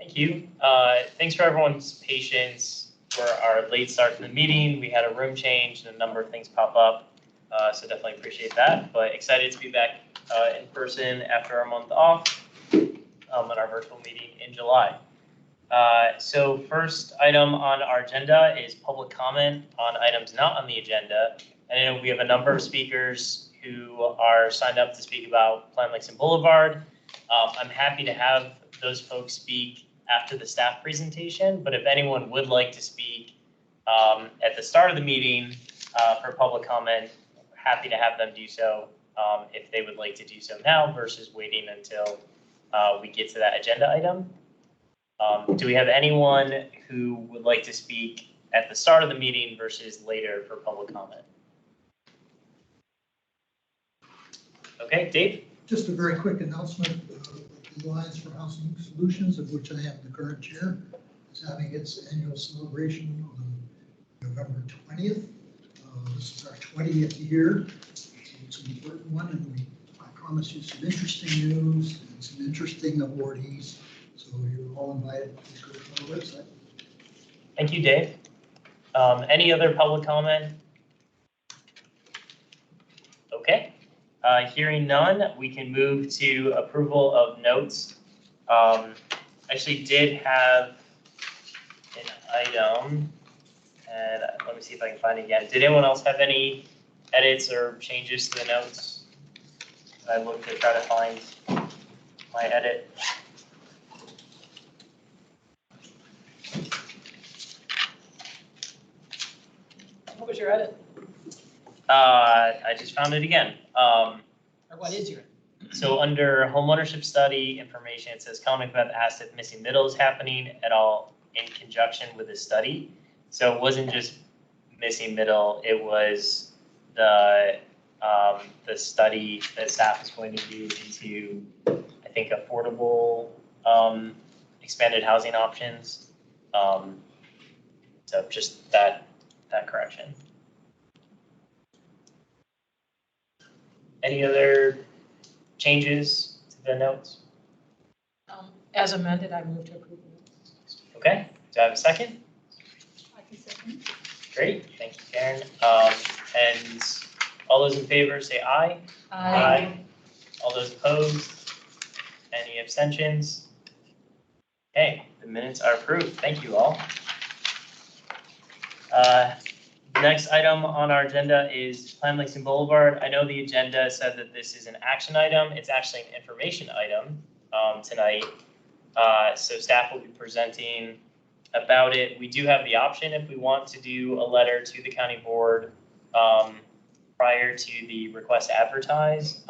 Thank you. Thanks for everyone's patience for our late start to the meeting. We had a room change and a number of things pop up, so definitely appreciate that. But excited to be back in person after a month off at our virtual meeting in July. So first item on our agenda is public comment on items not on the agenda. And I know we have a number of speakers who are signed up to speak about Plan Lakeson Boulevard. I'm happy to have those folks speak after the staff presentation, but if anyone would like to speak at the start of the meeting for public comment, happy to have them do so if they would like to do so now versus waiting until we get to that agenda item. Do we have anyone who would like to speak at the start of the meeting versus later for public comment? Okay, Dave? Just a very quick announcement. The Alliance for Housing Solutions, of which I am the current chair, is having its annual celebration on November 20th. This is our 20th year. So it's an important one, and I promise you some interesting news and some interesting awardees. So you're all invited. Please go to our website. Thank you, Dave. Any other public comment? Okay. Hearing none, we can move to approval of notes. Actually did have an item, and let me see if I can find it again. Did anyone else have any edits or changes to the notes? I looked to try to find my edit. What was your edit? I just found it again. Or what is your? So under homeownership study information, it says Colin Macbeth asked if missing middle is happening at all in conjunction with the study. So it wasn't just missing middle, it was the study that staff is going to do into, I think, affordable expanded housing options. So just that correction. Any other changes to the notes? As amended, I move to approve. Okay, do I have a second? I can second. Great, thank you, Karen. And all those in favor say aye. Aye. All those opposed? Any abstentions? Okay, the minutes are approved. Thank you all. Next item on our agenda is Plan Lakeson Boulevard. I know the agenda said that this is an action item. It's actually an information item tonight. So staff will be presenting about it. We do have the option if we want to do a letter to the county board prior to the request to advertise,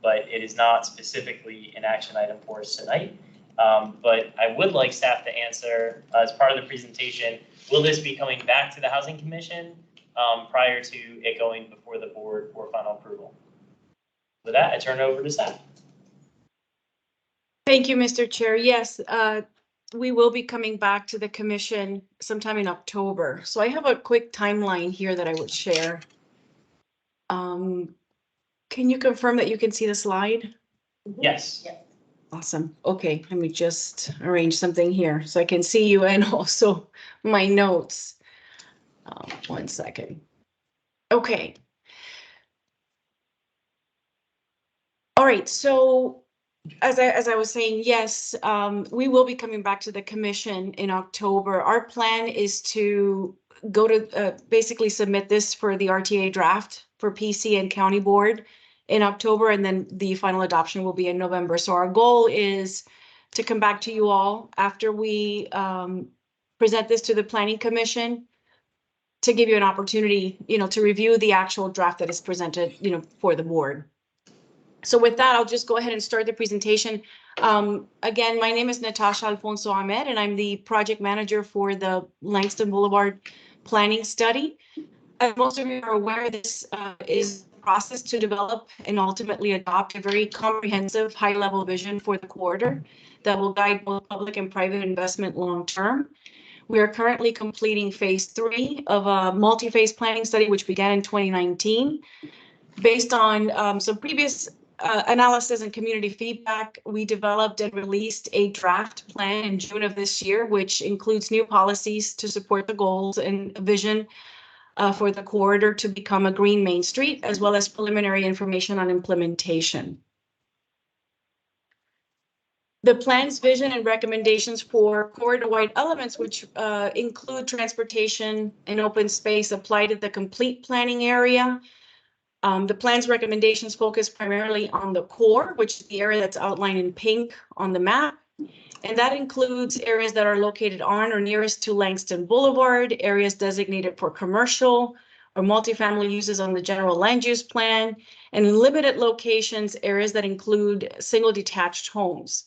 but it is not specifically an action item for us tonight. But I would like staff to answer as part of the presentation, will this be coming back to the Housing Commission prior to it going before the board for final approval? With that, I turn it over to staff. Thank you, Mr. Chair. Yes, we will be coming back to the commission sometime in October. So I have a quick timeline here that I would share. Can you confirm that you can see the slide? Yes. Yeah. Awesome. Okay, let me just arrange something here so I can see you and also my notes. 1 second. Okay. All right, so as I was saying, yes, we will be coming back to the commission in October. Our plan is to go to basically submit this for the RTA draft for PC and county board in October, and then the final adoption will be in November. So our goal is to come back to you all after we present this to the planning commission to give you an opportunity, to review the actual draft that is presented, for the board. So with that, I'll just go ahead and start the presentation. Again, my name is Natasha Alfonso Ahmed, and I'm the project manager for the Langston Boulevard planning study. As most of you are aware, this is the process to develop and ultimately adopt a very comprehensive high-level vision for the corridor that will guide both public and private investment long-term. We are currently completing phase 3 of a multi-phase planning study, which began in 2019. Based on some previous analysis and community feedback, we developed and released a draft plan in June of this year, which includes new policies to support the goals and vision for the corridor to become a green Main Street, as well as preliminary information on implementation. The plan's vision and recommendations for corridor-wide elements, which include transportation and open space, apply to the complete planning area. The plan's recommendations focus primarily on the core, which is the area that's outlined in pink on the map. And that includes areas that are located on or nearest to Langston Boulevard, areas designated for commercial or multifamily uses on the general land use plan, and in limited locations, areas that include single detached homes.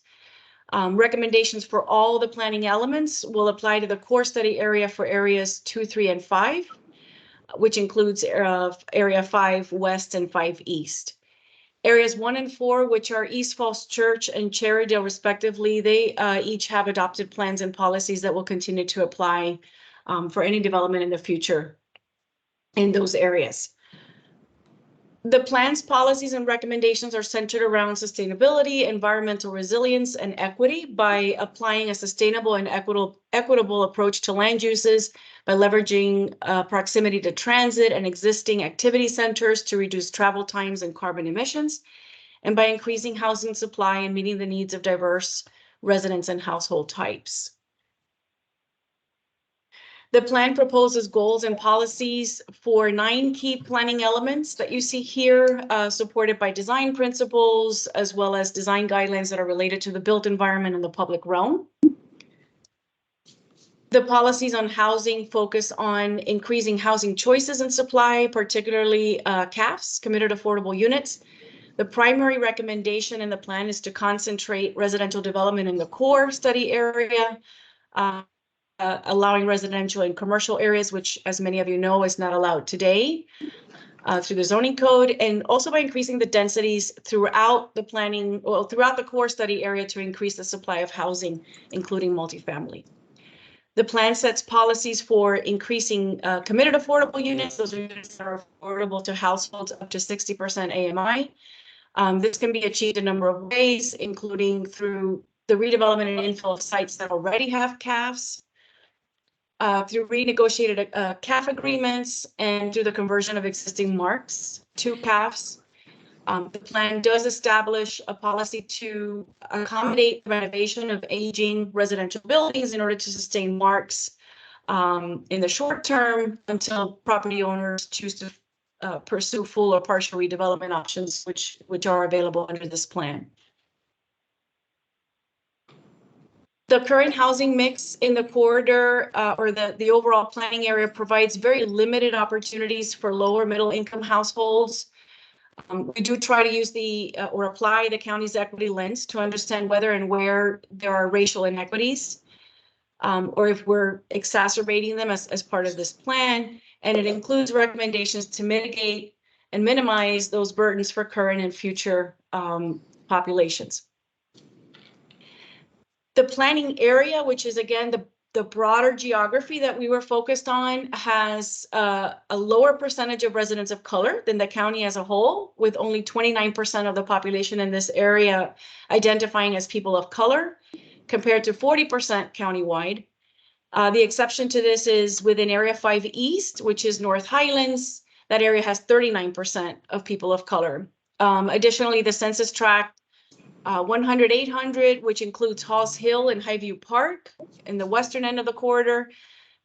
Recommendations for all the planning elements will apply to the core study area for areas 2, 3, and 5, which includes area 5 West and 5 East. Areas 1 and 4, which are East Falls Church and Cherrydale respectively, they each have adopted plans and policies that will continue to apply for any development in the future in those areas. The plan's policies and recommendations are centered around sustainability, environmental resilience, and equity by applying a sustainable and equitable approach to land uses, by leveraging proximity to transit and existing activity centers to reduce travel times and carbon emissions, and by increasing housing supply and meeting the needs of diverse residents and household types. The plan proposes goals and policies for 9 key planning elements that you see here, supported by design principles, as well as design guidelines that are related to the built environment and the public realm. The policies on housing focus on increasing housing choices and supply, particularly CAFs, committed affordable units. The primary recommendation in the plan is to concentrate residential development in the core study area, allowing residential and commercial areas, which, as many of you know, is not allowed today through the zoning code, and also by increasing the densities throughout the planning, well, throughout the core study area to increase the supply of housing, including multifamily. The plan sets policies for increasing committed affordable units. Those are units that are affordable to households up to 60% AMI. This can be achieved a number of ways, including through the redevelopment and infill of sites that already have CAFs, through renegotiated CAF agreements, and through the conversion of existing marks to CAFs. The plan does establish a policy to accommodate renovation of aging residential buildings in order to sustain marks in the short term until property owners choose to pursue full or partial redevelopment options, which are available under this plan. The current housing mix in the corridor or the overall planning area provides very limited opportunities for lower middle income households. We do try to use or apply the county's equity lens to understand whether and where there are racial inequities, or if we're exacerbating them as part of this plan. And it includes recommendations to mitigate and minimize those burdens for current and future populations. The planning area, which is again the broader geography that we were focused on, has a lower percentage of residents of color than the county as a whole, with only 29% of the population in this area identifying as people of color, compared to 40% countywide. The exception to this is within Area 5 East, which is North Highlands. That area has 39% of people of color. Additionally, the census tract 100-800, which includes Halls Hill and Highview Park in the western end of the corridor.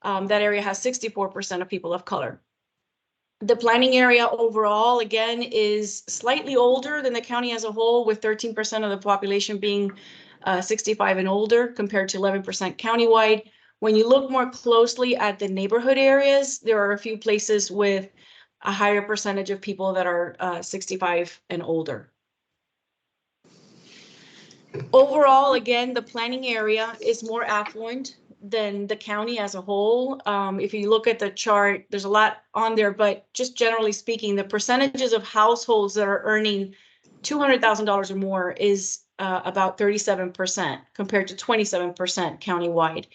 That area has 64% of people of color. The planning area overall, again, is slightly older than the county as a whole, with 13% of the population being 65 and older, compared to 11% countywide. When you look more closely at the neighborhood areas, there are a few places with a higher percentage of people that are 65 and older. Overall, again, the planning area is more affluent than the county as a whole. If you look at the chart, there's a lot on there, but just generally speaking, the percentages of households that are earning $200,000 or more is about 37% compared to 27% countywide.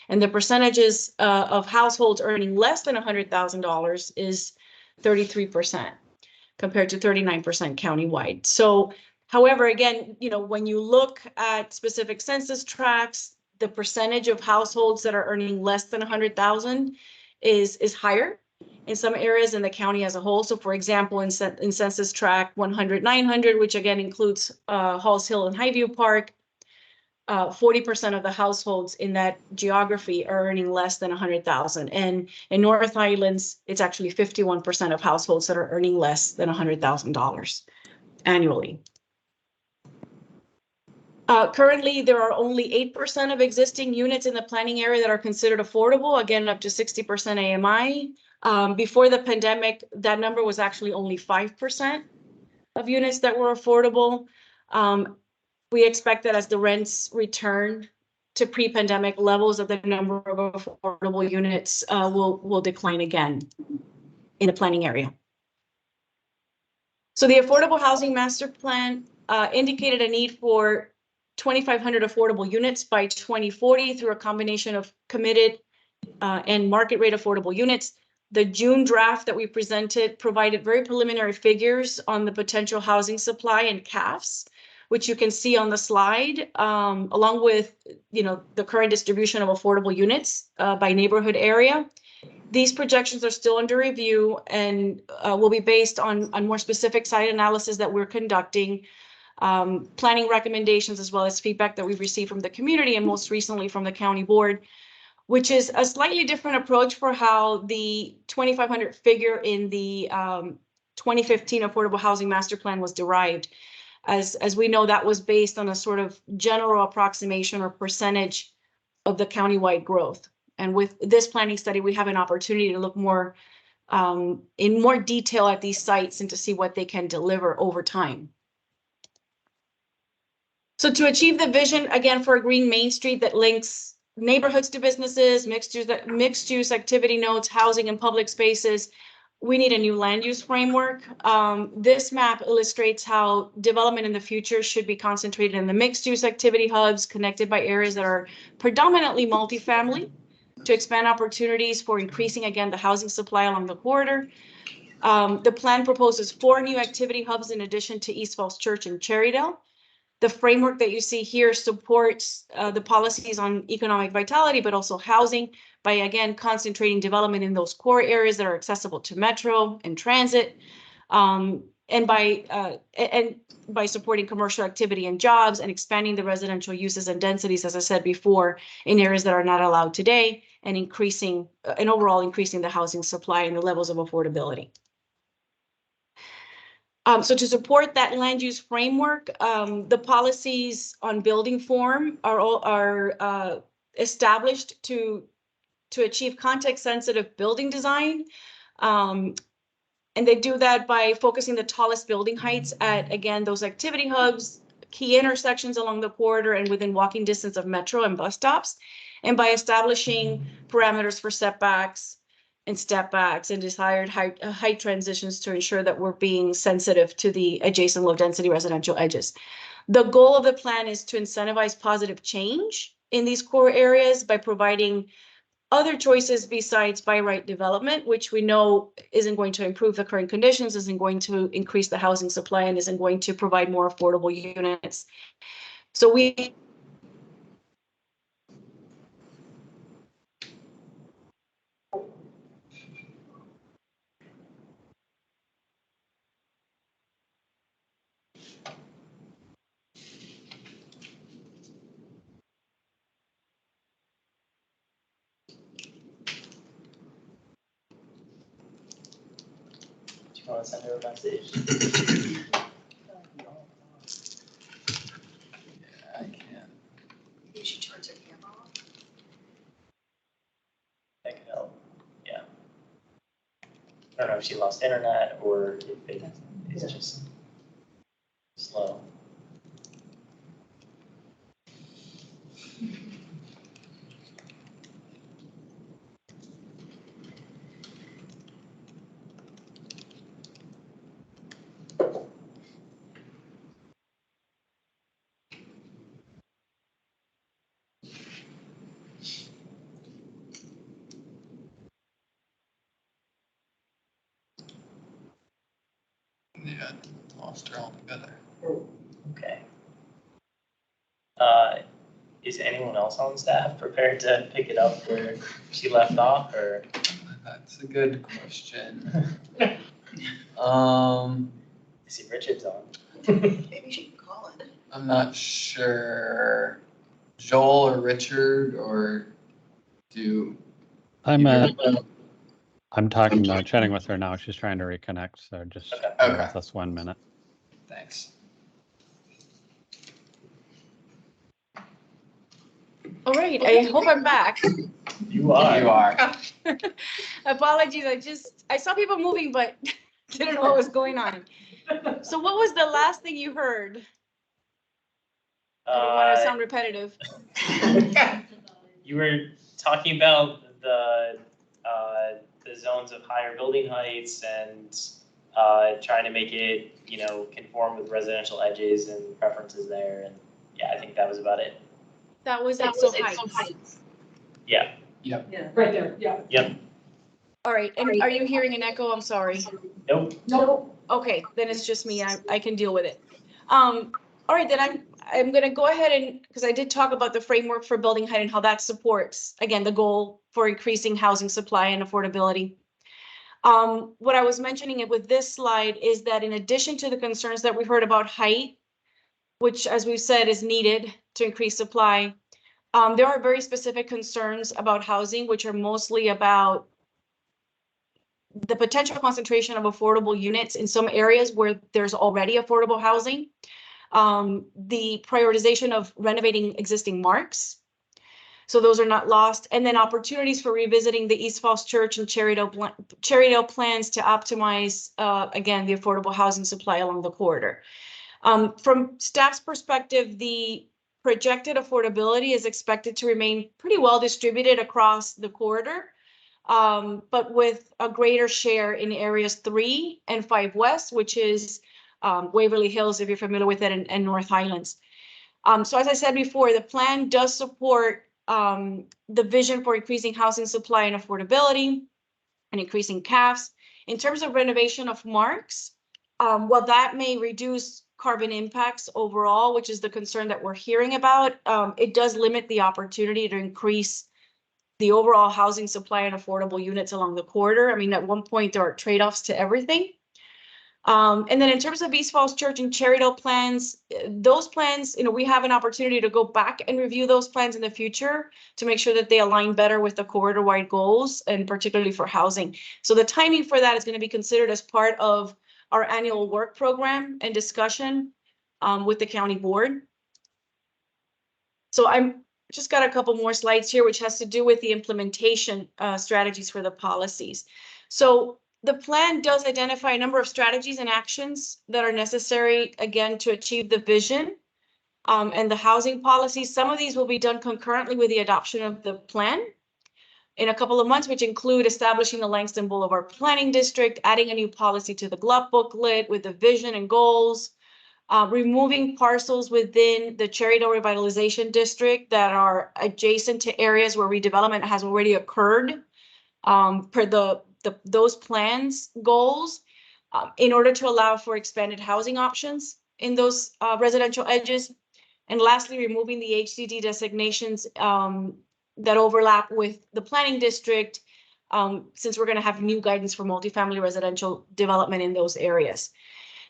And the percentages of households earning less than $100,000 is 33% compared to 39% countywide. So However, again, when you look at specific census tracts, the percentage of households that are earning less than 100,000 is higher in some areas in the county as a whole. So for example, in census tract 100-900, which again includes Halls Hill and Highview Park, 40% of the households in that geography are earning less than 100,000. And in North Highlands, it's actually 51% of households that are earning less than $100,000 annually. Currently, there are only 8% of existing units in the planning area that are considered affordable, again, up to 60% AMI. Before the pandemic, that number was actually only 5% of units that were affordable. We expect that as the rents return to pre-pandemic levels, that the number of affordable units will decline again in the planning area. So the Affordable Housing Master Plan indicated a need for 2,500 affordable units by 2040 through a combination of committed and market rate affordable units. The June draft that we presented provided very preliminary figures on the potential housing supply and CAFs, which you can see on the slide, along with the current distribution of affordable units by neighborhood area. These projections are still under review and will be based on more specific site analysis that we're conducting, planning recommendations, as well as feedback that we've received from the community and most recently from the county board, which is a slightly different approach for how the 2,500 figure in the 2015 Affordable Housing Master Plan was derived. As we know, that was based on a sort of general approximation or percentage of the countywide growth. And with this planning study, we have an opportunity to look more in more detail at these sites and to see what they can deliver over time. So to achieve the vision, again, for a green Main Street that links neighborhoods to businesses, mixed use activity nodes, housing and public spaces, we need a new land use framework. This map illustrates how development in the future should be concentrated in the mixed use activity hubs connected by areas that are predominantly multifamily to expand opportunities for increasing, again, the housing supply along the corridor. The plan proposes 4 new activity hubs in addition to East Falls Church and Cherrydale. The framework that you see here supports the policies on economic vitality, but also housing by, again, concentrating development in those core areas that are accessible to metro and transit, and by supporting commercial activity and jobs and expanding the residential uses and densities, as I said before, in areas that are not allowed today, and overall increasing the housing supply and the levels of affordability. So to support that land use framework, the policies on building form are established to achieve context-sensitive building design. And they do that by focusing the tallest building heights at, again, those activity hubs, key intersections along the corridor and within walking distance of metro and bus stops, and by establishing parameters for setbacks and step backs and desired height transitions to ensure that we're being sensitive to the adjacent low density residential edges. The goal of the plan is to incentivize positive change in these core areas by providing other choices besides by right development, which we know isn't going to improve the current conditions, isn't going to increase the housing supply, and isn't going to provide more affordable units. So we Do you want to send her a message? I can. You should turn your camera off. That could help. Yeah. I don't know if she lost internet or if it's just slow. Yeah, lost her altogether. Is anyone else on staff prepared to pick it up where she left off, or? That's a good question. I see Richard's on. Maybe she can call it. I'm not sure. Joel or Richard or do. I'm chatting with her now. She's trying to reconnect, so just Okay. bear Okay. with us 1 minute. Thanks. All right, I hope I'm back. You are. You are. Apologies, I saw people moving, but didn't know what was going on. So what was the last thing you heard? I don't want to sound repetitive. You were talking about the zones of higher building heights and trying to make it, conform with residential edges and preferences there. And yeah, I think that was about it. That was Exo Heights. Yeah. Yeah, right there, yeah. Yep. All right, and are you hearing an echo? I'm sorry. Nope. Nope. Okay, then it's just me. I can deal with it. All right, then I'm gonna go ahead and, because I did talk about the framework for building height and how that supports, again, the goal for increasing housing supply and affordability. What I was mentioning it with this slide is that in addition to the concerns that we've heard about height, which as we've said is needed to increase supply, there are very specific concerns about housing, which are mostly about the potential concentration of affordable units in some areas where there's already affordable housing, the prioritization of renovating existing marks, so those are not lost, and then opportunities for revisiting the East Falls Church and Cherrydale plans to optimize, again, the affordable housing supply along the corridor. From staff's perspective, the projected affordability is expected to remain pretty well distributed across the corridor, but with a greater share in areas 3 and 5 West, which is Waverly Hills, if you're familiar with it, and North Highlands. So as I said before, the plan does support the vision for increasing housing supply and affordability and increasing CAFs. In terms of renovation of marks, while that may reduce carbon impacts overall, which is the concern that we're hearing about, it does limit the opportunity to increase the overall housing supply and affordable units along the corridor. I mean, at one point there are trade-offs to everything. And then in terms of East Falls Church and Cherrydale plans, those plans, we have an opportunity to go back and review those plans in the future to make sure that they align better with the corridor-wide goals, and particularly for housing. So the timing for that is going to be considered as part of our annual work program and discussion with the county board. So I'm just got a couple more slides here, which has to do with the implementation strategies for the policies. So the plan does identify a number of strategies and actions that are necessary, again, to achieve the vision and the housing policy. Some of these will be done concurrently with the adoption of the plan in a couple of months, which include establishing the Langston Boulevard Planning District, adding a new policy to the GLUP booklet with the vision and goals, removing parcels within the Cherrydale Revitalization District that are adjacent to areas where redevelopment has already occurred per those plans goals, in order to allow for expanded housing options in those residential edges. And lastly, removing the HCD designations that overlap with the planning district, since we're going to have new guidance for multifamily residential development in those areas.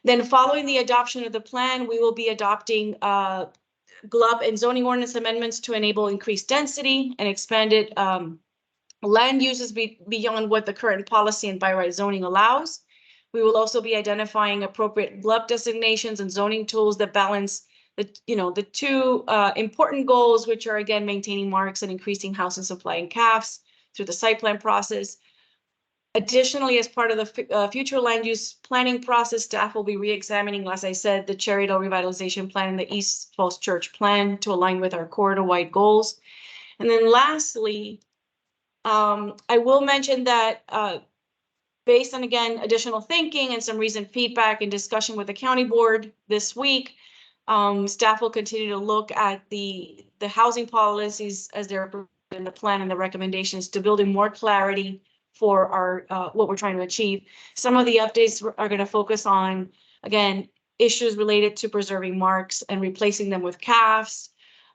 Then following the adoption of the plan, we will be adopting GLUB and zoning ordinance amendments to enable increased density and expanded land uses beyond what the current policy and by right zoning allows. We will also be identifying appropriate GLUB designations and zoning tools that balance the two important goals, which are, again, maintaining marks and increasing housing supply and CAFs through the site plan process. Additionally, as part of the future land use planning process, staff will be re-examining, as I said, the Cherrydale Revitalization Plan and the East Falls Church Plan to align with our corridor-wide goals. And then lastly, I will mention that based on, again, additional thinking and some recent feedback and discussion with the county board this week, staff will continue to look at the housing policies as they're in the plan and the recommendations to build in more clarity for our what we're trying to achieve. Some of the updates are going to focus on, again, issues related to preserving marks and replacing them with CAFs,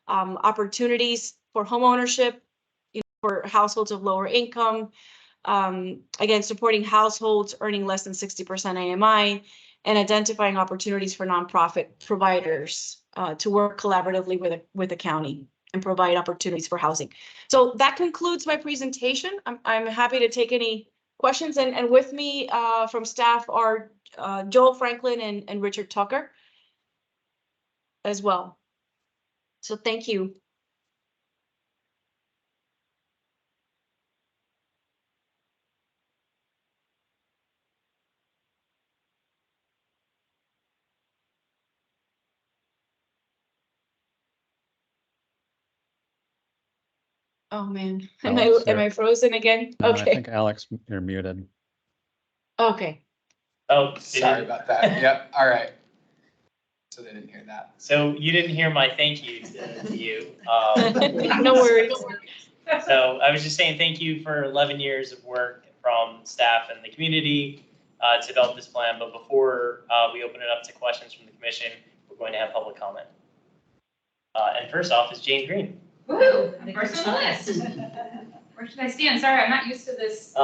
opportunities for homeownership, for households of lower income. Again, supporting households earning less than 60% AMI, and identifying opportunities for nonprofit providers to work collaboratively with the county and provide opportunities for housing. So that concludes my presentation. I'm happy to take any questions, and with me from staff are Joel Franklin and Richard Tucker as well. So thank you. Oh man, Alex, am I frozen again? No, I Okay, think Alex, you're muted. okay. Oh, Sorry about that. Yep, all right. So they didn't hear that. So you didn't hear my thank you to you. No worries. So I was just saying thank you for 11 years of work from staff and the community to develop this plan. But before we open it up to questions from the commission, we're going to have public comment. And first off is Jane Green. Woo! I'm first on the list. Where should I stand? Sorry, I'm not used to this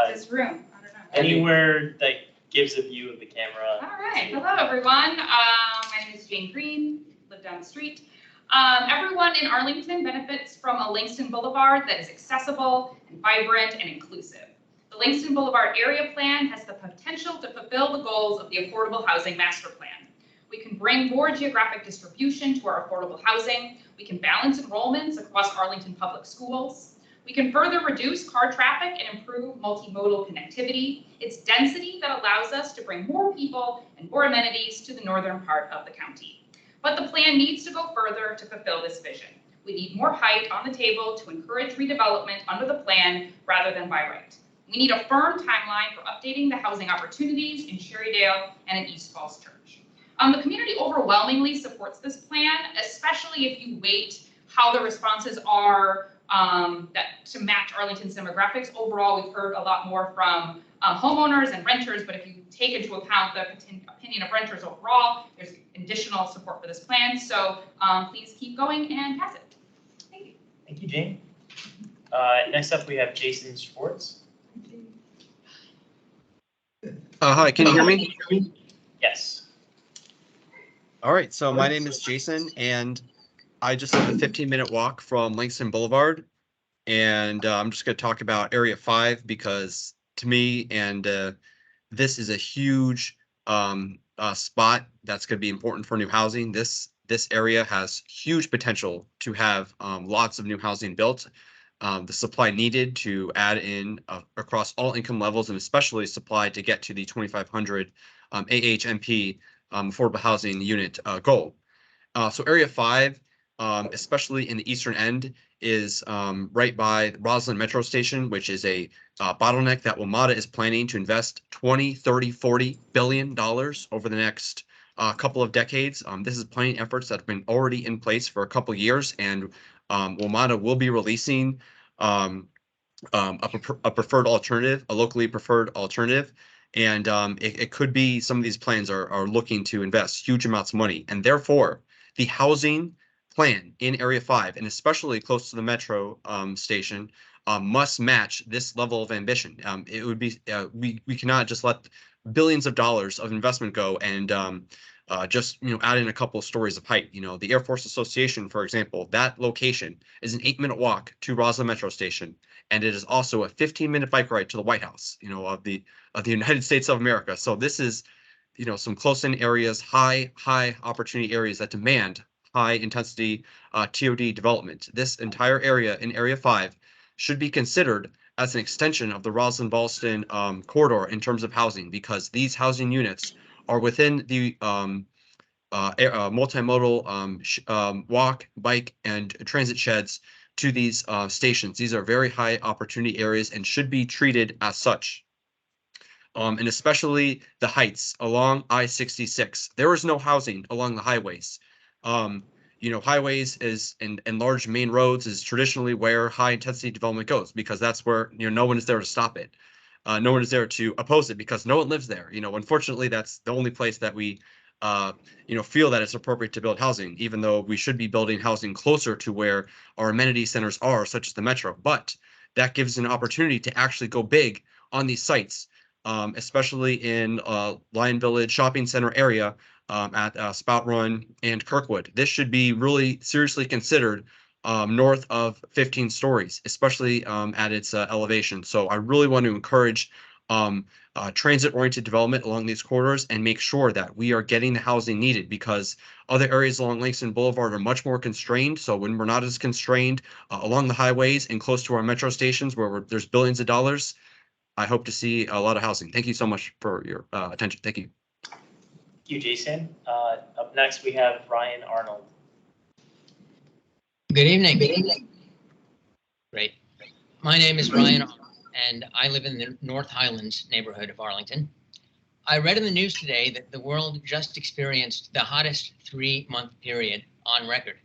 this room. I don't know. Anywhere that gives a view of the camera. All right. Hello, everyone. My name is Jane Green. Live down the street. Everyone in Arlington benefits from a Langston Boulevard that is accessible and vibrant and inclusive. The Langston Boulevard Area Plan has the potential to fulfill the goals of the Affordable Housing Master Plan. We can bring more geographic distribution to our affordable housing. We can balance enrollments across Arlington public schools. We can further reduce car traffic and improve multimodal connectivity. It's density that allows us to bring more people and more amenities to the northern part of the county. But the plan needs to go further to fulfill this vision. We need more height on the table to encourage redevelopment under the plan rather than by right. We need a firm timeline for updating the housing opportunities in Sherrydale and in East Falls Church. The community overwhelmingly supports this plan, especially if you weight how the responses are to match Arlington's demographics. Overall, we've heard a lot more from homeowners and renters, but if you take into account the opinion of renters overall, there's additional support for this plan. So please keep going and pass it. Thank you. Thank you, Jane. Next up, we have Jason Schwartz. Hi, can you hear me? Yes. All right, so my name is Jason, and I just live a 15-minute walk from Langston Boulevard, and I'm just going to talk about Area 5 because to me, and this is a huge spot that's going to be important for new housing. This area has huge potential to have lots of new housing built. The supply needed to add in across all income levels, and especially supply to get to the 2,500 AHMP affordable housing unit goal. So Area 5, especially in the eastern end, is right by Roslyn Metro Station, which is a bottleneck that WMATA is planning to invest $20, $30, $40 billion over the next couple of decades. This is planning efforts that have been already in place for a couple years, and WMATA will be releasing a preferred alternative, a locally preferred alternative. And it could be some of these plans are looking to invest huge amounts of money. And therefore, the housing plan in Area 5, and especially close to the metro station, must match this level of ambition. It would be we cannot just let billions of dollars of investment go and just add in a couple of stories of height. The Air Force Association, for example, that location is an 8-minute walk to Roslyn Metro Station, and it is also a 15-minute bike ride to the White House, of the United States of America. So this is, some close-in areas, high opportunity areas that demand high intensity TOD development. This entire area in Area 5 should be considered as an extension of the Roslyn-Ballston corridor in terms of housing, because these housing units are within the multimodal walk, bike, and transit sheds to these stations. These are very high opportunity areas and should be treated as such. And especially the heights along I-66. There is no housing along the highways. Highways and large main roads is traditionally where high intensity development goes, because that's where no one is there to stop it. No one is there to oppose it because no one lives there. Unfortunately, that's the only place that we feel that it's appropriate to build housing, even though we should be building housing closer to where our amenity centers are, such as the metro. But that gives an opportunity to actually go big on these sites, especially in Lion Village Shopping Center area at Spout Run and Kirkwood. This should be really seriously considered north of 15 stories, especially at its elevation. So I really want to encourage transit-oriented development along these corridors and make sure that we are getting the housing needed, because other areas along Langston Boulevard are much more constrained. So when we're not as constrained along the highways and close to our metro stations where there's billions of dollars, I hope to see a lot of housing. Thank you so much for your attention. Thank you. Thank you, Jason. Up next, we have Ryan Arnold. Good evening. Good evening. Great. My name is Ryan Arnold, and I live in the North Highlands neighborhood of Arlington. I read in the news today that the world just experienced the hottest 3-month period on record.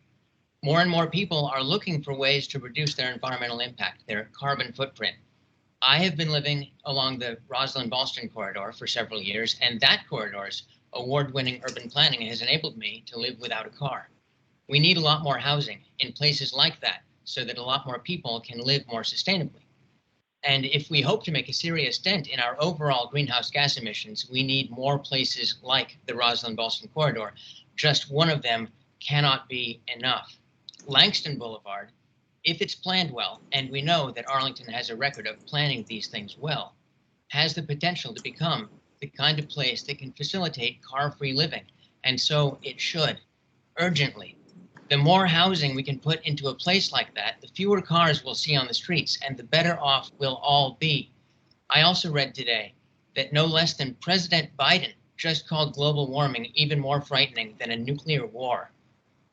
More and more people are looking for ways to reduce their environmental impact, their carbon footprint. I have been living along the Roslyn-Ballston corridor for several years, and that corridor's award-winning urban planning has enabled me to live without a car. We need a lot more housing in places like that so that a lot more people can live more sustainably. And if we hope to make a serious dent in our overall greenhouse gas emissions, we need more places like the Roslyn-Ballston corridor. Just one of them cannot be enough. Langston Boulevard, if it's planned well, and we know that Arlington has a record of planning these things well, has the potential to become the kind of place that can facilitate car-free living. And so it should, urgently. The more housing we can put into a place like that, the fewer cars we'll see on the streets, and the better off we'll all be. I also read today that no less than President Biden just called global warming even more frightening than a nuclear war.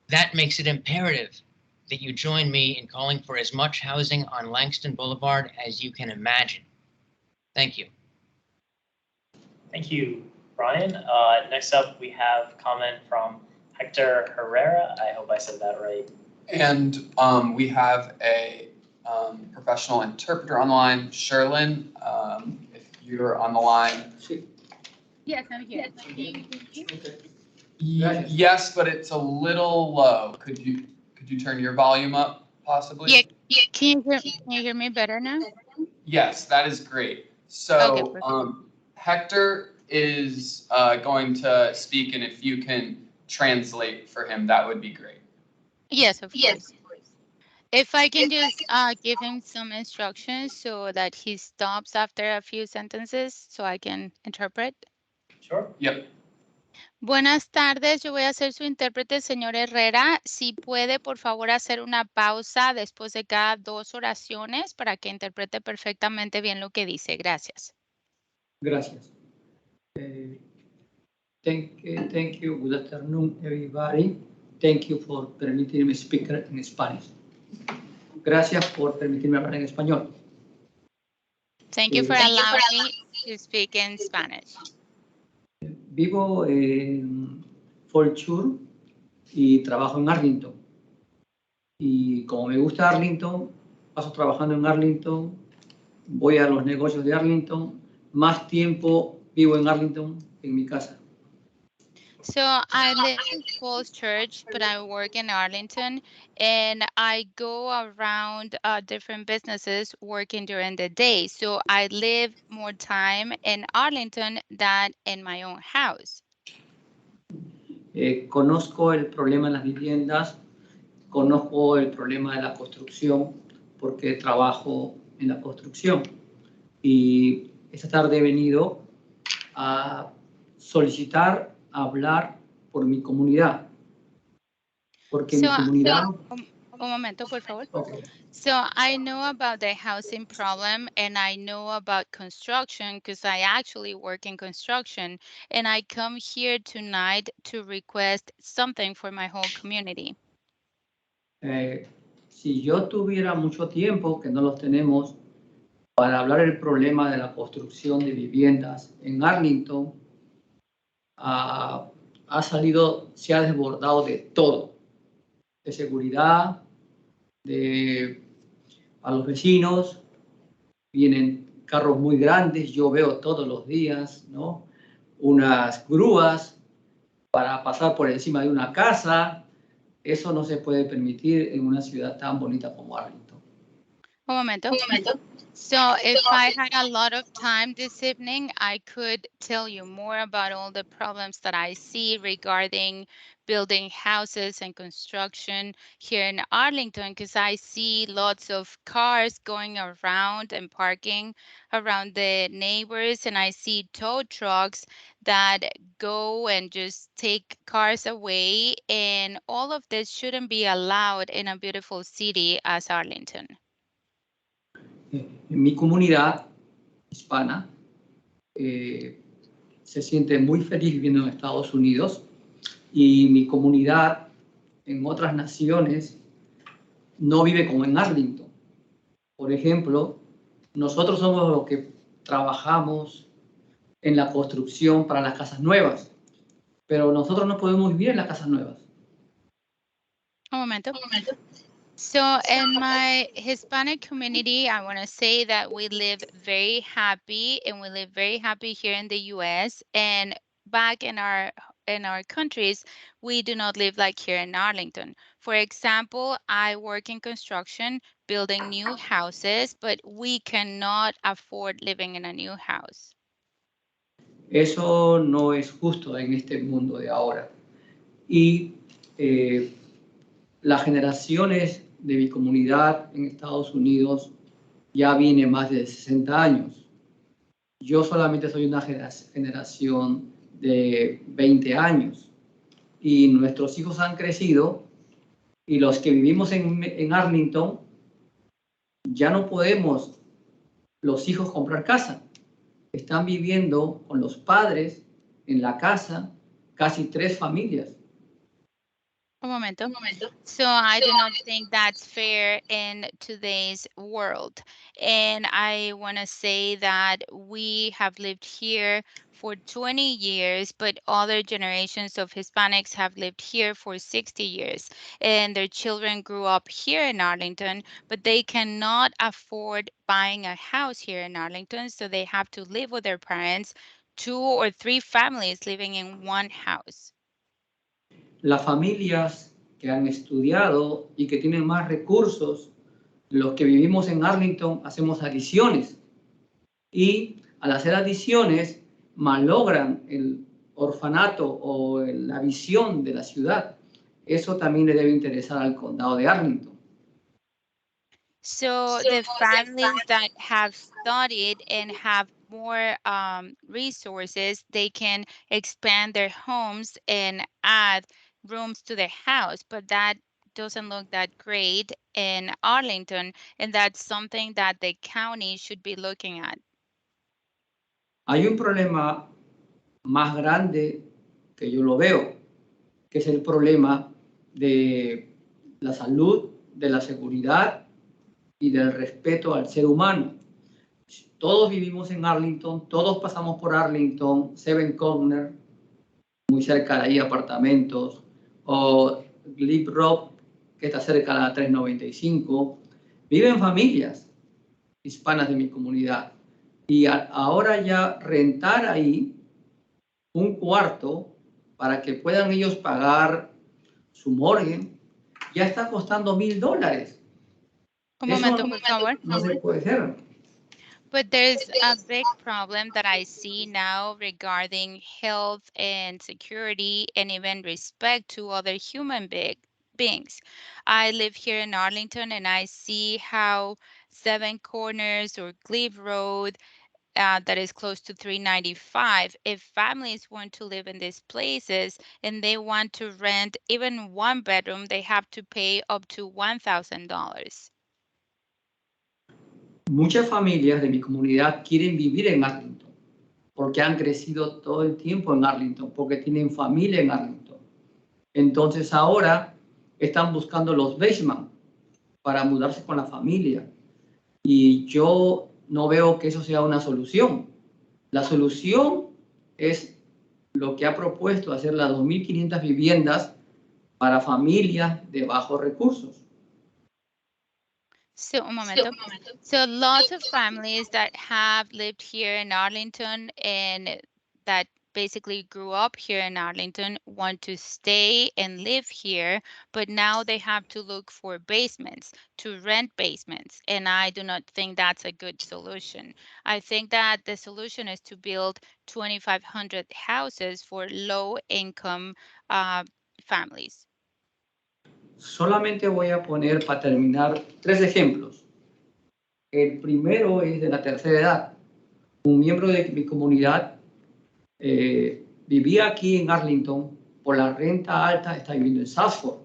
That makes it imperative that you join me in calling for as much housing on Langston Boulevard as you can imagine. Thank you. Thank you, Brian. Next up, we have comment from Hector Herrera. I hope I said that right. And we have a professional interpreter on the line, Sherlyn. If you're on the line. Yes, I'm here. Yes, but it's a little low. Could you turn your volume up possibly? Yeah. Can you hear me better now? Yes, that is great. So Hector is going to speak, and if you can translate for him, that would be great. Yes, of course. If I can just give him some instructions so that he stops after a few sentences so I can interpret. Sure. Yep. Buenas tardes, yo voy a ser su intérprete, señor Herrera. Si puede, por favor, hacer una pausa después de cada 2 oraciones para que interprete perfectamente bien lo que dice. Gracias. Gracias. Thank you. Good afternoon, everybody. Thank you for permitting me speak in Spanish. Gracias por permitirme hablar en español. Thank you for allowing me to speak in Spanish. Vivo en Fort Worth y trabajo en Arlington. Y como me gusta Arlington, paso trabajando en Arlington, voy a los negocios de Arlington, más tiempo vivo en Arlington que en mi casa. So I live in Falls Church, but I work in Arlington, and I go around different businesses working during the day. So I live more time in Arlington than in my own house. Conozco el problema en las viviendas, conozco el problema de la construcción, porque trabajo en la construcción. Y esta tarde he venido a solicitar hablar por mi comunidad. Porque mi comunidad... Un momento, por favor. Okay. So I know about the housing problem, and I know about construction because I actually work in construction, and I come here tonight to request something for my whole community. Si yo tuviera mucho tiempo, que no los tenemos, para hablar del problema de la construcción de viviendas en Arlington, se ha desbordado de todo, de seguridad, a los vecinos, vienen carros muy grandes, yo veo todos los días, ¿no? Unas grúas, para pasar por encima de una casa. Eso no se puede permitir en una ciudad tan bonita como Arlington. Un momento. So if I had a lot of time this evening, I could tell you more about all the problems that I see regarding building houses and construction here in Arlington, because I see lots of cars going around and parking around the neighbors, and I see tow trucks that go and just take cars away, and all of this shouldn't be allowed in a beautiful city as Arlington. En mi comunidad hispana se siente muy feliz viviendo en Estados Unidos, y mi comunidad en otras naciones no vive como en Arlington. Por ejemplo, nosotros somos los que trabajamos en la construcción para las casas nuevas, pero nosotros no podemos vivir en las casas nuevas. Un momento. So in my Hispanic community, I want to say that we live very happy, and we live very happy here in the US, and back in our countries, we do not live like here in Arlington. For example, I work in construction, building new houses, but we cannot afford living in a new house. Eso no es justo en este mundo de ahora. Y las generaciones de mi comunidad en Estados Unidos ya viene más de 60 años. Yo solamente soy una generación de 20 años. Y nuestros hijos han crecido, y los que vivimos en Arlington ya no podemos los hijos comprar casa. Están viviendo con los padres en la casa casi 3 familias. Un momento. So I do not think that's fair in today's world. And I want to say that we have lived here for 20 years, but other generations of Hispanics have lived here for 60 years. And their children grew up here in Arlington, but they cannot afford buying a house here in Arlington. So they have to live with their parents, 2 or 3 families living in one house. Las familias que han estudiado y que tienen más recursos, los que vivimos en Arlington, hacemos adiciones. Y al hacer adiciones, malogran el orfanato o la visión de la ciudad. Eso también le debe interesar al condado de Arlington. So the families that have studied and have more resources, they can expand their homes and add rooms to their house, but that doesn't look that great in Arlington, and that's something that the county should be looking at. Hay un problema más grande que yo lo veo, que es el problema de la salud, de la seguridad y del respeto al ser humano. Todos vivimos en Arlington, todos pasamos por Arlington, Seven Corner, muy cerca de ahí apartamentos, o Glebe Rock, que está cerca de la 395. Viven familias hispanas de mi comunidad. Y ahora ya rentar ahí un cuarto para que puedan ellos pagar su mortgage ya está costando $1,000. Un momento, por favor. No se puede hacer. But there's a big problem that I see now regarding health and security and even respect to other human beings. I live here in Arlington, and I see how Seven Corners or Glebe Road, that is close to 395, if families want to live in these places and they want to rent even one bedroom, they have to pay up to $1,000. Muchas familias de mi comunidad quieren vivir en Arlington porque han crecido todo el tiempo en Arlington, porque tienen familia en Arlington. Entonces ahora están buscando los basement para mudarse con la familia. Y yo no veo que eso sea una solución. La solución es lo que ha propuesto hacer las 2.500 viviendas para familias de bajos recursos. So, un momento. So lots of families that have lived here in Arlington and that basically grew up here in Arlington want to stay and live here, but now they have to look for basements, to rent basements. And I do not think that's a good solution. I think that the solution is to build 2,500 houses for low income families. Solamente voy a poner para terminar 3 ejemplos. El primero es de la tercera edad. Un miembro de mi comunidad vivía aquí en Arlington, por la renta alta está viviendo en Southford.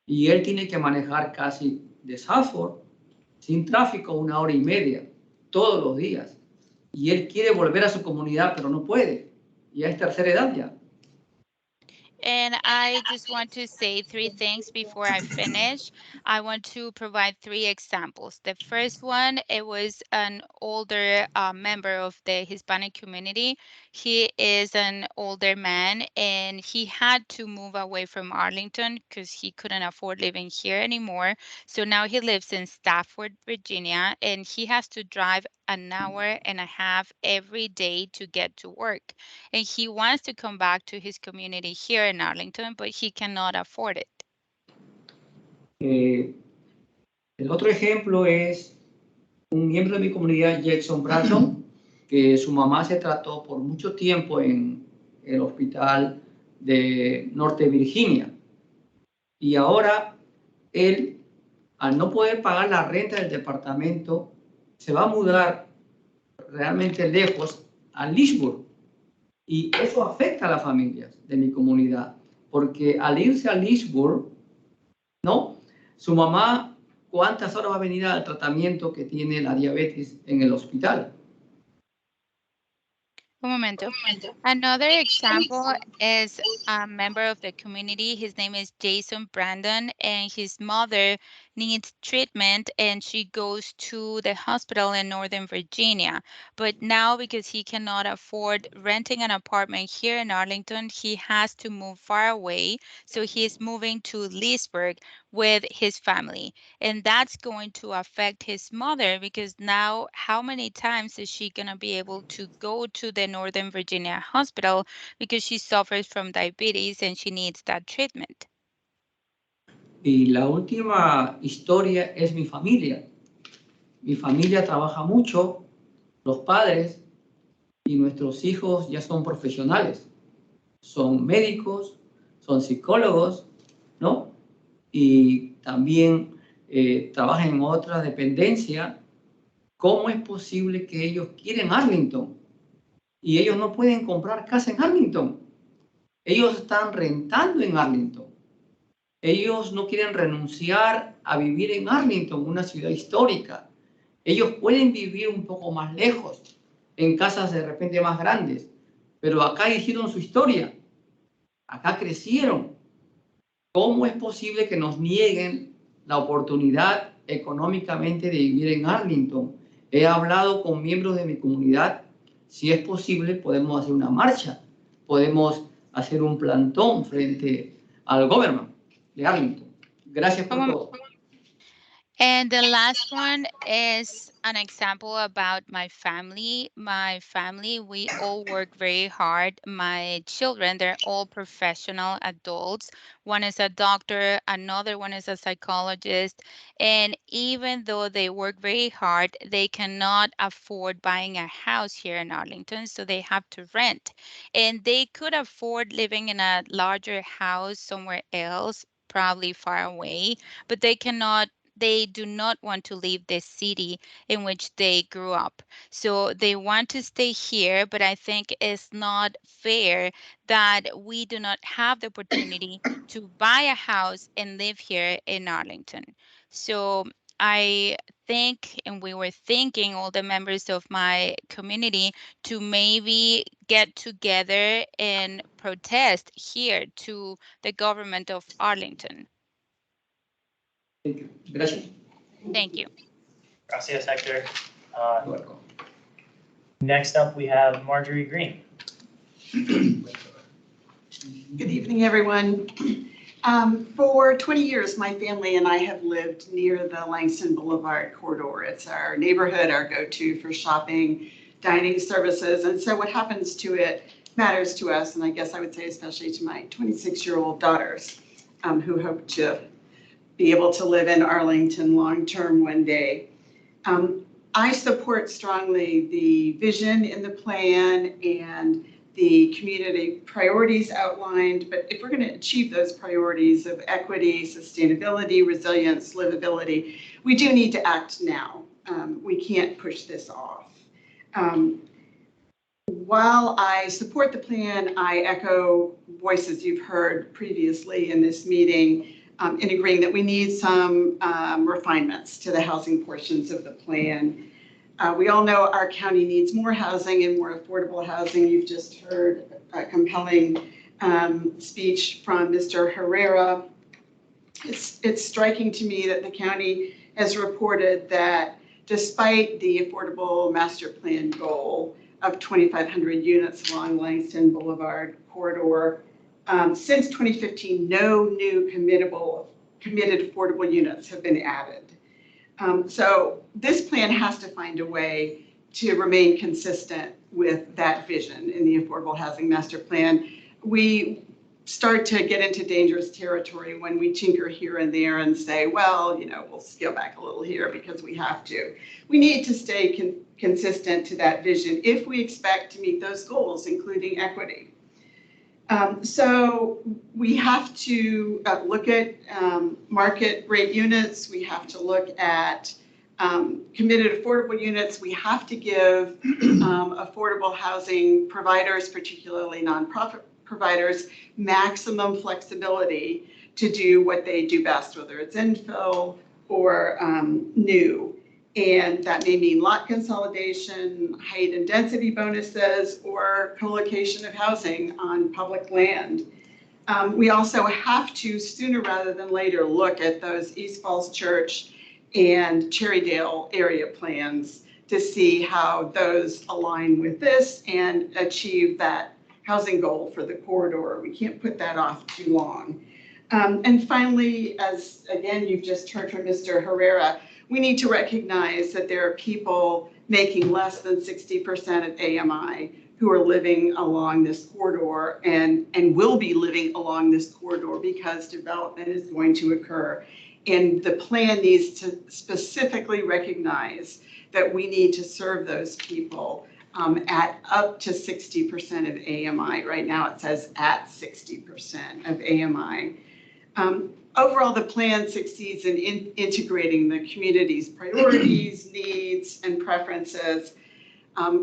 Y él tiene que manejar casi de Southford, sin tráfico, 1 hora y media, todos los días. Y él quiere volver a su comunidad, pero no puede. Ya es tercera edad ya. And I just want to say 3 things before I finish. I want to provide 3 examples. The first one, it was an older member of the Hispanic community. He is an older man and he had to move away from Arlington because he couldn't afford living here anymore. So now he lives in Stafford, Virginia, and he has to drive an hour and a half every day to get to work. And he wants to come back to his community here in Arlington, but he cannot afford it. El otro ejemplo es un miembro de mi comunidad, Jackson Bratton, que su mamá se trató por mucho tiempo en el hospital de Norte Virginia. Y ahora él, al no poder pagar la renta del departamento, se va a mudar realmente lejos a Leesburg. Y eso afecta a las familias de mi comunidad, porque al irse a Leesburg, ¿no? Su mamá, ¿cuántas horas va a venir al tratamiento que tiene la diabetes en el hospital? Un momento. Another example is a member of the community. His name is Jason Brandon, and his mother needs treatment, and she goes to the hospital in Northern Virginia. But now, because he cannot afford renting an apartment here in Arlington, he has to move far away. So he's moving to Leesburg with his family. And that's going to affect his mother because now how many times is she going to be able to go to the Northern Virginia hospital because she suffers from diabetes and she needs that treatment? Y la última historia es mi familia. Mi familia trabaja mucho, los padres y nuestros hijos ya son profesionales. Son médicos, son psicólogos, ¿no? Y también trabajan en otra dependencia. ¿Cómo es posible que ellos quieren Arlington y ellos no pueden comprar casa en Arlington? Ellos están rentando en Arlington. Ellos no quieren renunciar a vivir en Arlington, una ciudad histórica. Ellos pueden vivir un poco más lejos, en casas de repente más grandes, pero acá hicieron su historia. Acá crecieron. ¿Cómo es posible que nos nieguen la oportunidad económicamente de vivir en Arlington? He hablado con miembros de mi comunidad. Si es posible, podemos hacer una marcha. Podemos hacer un plantón frente al gobierno de Arlington. Gracias por todo. And the last one is an example about my family. My family, we all work very hard. My children, they're all professional adults. One is a doctor, another one is a psychologist. And even though they work very hard, they cannot afford buying a house here in Arlington, so they have to rent. And they could afford living in a larger house somewhere else, probably far away, but they do not want to leave the city in which they grew up. So they want to stay here, but I think it's not fair that we do not have the opportunity to buy a house and live here in Arlington. So I think, and we were thinking, all the members of my community, to maybe get together and protest here to the government of Arlington. Thank you. Gracias. Thank you. Gracias, Hector. Next up, we have Marjorie Green. Good evening, everyone. For 20 years, my family and I have lived near the Langston Boulevard corridor. It's our neighborhood, our go-to for shopping, dining services. And so what happens to it matters to us, and I guess I would say especially to my 26-year-old daughters who hope to be able to live in Arlington long-term one day. I support strongly the vision in the plan and the community priorities outlined, but if we're going to achieve those priorities of equity, sustainability, resilience, livability, we do need to act now. We can't push this off. While I support the plan, I echo voices you've heard previously in this meeting in agreeing that we need some refinements to the housing portions of the plan. We all know our county needs more housing and more affordable housing. You've just heard a compelling speech from Mr. Herrera. It's striking to me that the county has reported that despite the affordable master plan goal of 2,500 units along Langston Boulevard corridor, since 2015, no new committed affordable units have been added. So this plan has to find a way to remain consistent with that vision in the Affordable Housing Master Plan. We start to get into dangerous territory when we tinker here and there and say, well, we'll scale back a little here because we have to. We need to stay consistent to that vision if we expect to meet those goals, including equity. So we have to look at market rate units. We have to look at committed affordable units. We have to give affordable housing providers, particularly nonprofit providers, maximum flexibility to do what they do best, whether it's infill or new. And that may mean lot consolidation, height and density bonuses, or co-location of housing on public land. We also have to, sooner rather than later, look at those East Falls Church and Cherrydale area plans to see how those align with this and achieve that housing goal for the corridor. We can't put that off too long. And finally, as again, you've just heard from Mr. Herrera, we need to recognize that there are people making less than 60% of AMI who are living along this corridor and will be living along this corridor because development is going to occur. And the plan needs to specifically recognize that we need to serve those people at up to 60% of AMI. Right now it says at 60% of AMI. Overall, the plan succeeds in integrating the community's priorities, needs, and preferences.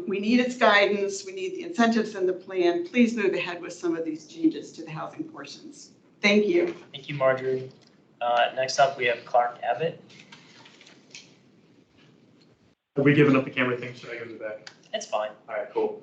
We need its guidance. We need the incentives in the plan. Please move ahead with some of these changes to the housing portions. Thank you. Thank you, Marjorie. Next up, we have Clark Abbott. Are we giving up the camera thing? Should I go to the back? It's fine. All right, cool.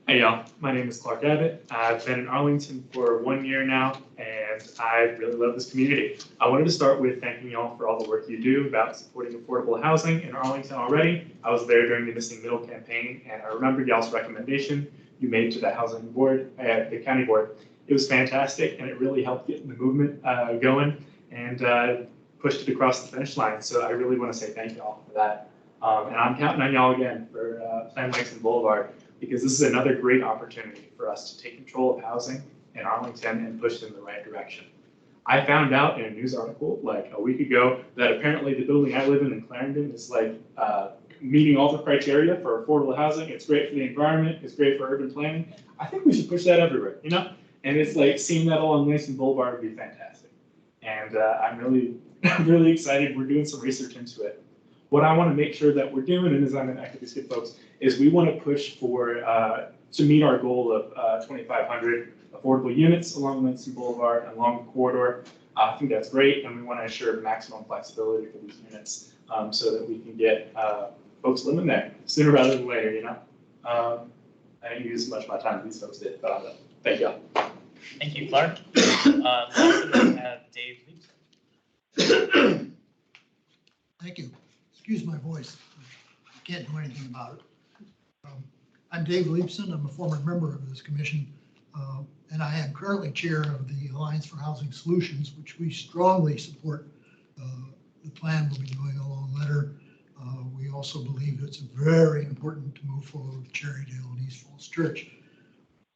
Hey y'all, my name is Clark Abbott. I've been in Arlington for 1 year now, and I really love this community. I wanted to start with thanking y'all for all the work you do about supporting affordable housing in Arlington already. I was there during the Missing Middle campaign, and I remember y'all's recommendation you made to the housing board, the county board. It was fantastic, and it really helped get the movement going and pushed it across the finish line. So I really want to say thank y'all for that. And I'm counting on y'all again for Plan Langston Boulevard, because this is another great opportunity for us to take control of housing in Arlington and push it in the right direction. I found out in a news article like a week ago that apparently the building I live in Clarendon is like meeting all the criteria for affordable housing. It's great for the environment. It's great for urban planning. I think we should push that everywhere, And it's like seeing that along Langston Boulevard would be fantastic. And I'm really excited. We're doing some research into it. What I want to make sure that we're doing, and as I'm an activist kid, folks, is we want to push for to meet our goal of 2,500 affordable units along Langston Boulevard and along the corridor. I think that's great, and we want to ensure maximum flexibility for these units so that we can get folks living there sooner rather than later. I didn't use as much of my time as these folks did, but I'm done. Thank you. Thank you, Clark. Next up, we have Dave Leibson. Thank you. Excuse my voice. I can't do anything about it. I'm Dave Leibson. I'm a former member of this commission, and I am currently chair of the Alliance for Housing Solutions, which we strongly support. The plan will be doing a long letter. We also believe it's very important to move forward with Cherrydale and East Falls Church.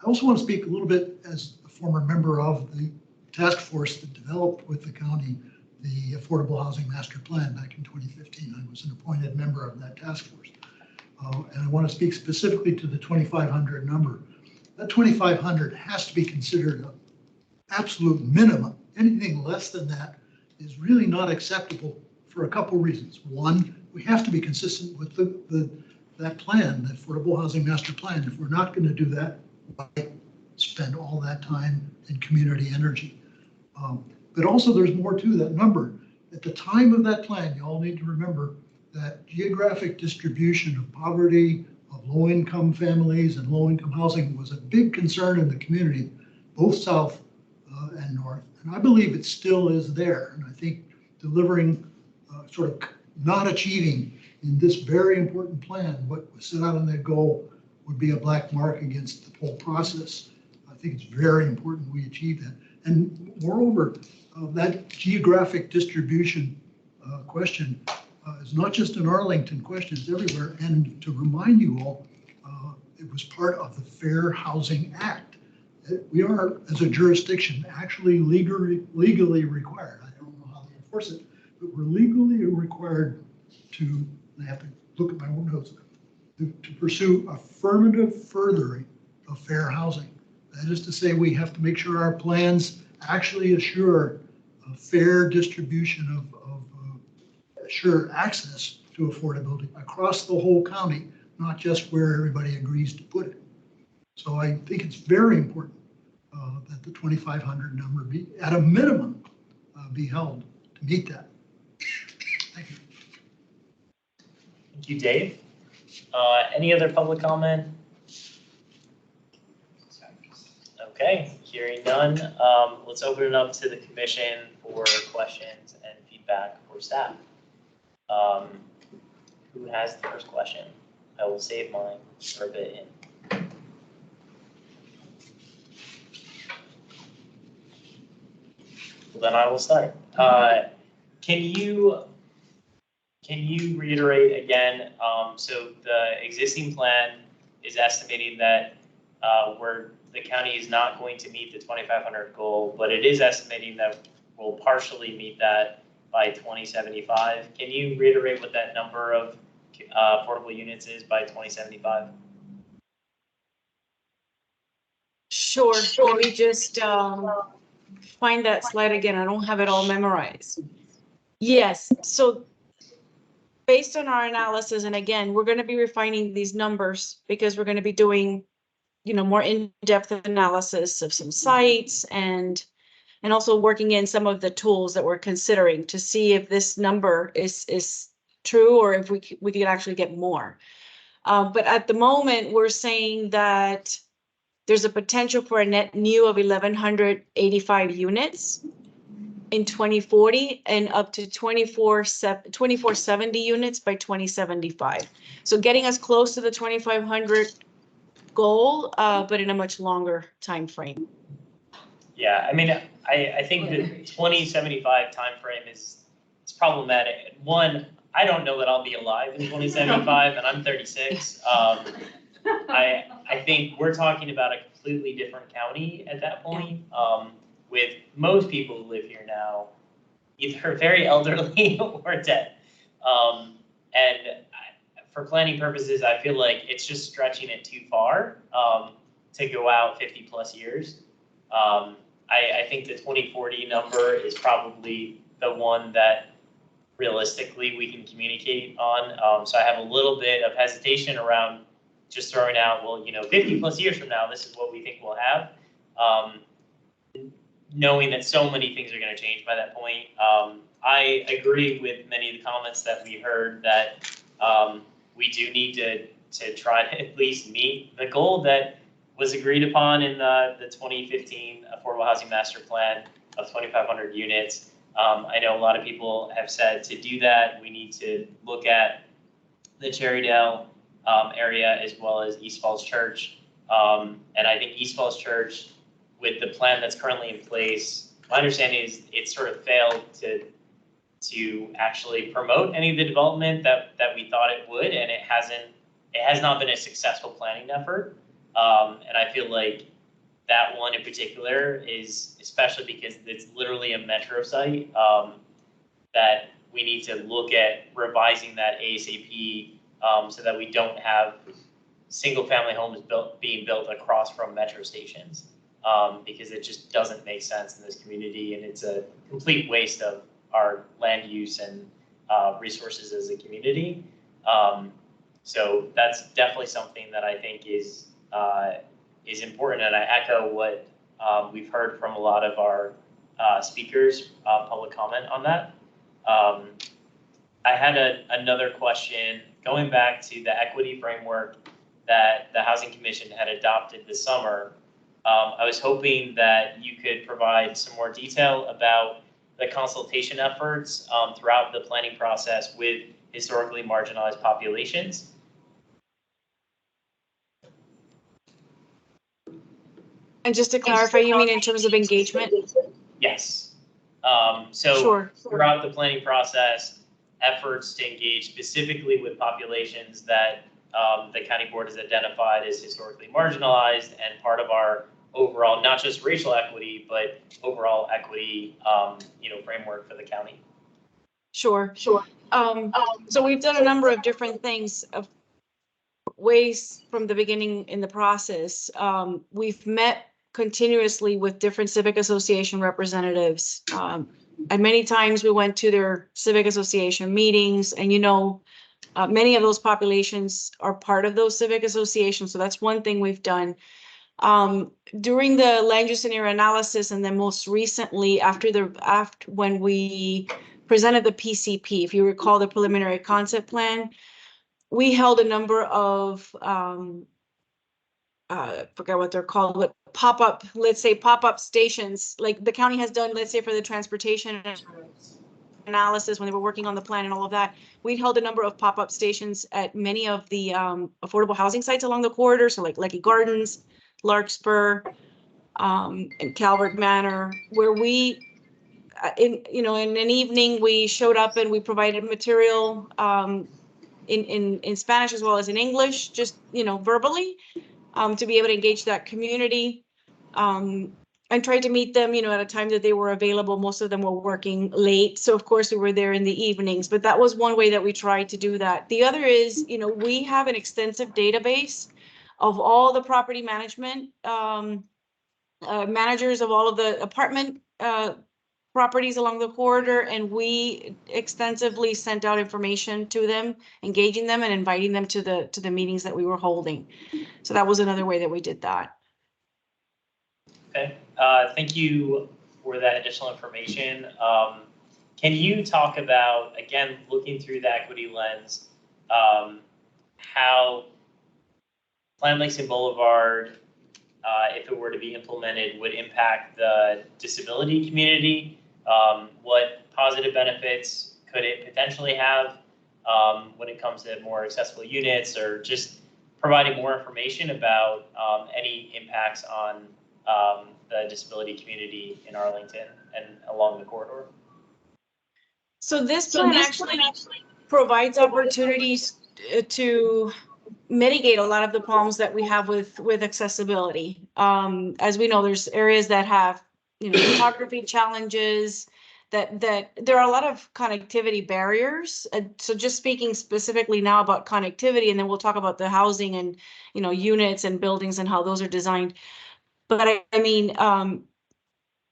I also want to speak a little bit as a former member of the task force that developed with the county the Affordable Housing Master Plan back in 2015. I was an appointed member of that task force. And I want to speak specifically to the 2,500 number. That 2,500 has to be considered an absolute minimum. Anything less than that is really not acceptable for a couple reasons. One, we have to be consistent with that plan, the Affordable Housing Master Plan. If we're not going to do that, why spend all that time and community energy? But also there's more to that number. At the time of that plan, you all need to remember that geographic distribution of poverty, of low-income families and low-income housing was a big concern in the community, both south and north. And I believe it still is there. And I think delivering, sort of not achieving in this very important plan what was set out in that goal would be a black mark against the whole process. I think it's very important we achieve that. And moreover, that geographic distribution question is not just an Arlington question, it's everywhere. And to remind you all, it was part of the Fair Housing Act. We are, as a jurisdiction, actually legally required. I don't know how to enforce it, but we're legally required to, I have to look at my own notes, to pursue affirmative furthering of fair housing. That is to say, we have to make sure our plans actually assure a fair distribution of assure access to affordability across the whole county, not just where everybody agrees to put it. So I think it's very important that the 2,500 number be, at a minimum, be held to meet that. Thank you. Thank you, Dave. Any other public comment? Okay, hearing none, let's open it up to the commission for questions and feedback for staff. Who has the first question? I will save mine for a bit in. Well, then I will start. Can you reiterate again, so the existing plan is estimating that the county is not going to meet the 2,500 goal, but it is estimating that we'll partially meet that by 2075. Can you reiterate what that number of affordable units is by 2075? Sure. Let me just find that slide again. I don't have it all memorized. Yes. So based on our analysis, and again, we're going to be refining these numbers because we're going to be doing, more in-depth analysis of some sites and also working in some of the tools that we're considering to see if this number is true or if we could actually get more. But at the moment, we're saying that there's a potential for a net new of 1,185 units in 2040 and up to 2470 units by 2075. So getting us close to the 2,500 goal, but in a much longer time frame. Yeah, I mean, I think the 2075 timeframe is problematic. One, I don't know that I'll be alive in 2075, and I'm 36. I think we're talking about a completely different county at that point, with most people who live here now either very elderly or dead. And for planning purposes, I feel like it's just stretching it too far to go out 50 plus years. I think the 2040 number is probably the one that realistically we can communicate on. So I have a little bit of hesitation around just throwing out, well, 50 plus years from now, this is what we think we'll have. Knowing that so many things are going to change by that point. I agree with many of the comments that we heard that we do need to try to at least meet the goal that was agreed upon in the 2015 Affordable Housing Master Plan of 2,500 units. I know a lot of people have said to do that, we need to look at the Cherrydale area as well as East Falls Church. And I think East Falls Church, with the plan that's currently in place, my understanding is it sort of failed to actually promote any of the development that we thought it would, and it has not been a successful planning effort. And I feel like that one in particular is especially because it's literally a metro site, that we need to look at revising that ASAP, so that we don't have single-family homes being built across from metro stations, because it just doesn't make sense in this community, and it's a complete waste of our land use and resources as a community. So that's definitely something that I think is important, and I echo what we've heard from a lot of our speakers, public comment on that. I had another question going back to the equity framework that the Housing Commission had adopted this summer. I was hoping that you could provide some more detail about the consultation efforts throughout the planning process with historically marginalized populations. And just to clarify, you mean in terms of engagement? Yes. So Sure. throughout the planning process, efforts to engage specifically with populations that the county board has identified as historically marginalized and part of our overall, not just racial equity, but overall equity, framework for the county. Sure. So we've done a number of different things of ways from the beginning in the process. We've met continuously with different civic association representatives. And many times we went to their civic association meetings, and many of those populations are part of those civic associations. So that's one thing we've done. During the land use scenario analysis, and then most recently after when we presented the PCP, if you recall the preliminary concept plan, we held a number of I forget what they're called, but pop-up stations, like the county has done, let's say for the transportation analysis when they were working on the plan and all of that. We held a number of pop-up stations at many of the affordable housing sites along the corridor, so like Lucky Gardens, Larkspur, and Calvert Manor, where we, in an evening, we showed up and we provided material in Spanish as well as in English, just verbally, to be able to engage that community, and tried to meet them, at a time that they were available. Most of them were working late, so of course we were there in the evenings, but that was one way that we tried to do that. The other is, we have an extensive database of all the property management managers of all of the apartment properties along the corridor, and we extensively sent out information to them, engaging them and inviting them to the meetings that we were holding. So that was another way that we did that. Okay, thank you for that additional information. Can you talk about, again, looking through the equity lens, how Plan Langston Boulevard, if it were to be implemented, would impact the disability community? What positive benefits could it potentially have when it comes to more accessible units, or just providing more information about any impacts on the disability community in Arlington and along the corridor? So this plan actually provides opportunities to mitigate a lot of the problems that we have with accessibility. As we know, there's areas that have topography challenges, that there are a lot of connectivity barriers. So just speaking specifically now about connectivity, and then we'll talk about the housing and units and buildings and how those are designed. But I mean,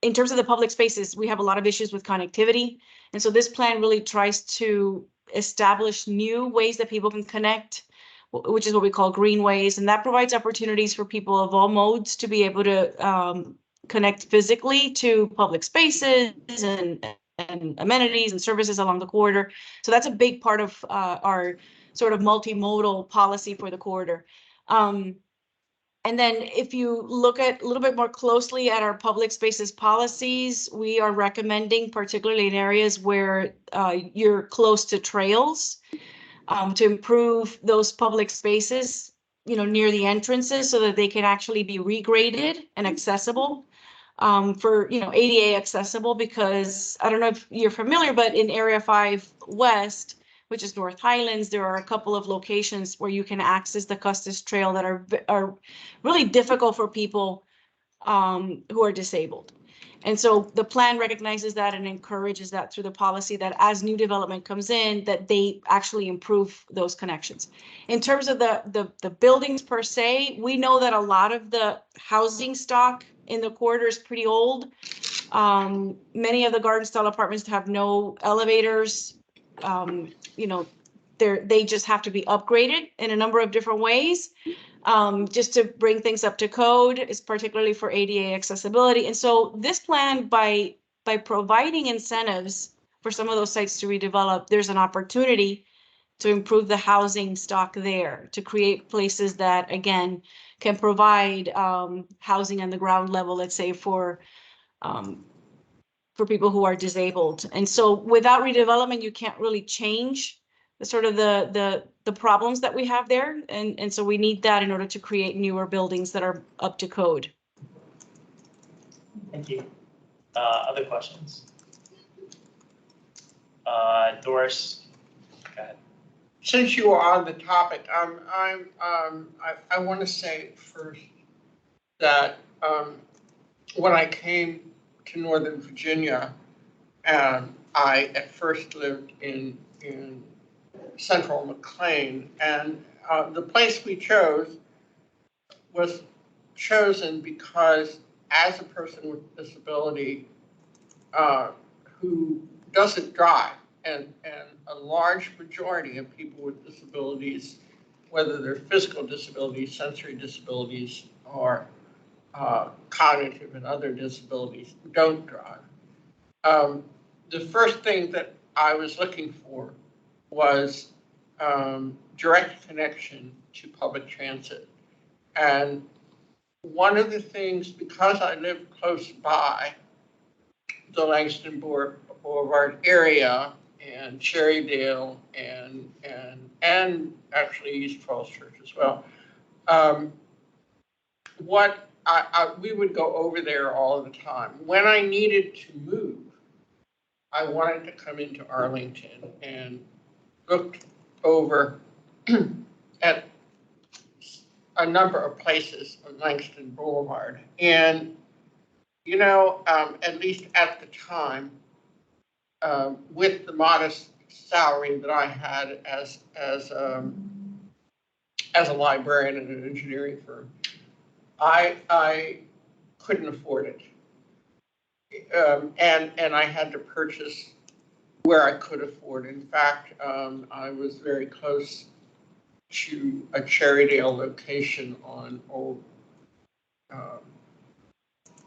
in terms of the public spaces, we have a lot of issues with connectivity. And so this plan really tries to establish new ways that people can connect, which is what we call greenways. And that provides opportunities for people of all modes to be able to connect physically to public spaces and amenities and services along the corridor. So that's a big part of our sort of multimodal policy for the corridor. And then if you look at a little bit more closely at our public spaces policies, we are recommending, particularly in areas where you're close to trails, to improve those public spaces, near the entrances, so that they can actually be regraded and accessible, for, ADA accessible, because I don't know if you're familiar, but in Area 5 West, which is North Highlands, there are a couple of locations where you can access the Custis Trail that are really difficult for people who are disabled. And so the plan recognizes that and encourages that through the policy, that as new development comes in, that they actually improve those connections. In terms of the buildings per se, we know that a lot of the housing stock in the corridor is pretty old. Many of the garden style apartments have no elevators. You know, they just have to be upgraded in a number of different ways, just to bring things up to code, is particularly for ADA accessibility. And so this plan, by providing incentives for some of those sites to redevelop, there's an opportunity to improve the housing stock there, to create places that, again, can provide housing on the ground level, let's say, for people who are disabled. And so without redevelopment, you can't really change the sort of the problems that we have there. And so we need that in order to create newer buildings that are up to code. Thank you. Other questions? Doris, go ahead. Since you are on the topic, I want to say first that when I came to Northern Virginia, I at first lived in Central McLean, and the place we chose was chosen because, as a person with disability who doesn't drive, and a large majority of people with disabilities, whether they're physical disabilities, sensory disabilities, or cognitive and other disabilities, don't drive. The first thing that I was looking for was direct connection to public transit. And one of the things, because I live close by the Langston Boulevard area and Cherrydale and actually East Falls Church as well, we would go over there all the time. When I needed to move, I wanted to come into Arlington and looked over at a number of places on Langston Boulevard. And, you know, at least at the time, with the modest salary that I had as a librarian in an engineering firm, I couldn't afford it. And I had to purchase where I could afford. In fact, I was very close to a Cherrydale location on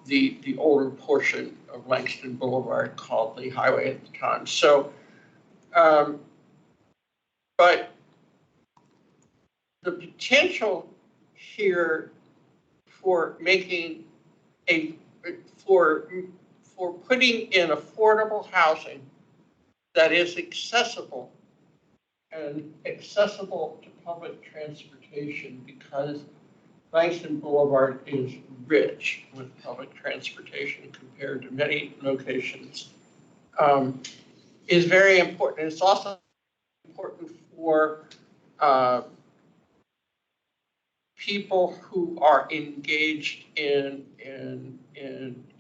the older portion of Langston Boulevard called the highway at the time. So, but the potential here for making for putting in affordable housing that is accessible and accessible to public transportation, because Langston Boulevard is rich with public transportation compared to many locations, is very important. It's also important for people who are engaged in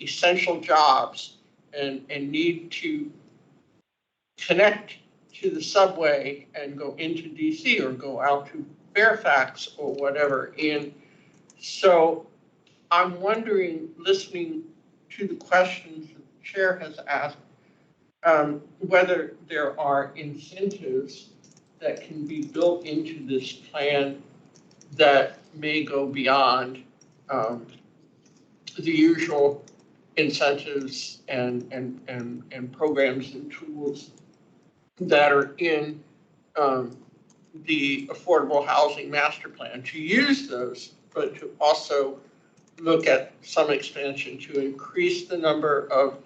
essential jobs and need to connect to the subway and go into DC or go out to Fairfax or whatever. And so I'm wondering, listening to the questions that the chair has asked, whether there are incentives that can be built into this plan that may go beyond the usual incentives and programs and tools that are in the Affordable Housing Master Plan, to use those, but to also look at some expansion to increase the number of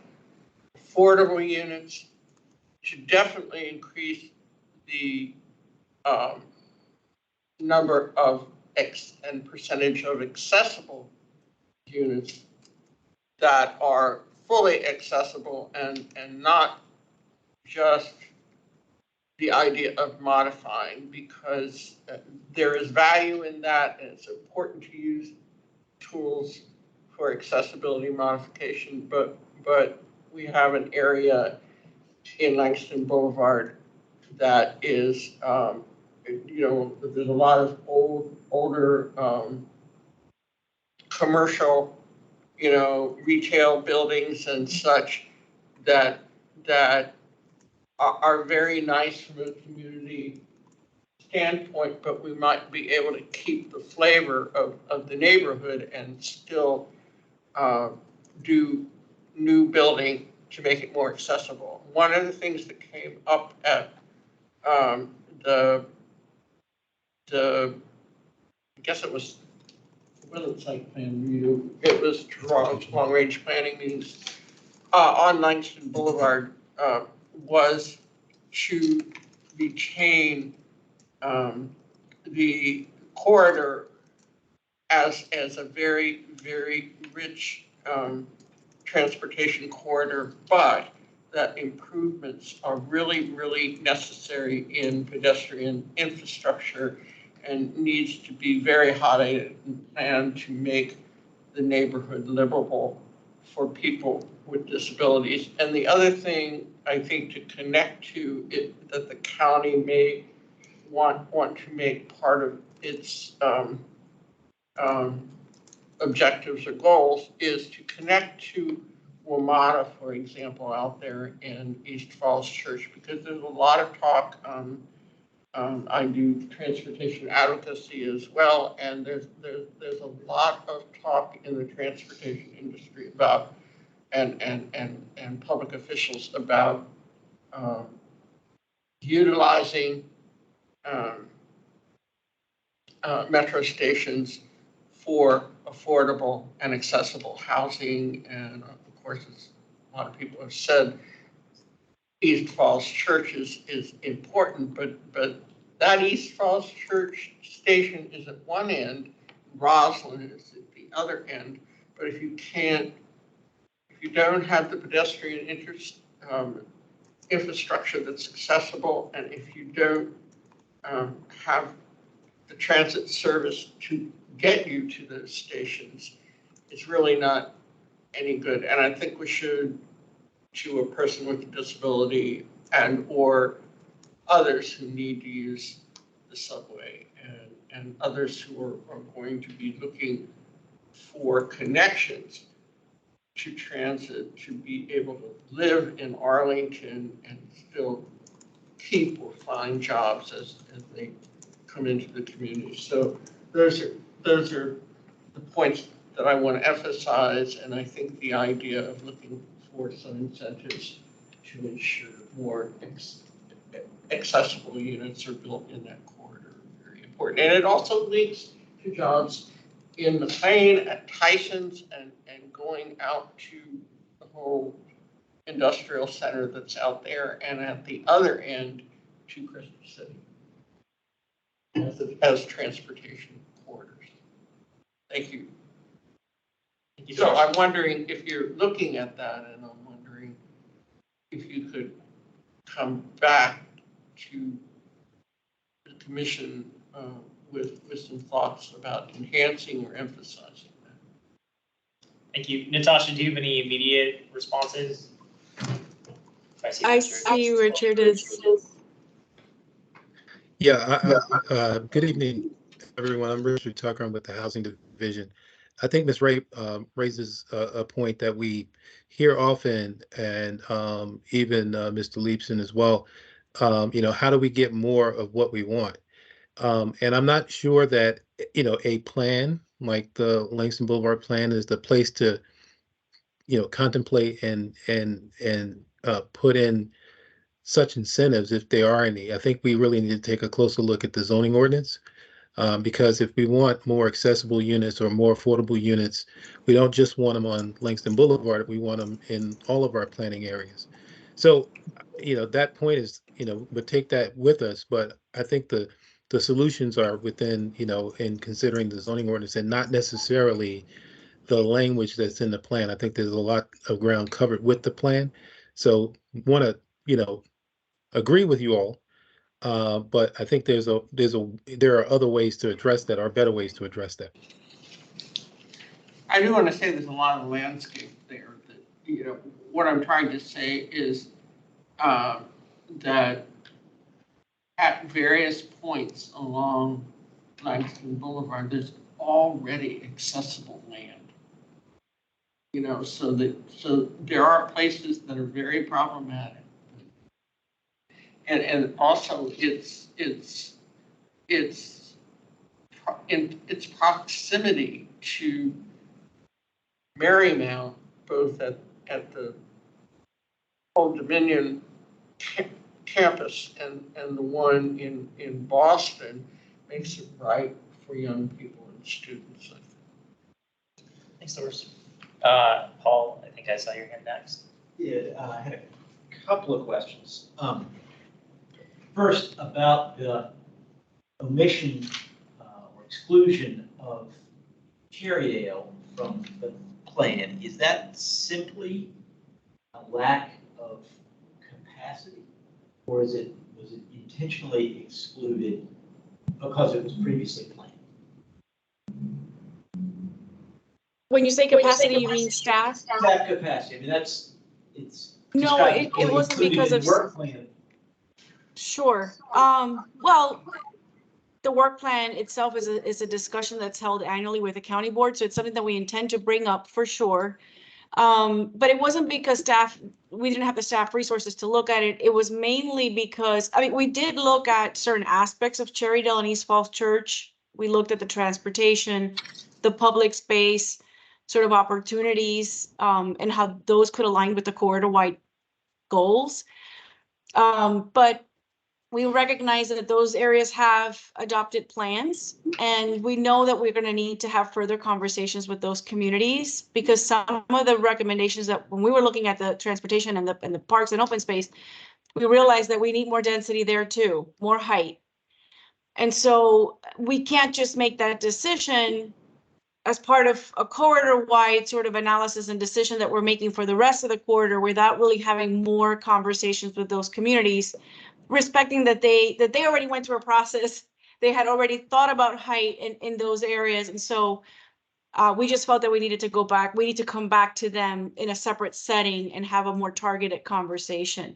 affordable units, to definitely increase the number of and percentage of accessible units that are fully accessible and not just the idea of modifying, because there is value in that, and it's important to use tools for accessibility modification, but we have an area in Langston Boulevard that is, there's a lot of older commercial, retail buildings and such that are very nice from a community standpoint, but we might be able to keep the flavor of the neighborhood and still do new building to make it more accessible. One of the things that came up at the I guess it wasn't site plan review, it was long range planning meetings on Langston Boulevard, was to retain the corridor as a very, very rich transportation corridor, but that improvements are really, really necessary in pedestrian infrastructure and needs to be very highlighted and planned to make the neighborhood livable for people with disabilities. And the other thing I think to connect to it that the county may want to make part of its objectives or goals is to connect to WMATA, for example, out there in East Falls Church, because there's a lot of talk. I do transportation advocacy as well, and there's a lot of talk in the transportation industry about and public officials about utilizing metro stations for affordable and accessible housing. And of course, as a lot of people have said, East Falls Church is important, but that East Falls Church station is at one end, Roslyn is at the other end. But if you don't have the pedestrian infrastructure that's accessible, and if you don't have the transit service to get you to those stations, it's really not any good. And I think we should, to a person with a disability and or others who need to use the subway and others who are going to be looking for connections to transit, to be able to live in Arlington and still keep or find jobs as they come into the community. So those are the points that I want to emphasize, and I think the idea of looking for some incentives to ensure more accessible units are built in that corridor is very important. And it also links to jobs in McLean, at Tyson's, and going out to the whole industrial center that's out there, and at the other end to Crystal City as transportation corridors. Thank you. Thank you So so much. I'm wondering if you're looking at that, and I'm wondering if you could come back to the commission with some thoughts about enhancing or emphasizing that. Thank you. Natasha, do you have any immediate responses? I see Richard is. Yeah, good evening, everyone. I'm Richard Tucker. I'm with the Housing Division. I think Ms. Ray raises a point that we hear often, and even Mr. Leibson as well. How do we get more of what we want? And I'm not sure that, a plan like the Langston Boulevard plan is the place to, contemplate and put in such incentives if there are any. I think we really need to take a closer look at the zoning ordinance, because if we want more accessible units or more affordable units, we don't just want them on Langston Boulevard, we want them in all of our planning areas. So, that point is, we'll take that with us, but I think the solutions are within, in considering the zoning ordinance and not necessarily the language that's in the plan. I think there's a lot of ground covered with the plan. So want to, agree with you all, but I think there are other ways to address that, or better ways to address that. I do want to say there's a lot of landscape there that, you know, what I'm trying to say is that at various points along Langston Boulevard, there's already accessible land. You know, so there are places that are very problematic. And also its proximity to Marymount, both at the Old Dominion campus and the one in Boston, makes it right for young people and students, I think. Thanks, Doris. Paul, I think I saw your hand next. Yeah, I had a couple of questions. First, about the omission or exclusion of Cherrydale from the plan. Is that simply a lack of capacity, or was it intentionally excluded because it was previously planned? When you say capacity, you mean staff? Staff capacity. I mean, it's. No, it wasn't because of. Work plan. Sure. Well, the work plan itself is a discussion that's held annually with the county board, so it's something that we intend to bring up for sure. But it wasn't because we didn't have the staff resources to look at it. It was mainly because, I mean, we did look at certain aspects of Cherrydale and East Falls Church. We looked at the transportation, the public space, sort of opportunities, and how those could align with the corridor-wide goals. But we recognize that those areas have adopted plans, and we know that we're going to need to have further conversations with those communities, because some of the recommendations that when we were looking at the transportation and the parks and open space, we realized that we need more density there too, more height. And so we can't just make that decision as part of a corridor-wide sort of analysis and decision that we're making for the rest of the corridor without really having more conversations with those communities, respecting that they already went through a process. They had already thought about height in those areas. And so we just felt that we needed to go back. We need to come back to them in a separate setting and have a more targeted conversation.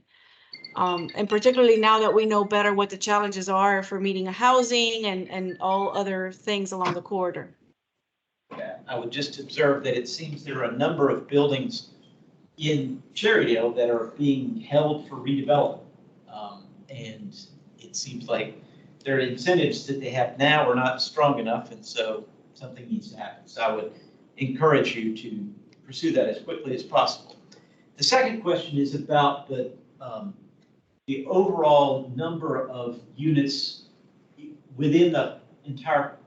And particularly now that we know better what the challenges are for meeting housing and all other things along the corridor. Yeah, I would just observe that it seems there are a number of buildings in Cherrydale that are being held for redevelopment. And it seems like their incentives that they have now are not strong enough, and so something needs to happen. So I would encourage you to pursue that as quickly as possible. The second question is about the overall number of units within the entire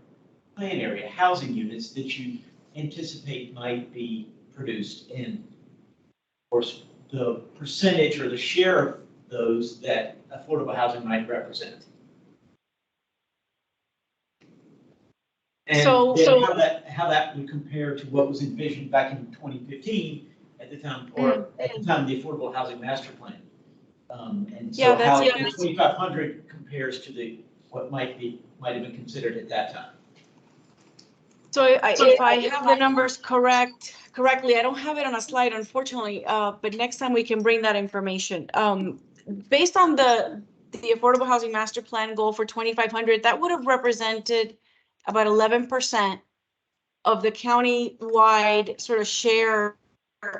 plan area, housing units that you anticipate might be produced, and of course the percentage or the share of those that affordable housing might represent. And how that would compare to what was envisioned back in 2015 at the time, or at the time of the Affordable Housing Master Plan. And so how the 2,500 compares to what might have been considered at that time. So if I have the numbers correctly, I don't have it on a slide, unfortunately, but next time we can bring that information. Based on the Affordable Housing Master Plan goal for 2,500, that would have represented about 11% of the county-wide sort of share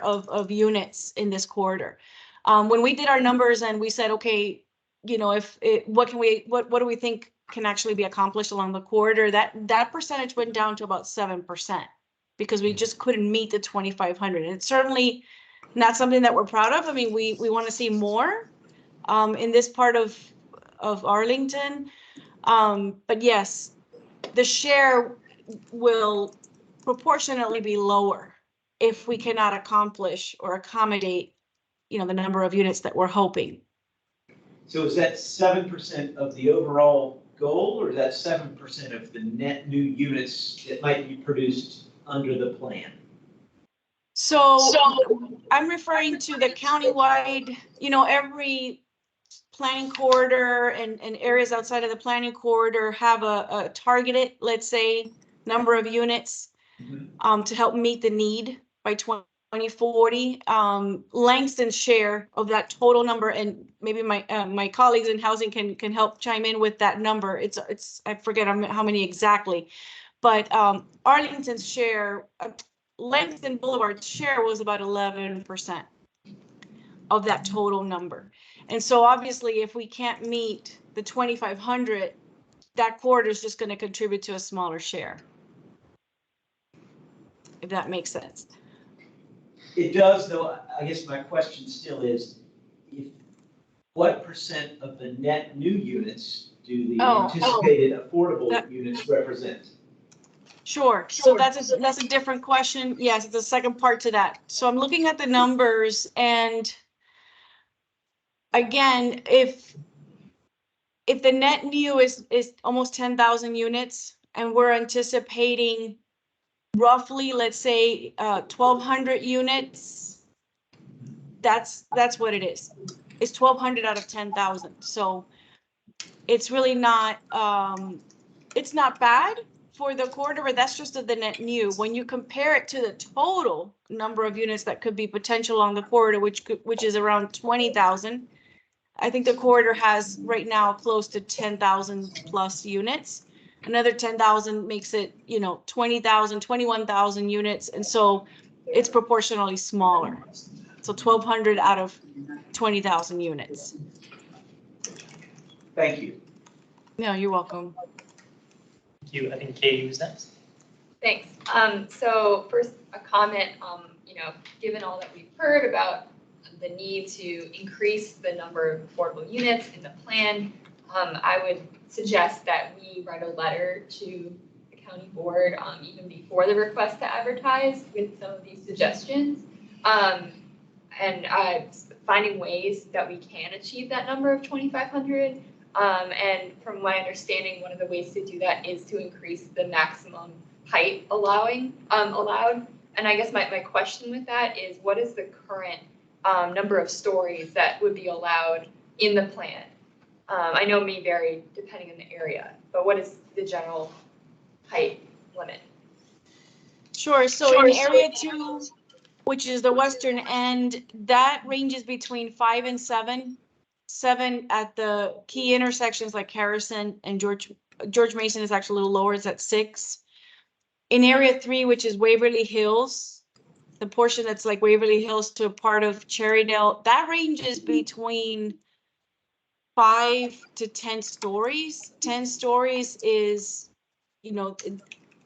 of units in this corridor. When we did our numbers and we said, okay, you know, what do we think can actually be accomplished along the corridor, that percentage went down to about 7% because we just couldn't meet the 2,500. And it's certainly not something that we're proud of. I mean, we want to see more in this part of Arlington. But yes, the share will proportionately be lower if we cannot accomplish or accommodate, you know, the number of units that we're hoping. So is that 7% of the overall goal, or is that 7% of the net new units that might be produced under the plan? So I'm referring to the countywide, you know, every planning corridor and areas outside of the planning corridor have a targeted, let's say, number of units. to help meet the need by 2040. Langston's share of that total number, and maybe my colleagues in housing can help chime in with that number. It's I forget how many exactly, but Arlington's share, Langston Boulevard's share was about 11% of that total number. And so obviously, if we can't meet the 2,500, that corridor is just going to contribute to a smaller share. If that makes sense. It does, though. I guess my question still is, what percent of the net new units do the anticipated affordable units represent? Sure. So that's a different question. Yes, it's the second part to that. So I'm looking at the numbers, and again, if the net new is almost 10,000 units, and we're anticipating roughly, let's say, 1,200 units, that's what it is. It's 1,200 out of 10,000. So it's really not, it's not bad for the corridor, but that's just of the net new. When you compare it to the total number of units that could be potential along the corridor, which is around 20,000, I think the corridor has right now close to 10,000 plus units. Another 10,000 makes it, 20,000, 21,000 units. And so it's proportionally smaller. So 1,200 out of 20,000 units. Thank you. No, you're welcome. Thank you. I think Katie was next. Thanks. So first a comment, given all that we've heard about the need to increase the number of affordable units in the plan, I would suggest that we write a letter to the county board even before the request to advertise with some of these suggestions, and finding ways that we can achieve that number of 2,500. And from my understanding, one of the ways to do that is to increase the maximum height allowed. And I guess my question with that is, what is the current number of stories that would be allowed in the plan? I know it may vary depending on the area, but what is the general height limit? Sure. So in area 2, which is the western end, that ranges between 5 and 7. 7 at the key intersections like Harrison and George Mason is actually a little lower. It's at 6. In area 3, which is Waverly Hills, the portion that's like Waverly Hills to a part of Cherrydale, that ranges between 5 to 10 stories. 10 stories is,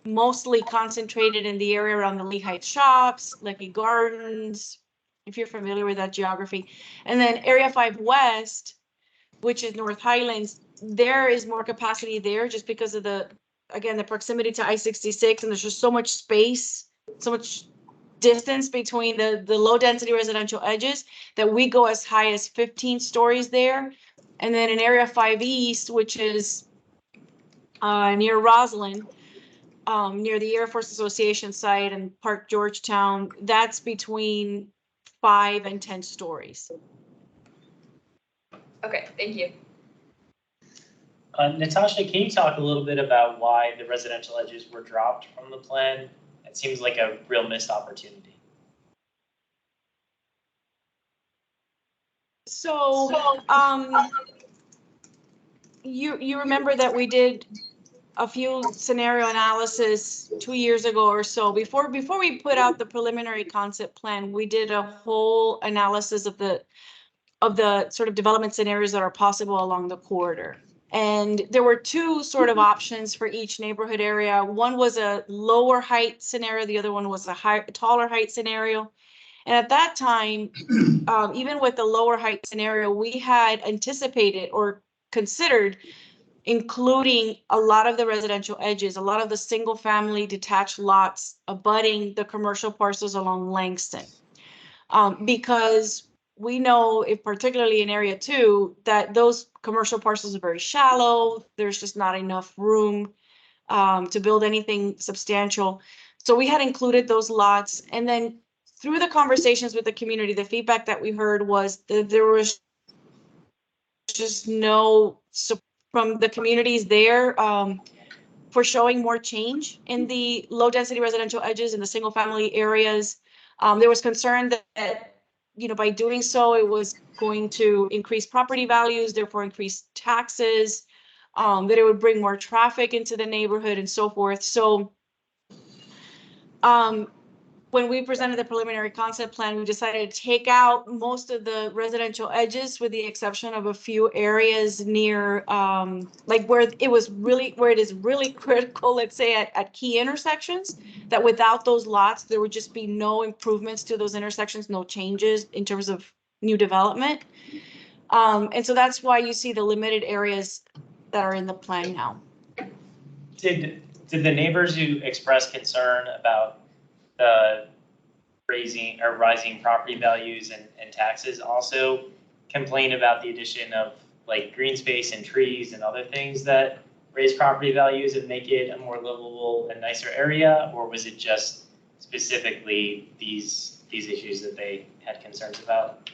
mostly concentrated in the area around the Lehigh Shops, Lecky Gardens, if you're familiar with that geography. And then area 5 West, which is North Highlands, there is more capacity there just because of the proximity to I-66, and there's just so much space, so much distance between the low density residential edges that we go as high as 15 stories there. And then in area 5 East, which is near Roslyn, near the Air Force Association site and Park Georgetown, that's between 5 and 10 stories. Okay, thank you. Natasha, can you talk a little bit about why the residential edges were dropped from the plan? It seems like a real missed opportunity. So, you remember that we did a few scenario analysis 2 years ago or so. Before we put out the preliminary concept plan, we did a whole analysis of the sort of development scenarios that are possible along the corridor. And there were 2 sort of options for each neighborhood area. One was a lower height scenario. The other one was a taller height scenario. And at that time, even with the lower height scenario, we had anticipated or considered including a lot of the residential edges, a lot of the single family detached lots abutting the commercial parcels along Langston. Because we know, if particularly in area 2, that those commercial parcels are very shallow. There's just not enough room to build anything substantial. So we had included those lots. And then through the conversations with the community, the feedback that we heard was that there was just no support from the communities there. for showing more change in the low density residential edges in the single family areas. There was concern that, you know, by doing so, it was going to increase property values, therefore increase taxes, that it would bring more traffic into the neighborhood and so forth. So when we presented the preliminary concept plan, we decided to take out most of the residential edges with the exception of a few areas near, like where it was really, where it is really critical, let's say at key intersections, that without those lots, there would just be no improvements to those intersections, no changes in terms of new development. And so that's why you see the limited areas that are in the plan now. Did the neighbors who expressed concern about the rising property values and taxes also complain about the addition of like green space and trees and other things that raise property values and make it a more livable and nicer area? Or was it just specifically these issues that they had concerns about?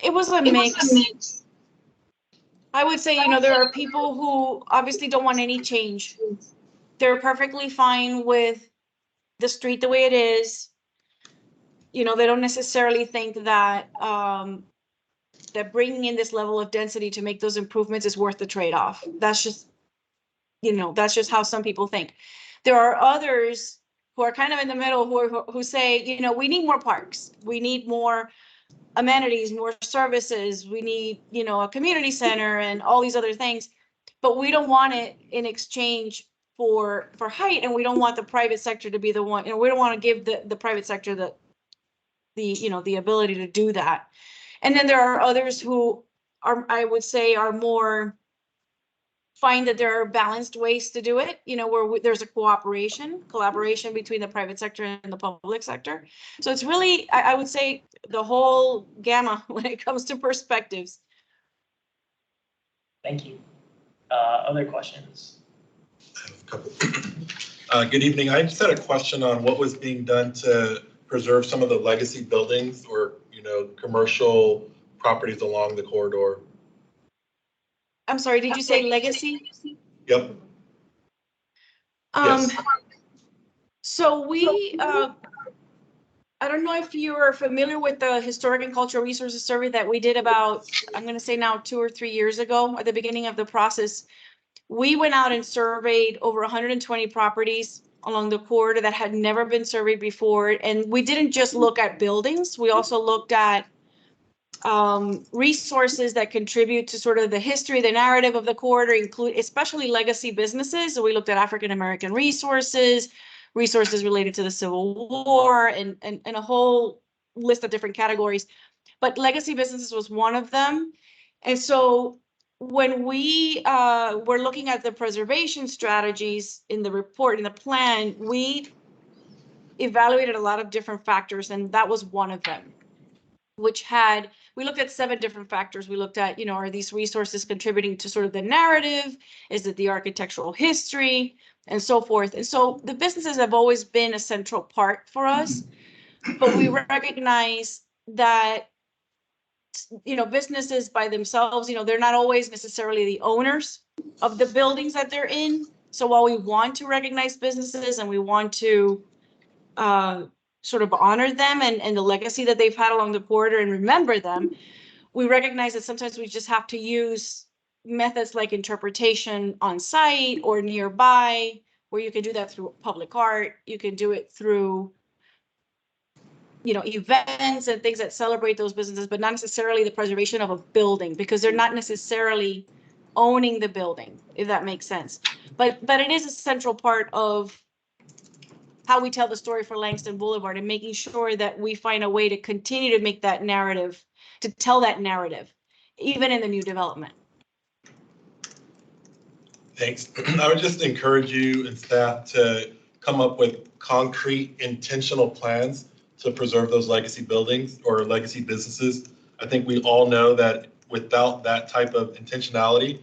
It was a mix. I would say, you know, there are people who obviously don't want any change. They're perfectly fine with the street the way it is. You know, they don't necessarily think that that bringing in this level of density to make those improvements is worth the trade-off. That's just, you know, that's just how some people think. There are others who are kind of in the middle who say, you know, we need more parks. We need more amenities, more services. We need, you know, a community center and all these other things, but we don't want it in exchange for height, and we don't want the private sector to be the one, you know, we don't want to give the private sector the you know, the ability to do that. And then there are others who are, I would say, are more find that there are balanced ways to do it, you know, where there's a collaboration between the private sector and the public sector. So it's really, I would say, the whole gamma when it comes to perspectives. Thank you. Other questions? I have a couple. Good evening. I just had a question on what was being done to preserve some of the legacy buildings or, you know, commercial properties along the corridor. I'm sorry, did you say legacy? Yep. Yes. So we, I don't know if you are familiar with the Historic and Cultural Resources Survey that we did about, I'm going to say now 2 or 3 years ago at the beginning of the process. We went out and surveyed over 120 properties along the corridor that had never been surveyed before. And we didn't just look at buildings, we also looked at resources that contribute to sort of the history, the narrative of the corridor, include especially legacy businesses. So we looked at African-American resources related to the Civil War, and a whole list of different categories. But legacy businesses was one of them. And so when we were looking at the preservation strategies in the report, in the plan, we evaluated a lot of different factors, and that was one of them, which had, we looked at 7 different factors. We looked at, you know, are these resources contributing to sort of the narrative? Is it the architectural history and so forth? And so the businesses have always been a central part for us, but we recognize that, you know, businesses by themselves, you know, they're not always necessarily the owners of the buildings that they're in. So while we want to recognize businesses and we want to sort of honor them and the legacy that they've had along the corridor and remember them, we recognize that sometimes we just have to use methods like interpretation on site or nearby, where you can do that through public art. You can do it through, you know, events and things that celebrate those businesses, but not necessarily the preservation of a building, because they're not necessarily owning the building, if that makes sense. But it is a central part of how we tell the story for Langston Boulevard, and making sure that we find a way to continue to make that narrative, to tell that narrative, even in the new development. Thanks. I would just encourage you and staff to come up with concrete, intentional plans to preserve those legacy buildings or legacy businesses. I think we all know that without that type of intentionality,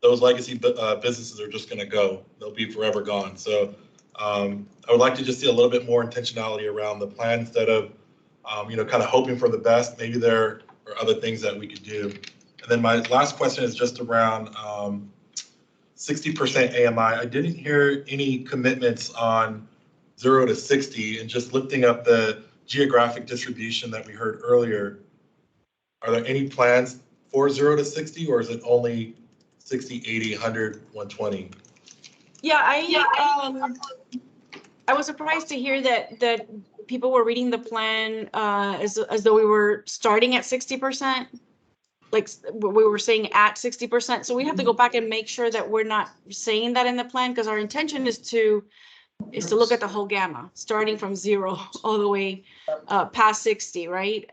those legacy businesses are just going to go. They'll be forever gone. So I would like to just see a little bit more intentionality around the plan instead of, you know, kind of hoping for the best. Maybe there are other things that we could do. And then my last question is just around 60% AMI. I didn't hear any commitments on 0 to 60, and just lifting up the geographic distribution that we heard earlier. Are there any plans for 0 to 60, or is it only 60, 80, 100, 120? Yeah, I was surprised to hear that people were reading the plan as though we were starting at 60%. Like we were saying at 60%. So we have to go back and make sure that we're not saying that in the plan, because our intention is to look at the whole gamma, starting from 0 all the way past 60, right?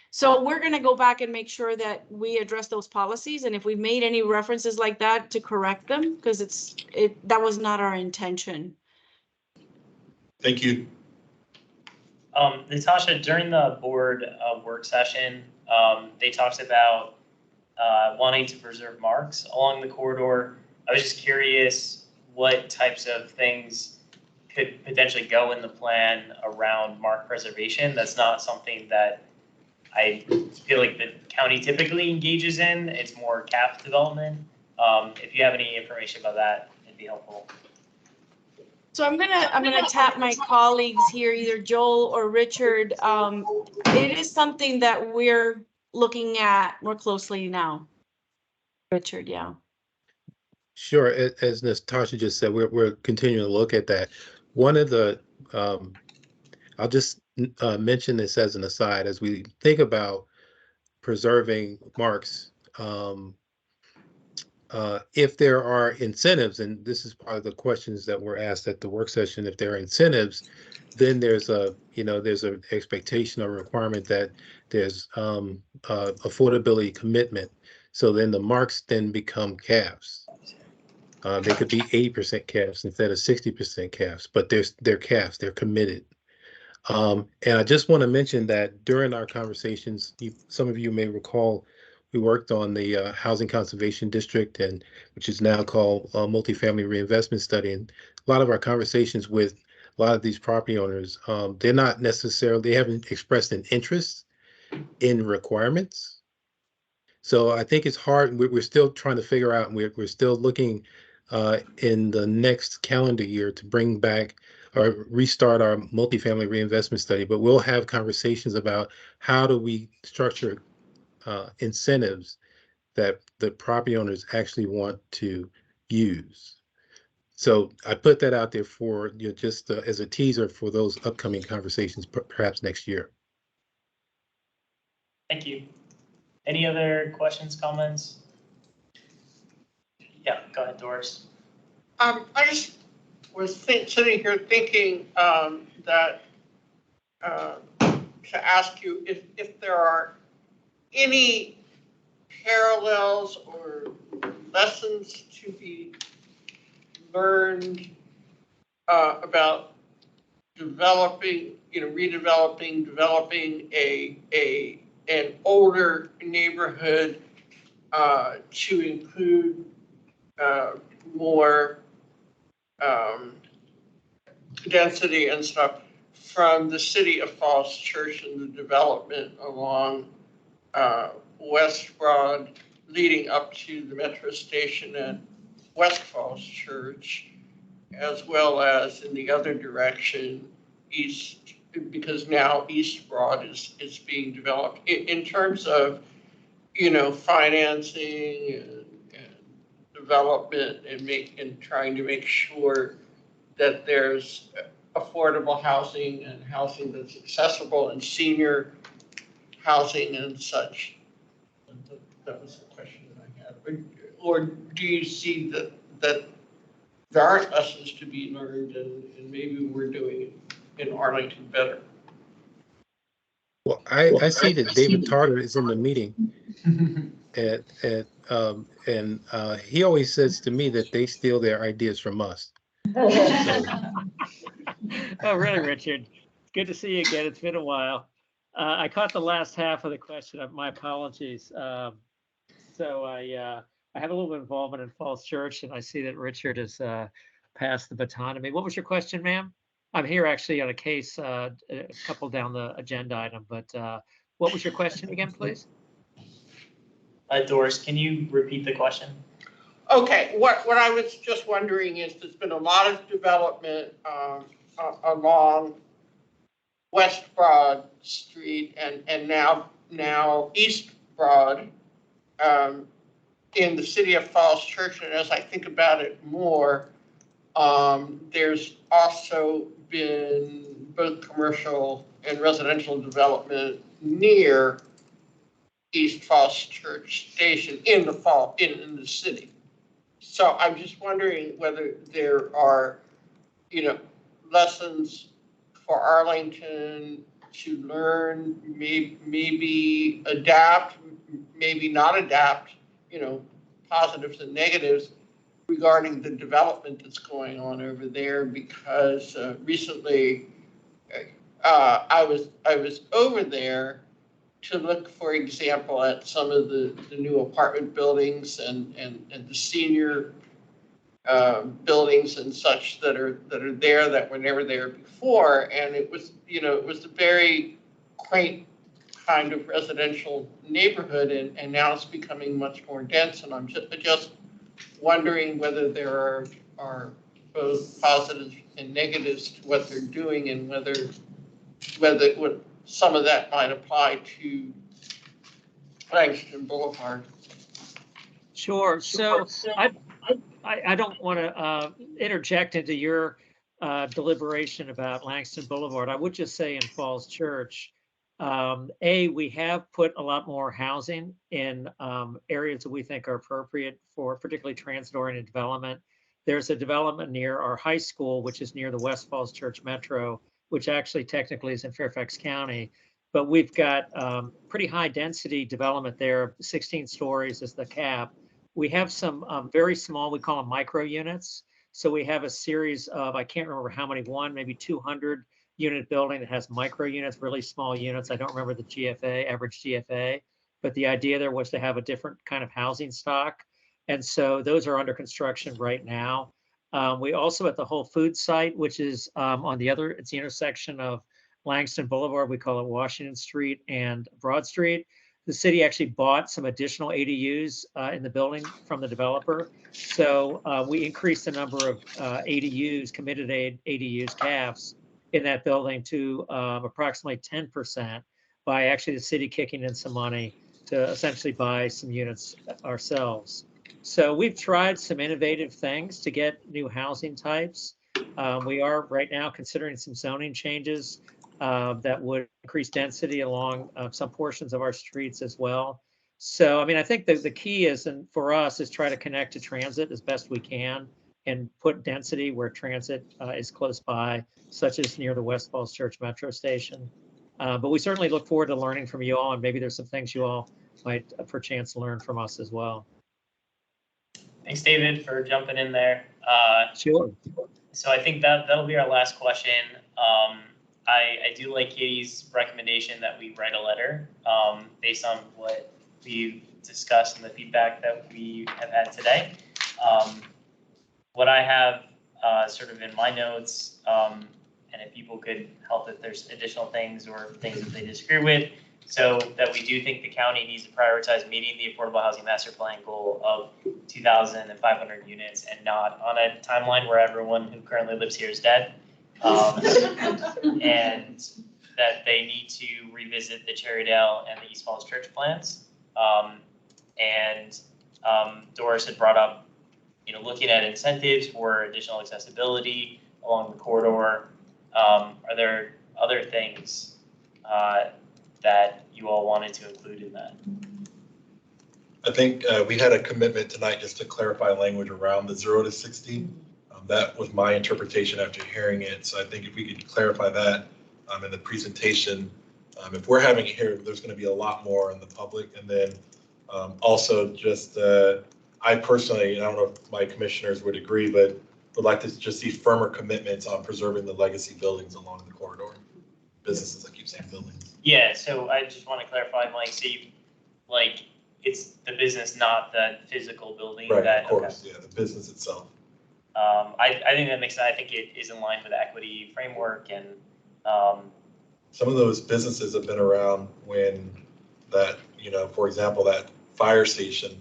So we're going to go back and make sure that we address those policies, and if we made any references like that, to correct them, because that was not our intention. Thank you. Natasha, during the board work session, they talked about wanting to preserve marks along the corridor. I was just curious what types of things could potentially go in the plan around mark preservation. That's not something that I feel like the county typically engages in. It's more CAF development. If you have any information about that, it'd be helpful. So I'm gonna tap my colleagues here, either Joel or Richard. It is something that we're looking at more closely now. Richard, yeah. Sure, as Natasha just said, we're continuing to look at that. One of the, I'll just mention this as an aside, as we think about preserving marks, if there are incentives, and this is part of the questions that were asked at the work session, if there are incentives, then there's an expectation or requirement that there's affordability commitment. So then the marks then become CAFs. They could be 80% CAFs instead of 60% CAFs, but they're CAFs, they're committed. And I just want to mention that during our conversations, some of you may recall, we worked on the Housing Conservation District, and which is now called Multifamily Reinvestment Study. And a lot of our conversations with a lot of these property owners, they haven't expressed an interest in requirements. So I think it's hard. We're still trying to figure out, and we're still looking in the next calendar year to bring back or restart our multifamily reinvestment study. But we'll have conversations about how do we structure incentives that the property owners actually want to use. So I put that out there for just as a teaser for those upcoming conversations, perhaps next year. Thank you. Any other questions, comments? Yeah, go ahead, Doris. I just was sitting here thinking that to ask you if there are any parallels or lessons to be learned about developing, developing an older neighborhood to include more density and stuff from the city of Falls Church and the development along West Broad leading up to the metro station and West Falls Church, as well as in the other direction, east, because now East Broad is being developed in terms of, financing and development and trying to make sure that there's affordable housing and housing that's accessible and senior housing and such. That was the question that I had. Or do you see that there aren't lessons to be learned and maybe we're doing it in Arlington better? Well, I see that David Tarter is in the meeting, and he always says to me that they steal their ideas from us. Oh, really, Richard? It's good to see you again. It's been a while. I caught the last half of the question. My apologies. So I have a little bit of involvement in Falls Church, and I see that Richard has passed the baton to me. What was your question, ma'am? I'm here actually on a case, a couple down the agenda item, but what was your question again, please? Doris, can you repeat the question? Okay, what I was just wondering is there's been a lot of development along West Broad Street and now East Broad in the city of Falls Church. And as I think about it more, there's also been both commercial and residential development near East Falls Church Station in the city. So I'm just wondering whether there are, lessons for Arlington to learn, maybe adapt, maybe not adapt, positives and negatives regarding the development that's going on over there. Because recently I was over there to look, for example, at some of the new apartment buildings and the senior buildings and such that are there that were never there before. And it was a very quaint kind of residential neighborhood, and now it's becoming much more dense. And I'm just wondering whether there are both positives and negatives to what they're doing, and whether some of that might apply to Langston Boulevard. Sure. So I don't want to interject into your deliberation about Langston Boulevard. I would just say in Falls Church, we have put a lot more housing in areas that we think are appropriate for particularly transit-oriented development. There's a development near our high school, which is near the West Falls Church Metro, which actually technically is in Fairfax County. But we've got pretty high density development there. 16 stories is the cap. We have some very small, we call them micro units. So we have a series of, I can't remember how many, maybe 200 unit building that has micro units, really small units. I don't remember the GFA, average GFA, but the idea there was to have a different kind of housing stock. And so those are under construction right now. We also at the Whole Foods site, which is it's the intersection of Langston Boulevard, we call it Washington Street and Broad Street. The city actually bought some additional ADUs in the building from the developer. So we increased the number of ADUs, committed ADUs, CAFs, in that building to approximately 10% by actually the city kicking in some money to essentially buy some units ourselves. So we've tried some innovative things to get new housing types. We are right now considering some zoning changes that would increase density along some portions of our streets as well. So, I mean, I think the key is, and for us, is try to connect to transit as best we can and put density where transit is close by, such as near the West Falls Church Metro Station. But we certainly look forward to learning from you all, and maybe there's some things you all might perchance learn from us as well. Thanks, David, for jumping in there. Sure. So I think that'll be our last question. I do like Katie's recommendation that we write a letter based on what we've discussed and the feedback that we have had today. What I have sort of in my notes, and if people could help if there's additional things or things that they disagree with, so that we do think the county needs to prioritize meeting the Affordable Housing Master Plan goal of 2,500 units and not on a timeline where everyone who currently lives here is dead. And that they need to revisit the Cherrydale and the East Falls Church plans. Doris had brought up, looking at incentives for additional accessibility along the corridor. Are there other things that you all wanted to include in that? I think we had a commitment tonight just to clarify language around the 0 to 60. That was my interpretation after hearing it. So I think if we could clarify that in the presentation, if we're having it here, there's going to be a lot more in the public. And then also just, I personally, I don't know if my commissioners would agree, but would like to just see firmer commitments on preserving the legacy buildings along the corridor. Businesses, I keep saying buildings. Yeah, so I just want to clarify, Mike, so it's the business, not the physical building. Right, that, of course, okay. Yeah, the business itself. I think that makes sense. I think it is in line with the equity framework, and some of those businesses have been around when that, for example, that fire station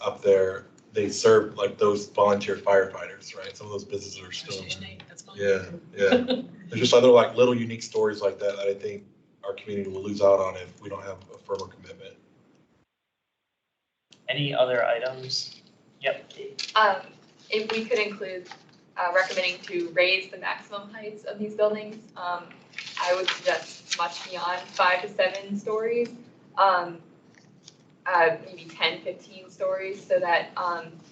up there, they serve like those volunteer firefighters, right? Some of those businesses are still. Yeah, yeah. There's just other like little unique stories like that that I think our community will lose out on if we don't have a firmer commitment. Any other items? Yep. If we could include recommending to raise the maximum heights of these buildings, I would suggest much beyond 5 to 7 stories, maybe 10, 15 stories, so that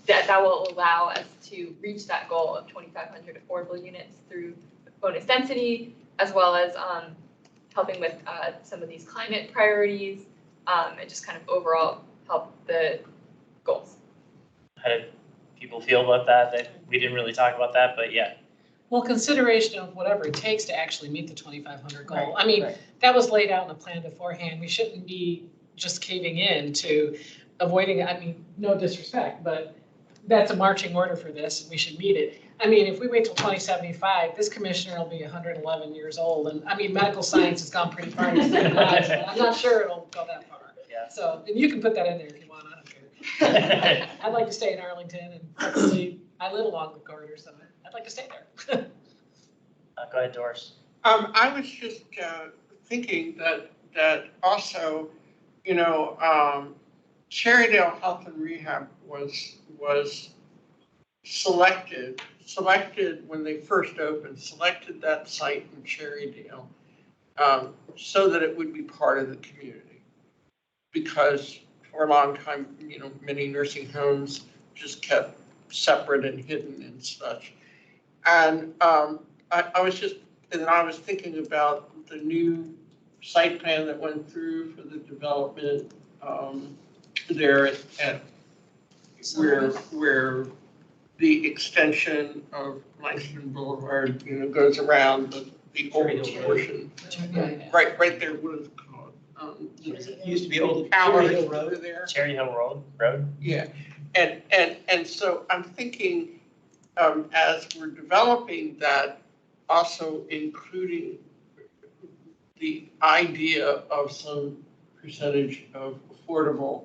that will allow us to reach that goal of 2,500 affordable units through bonus density, as well as helping with some of these climate priorities, and just kind of overall help the goals. How did people feel about that? That we didn't really talk about that, but yeah. Well, consideration of whatever it takes to actually meet the 2,500 goal. Right, I mean, right. that was laid out in the plan beforehand. We shouldn't be just caving in to avoiding, I mean, no disrespect, but that's a marching order for this, and we should meet it. I mean, if we wait till 2075, this commissioner will be 111 years old, and I mean, medical science has gone pretty far in his lives, but I'm not sure it'll go that far. Yeah. So, and you can put that in there if you want, I don't care. I'd like to stay in Arlington, and hopefully, I live along the corridor, so I'd like to stay there. Go ahead, Doris. I was just thinking that also, you know, Cherrydale Health and Rehab was selected when they first opened, selected that site in Cherrydale so that it would be part of the community. Because for a long time, you know, many nursing homes just kept separate and hidden and such. And I was thinking about the new site plan that went through for the development there at where the extension of Langston Boulevard, you know, goes around the old portion. Right there, what is it called? It used to be old Cherry Hill Road. there. Cherry Hill Road? Yeah, and so I'm thinking, as we're developing that, also including the idea of some percentage of affordable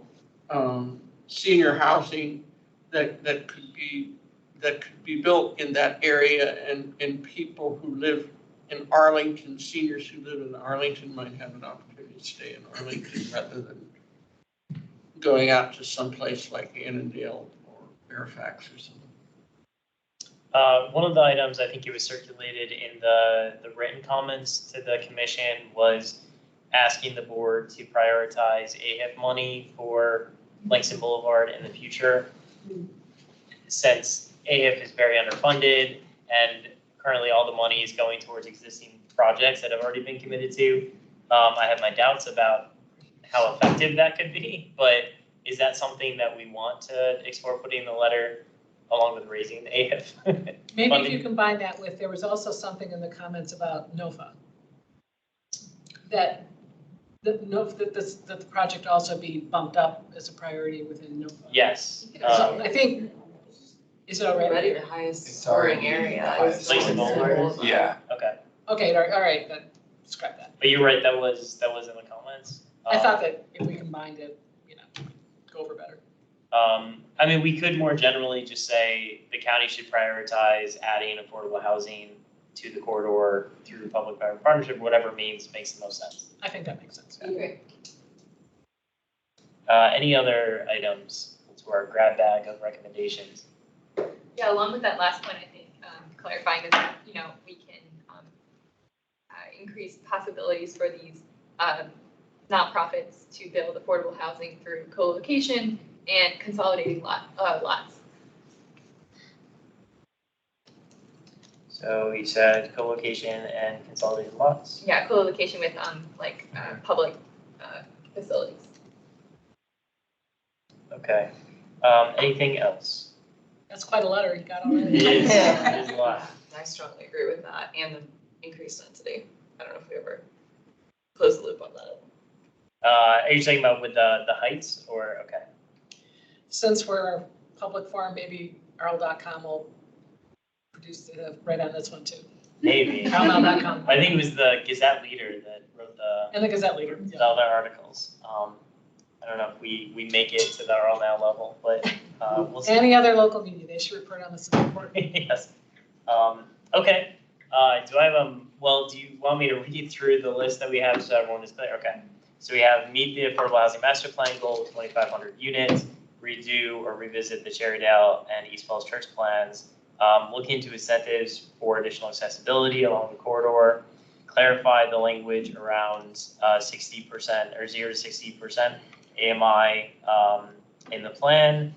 senior housing that could be built in that area, and people who live in Arlington, seniors who live in Arlington might have an opportunity to stay in Arlington rather than going out to someplace like Annandale or Fairfax or something. One of the items I think it was circulated in the written comments to the commission was asking the board to prioritize AHIP money for Langston Boulevard in the future. Since AHIP is very underfunded and currently all the money is going towards existing projects that have already been committed to, I have my doubts about how effective that could be, but is that something that we want to explore putting in the letter along with raising the AHIP? Maybe funding? if you combine that with, there was also something in the comments about NOFA. That the project also be bumped up as a priority within NOFA. Yes. So I think, is it already? The highest scoring area. Langston Boulevard? Yeah. Okay. Okay, all right, then scrap that. But you're right, that was in the comments. I thought that if we combined it, you know, go over better. I mean, we could more generally just say the county should prioritize adding affordable housing to the corridor through public-private partnership, whatever means makes the most sense. I think that makes sense. Okay. Any other items to our grab bag of recommendations? Yeah, along with that last point, I think clarifying that, you know, we can increase possibilities for these nonprofits to build affordable housing through co-location and consolidating lots. So you said co-location and consolidated lots? Yeah, co-location with public facilities. Okay. Anything else? That's quite a letter you got already. It is. It is a lot. I strongly agree with that and the increased density. I don't know if we ever close the loop on that. Are you talking about with the heights or, okay. Since we're a public forum, maybe Arl.com will produce right on this one too. Maybe. Arl.com. I think it was the Gazette Leader that wrote And the Gazette Leader. the other articles. I don't know if we make it to the Earl now level, but we'll see. Any other local media, they should report on this report. Yes. Okay. Do I have well, do you want me to read through the list that we have so everyone is clear? Okay. So we have meet the Affordable Housing Master Plan goal of 2,500 units, redo or revisit the Cherrydale and East Falls Church plans, look into incentives for additional accessibility along the corridor, clarify the language around 60% or 0 to 60% AMI in the plan,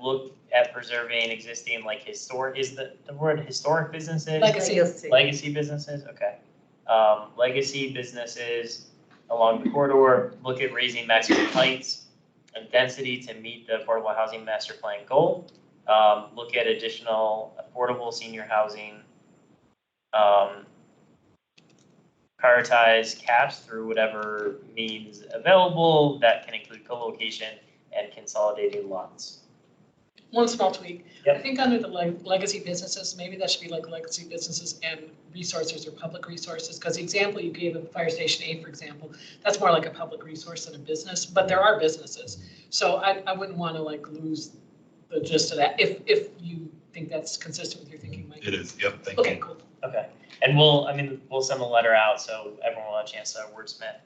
look at preserving existing like historic, is the word historic businesses? Legacy businesses, okay. Legacy businesses along the corridor, look at raising maximum heights and density to meet the Affordable Housing Master Plan goal. Look at additional affordable senior housing. Prioritize caps through whatever means available that can include co-location and consolidated lots. One small tweak. Yep. I think under the legacy businesses, maybe that should be like legacy businesses and resources or public resources, because the example you gave of Fire Station 8, for example, that's more like a public resource than a business, but there are businesses. So I wouldn't want to like lose the gist of that if you think that's consistent with your thinking, Mike. It is, yep, thank you. Okay, cool. Okay, and we'll send a letter out so everyone will have a chance to wordsmith.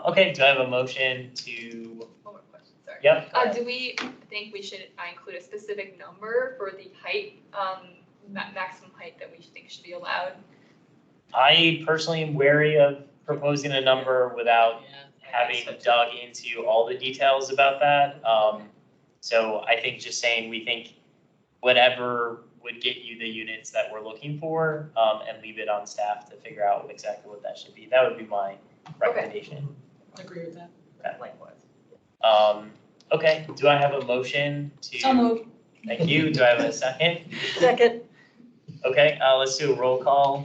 Okay, do I have a motion to? One more question, sorry. Yep. Do we think we should include a specific number for the height, maximum height that we think should be allowed? I personally am wary of proposing a number without having dug into all the details about that. So I think just saying we think whatever would get you the units that we're looking for, and leave it on staff to figure out exactly what that should be. That would be my recommendation. I agree with that. Okay. Likewise. Okay, do I have a motion to? So moved. Thank you. Do I have a second? Second. Okay, let's do a roll call.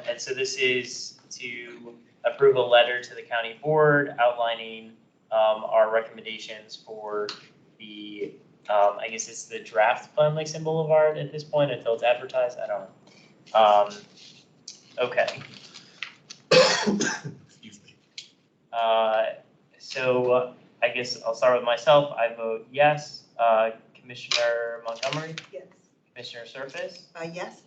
And so this is to approve a letter to the county board outlining our recommendations for the, I guess it's the draft plan Lakeson Boulevard at this point until it's advertised. I don't know. Okay. Excuse me. So I guess I'll start with myself. I vote yes. Commissioner Montgomery? Yes. Commissioner Surface? Yes.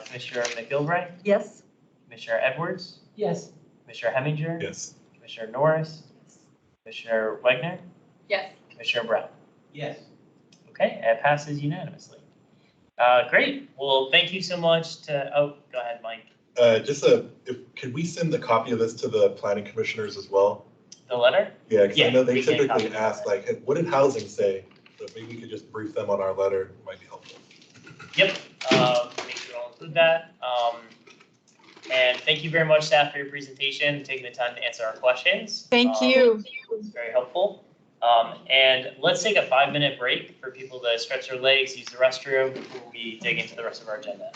Commissioner McGilvray? Yes. Commissioner Edwards? Yes. Commissioner Heminger? Yes. Commissioner Norris? Commissioner Wagner? Yes. Commissioner Brown? Yes. Okay, it passes unanimously. Great. Well, thank you so much to, oh, go ahead, Mike. Could we send a copy of this to the planning commissioners as well? The letter? Yeah, because I know they we can copy typically ask like, hey, what did housing say? So maybe we could just brief them on our letter, it might be helpful. Yep, make sure I'll include that. And thank you very much, staff, for your presentation, taking the time to answer our questions. Thank you. It's very helpful. And let's take a 5-minute break for people to stretch their legs, use the restroom before we dig into the rest of our agenda.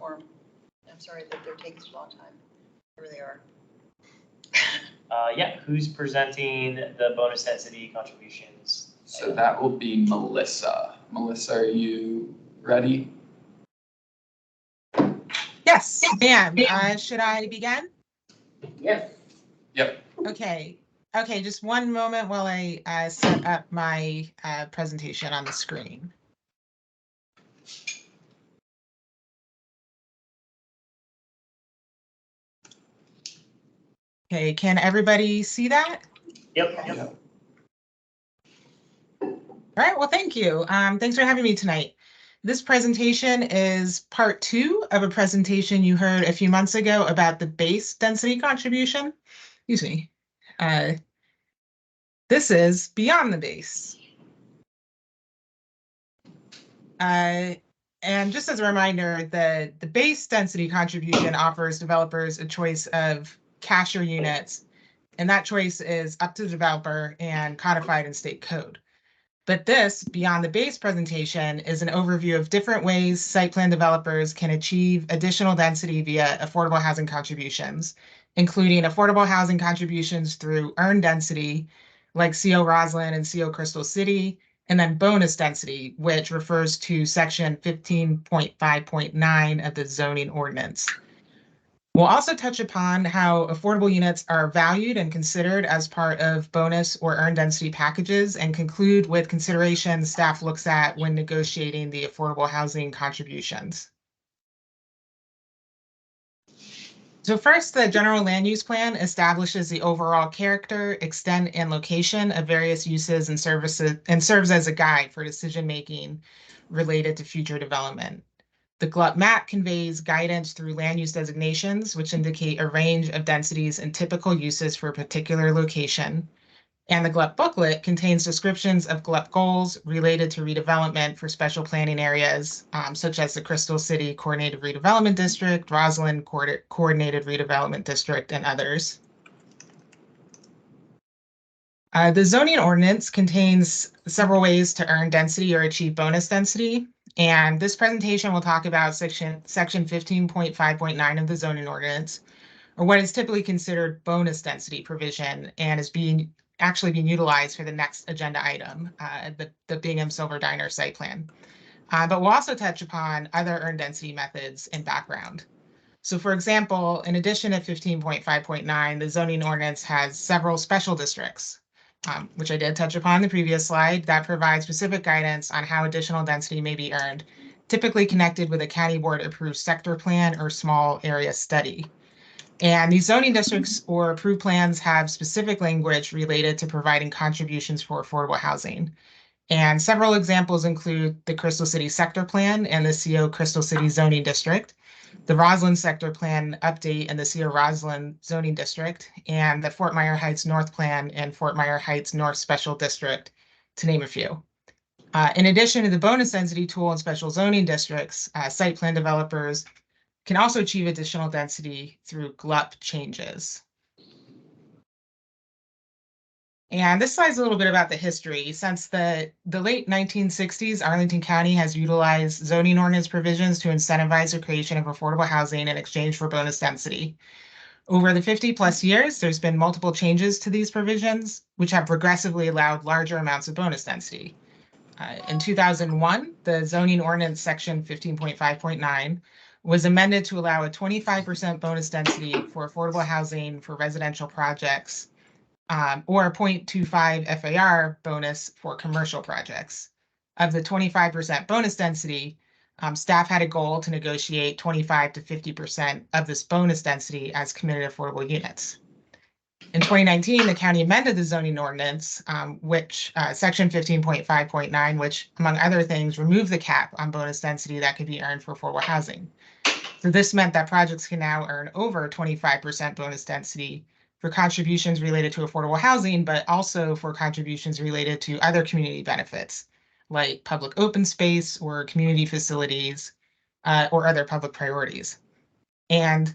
form. I'm sorry that they're taking so long time, wherever they are. Yeah, who's presenting the bonus density contributions? So that will be Melissa. Melissa, are you ready? Yes, ma'am. Should I begin? Yes. Yep. Okay. Okay, just one moment while I set up my presentation on the screen. Okay, can everybody see that? Yep. All right, well, thank you. Thanks for having me tonight. This presentation is part 2 of a presentation you heard a few months ago about the base density contribution. Excuse me. This is beyond the base. And just as a reminder, the base density contribution offers developers a choice of cash or units, and that choice is up to the developer and codified in state code. But this, beyond the base presentation, is an overview of different ways site plan developers can achieve additional density via affordable housing contributions, including affordable housing contributions through earned density, like CO Roslyn and CO Crystal City, and then bonus density, which refers to section 15.5.9 of the zoning ordinance. We'll also touch upon how affordable units are valued and considered as part of bonus or earned density packages, and conclude with considerations staff looks at when negotiating the affordable housing contributions. So first, the general land use plan establishes the overall character, extent, and location of various uses and services, and serves as a guide for decision-making related to future development. The GLUP map conveys guidance through land use designations, which indicate a range of densities and typical uses for a particular location. And the GLUP booklet contains descriptions of GLUP goals related to redevelopment for special planning areas, such as the Crystal City Coordinated Redevelopment District, Roslyn Coordinated Redevelopment District, and others. The zoning ordinance contains several ways to earn density or achieve bonus density. And this presentation will talk about section 15.5.9 of the zoning ordinance, or what is typically considered bonus density provision and is actually being utilized for the next agenda item, the Bingham Silver Diner site plan. But we'll also touch upon other earned density methods and background. So for example, in addition to 15.5.9, the zoning ordinance has several special districts, which I did touch upon in the previous slide, that provide specific guidance on how additional density may be earned, typically connected with a county board approved sector plan or small area study. And these zoning districts or approved plans have specific language related to providing contributions for affordable housing. And several examples include the Crystal City Sector Plan and the CO Crystal City Zoning District, the Roslyn Sector Plan Update and the CO Roslyn Zoning District, and the Fort Myers Heights North Plan and Fort Myers Heights North Special District, to name a few. In addition to the bonus density tool and special zoning districts, site plan developers can also achieve additional density through GLUP changes. And this slide's a little bit about the history. Since the late 1960s, Arlington County has utilized zoning ordinance provisions to incentivize the creation of affordable housing in exchange for bonus density. Over the 50+ years, there's been multiple changes to these provisions, which have progressively allowed larger amounts of bonus density. In 2001, the zoning ordinance section 15.5.9 was amended to allow a 25% bonus density for affordable housing for residential projects, or a 0.25 FAR bonus for commercial projects. Of the 25% bonus density, staff had a goal to negotiate 25 to 50% of this bonus density as committed affordable units. In 2019, the county amended the zoning ordinance, which section 15.5.9, which among other things, removed the cap on bonus density that could be earned for affordable housing. So this meant that projects can now earn over 25% bonus density for contributions related to affordable housing, but also for contributions related to other community benefits, like public open space or community facilities, or other public priorities. And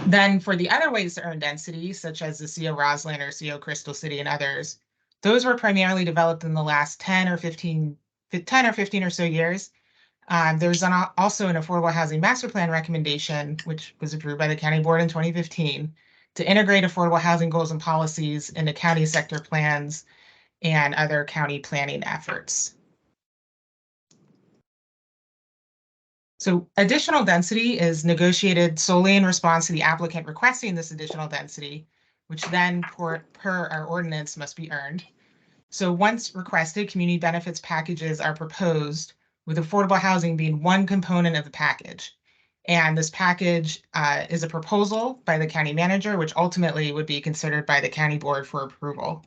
then for the other ways to earn density, such as the CO Roslyn or CO Crystal City and others, those were primarily developed in the last 10 or 15 or so years. There's also an affordable housing master plan recommendation, which was approved by the county board in 2015, to integrate affordable housing goals and policies into county sector plans and other county planning efforts. So additional density is negotiated solely in response to the applicant requesting this additional density, which then per our ordinance must be earned. So once requested, community benefits packages are proposed, with affordable housing being one component of the package. And this package is a proposal by the county manager, which ultimately would be considered by the county board for approval.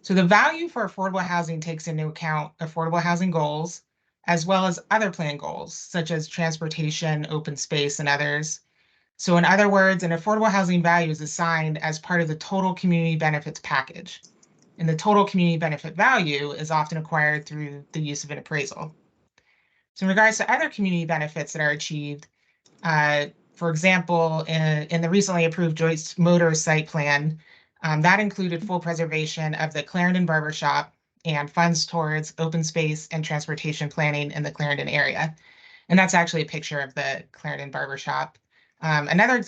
So the value for affordable housing takes into account affordable housing goals, as well as other plan goals, such as transportation, open space, and others. So in other words, an affordable housing value is assigned as part of the total community benefits package. And the total community benefit value is often acquired through the use of an appraisal. So in regards to other community benefits that are achieved, for example, in the recently approved Joyce Motors site plan, that included full preservation of the Clarendon Barbershop and funds towards open space and transportation planning in the Clarendon area. And that's actually a picture of the Clarendon Barbershop. Another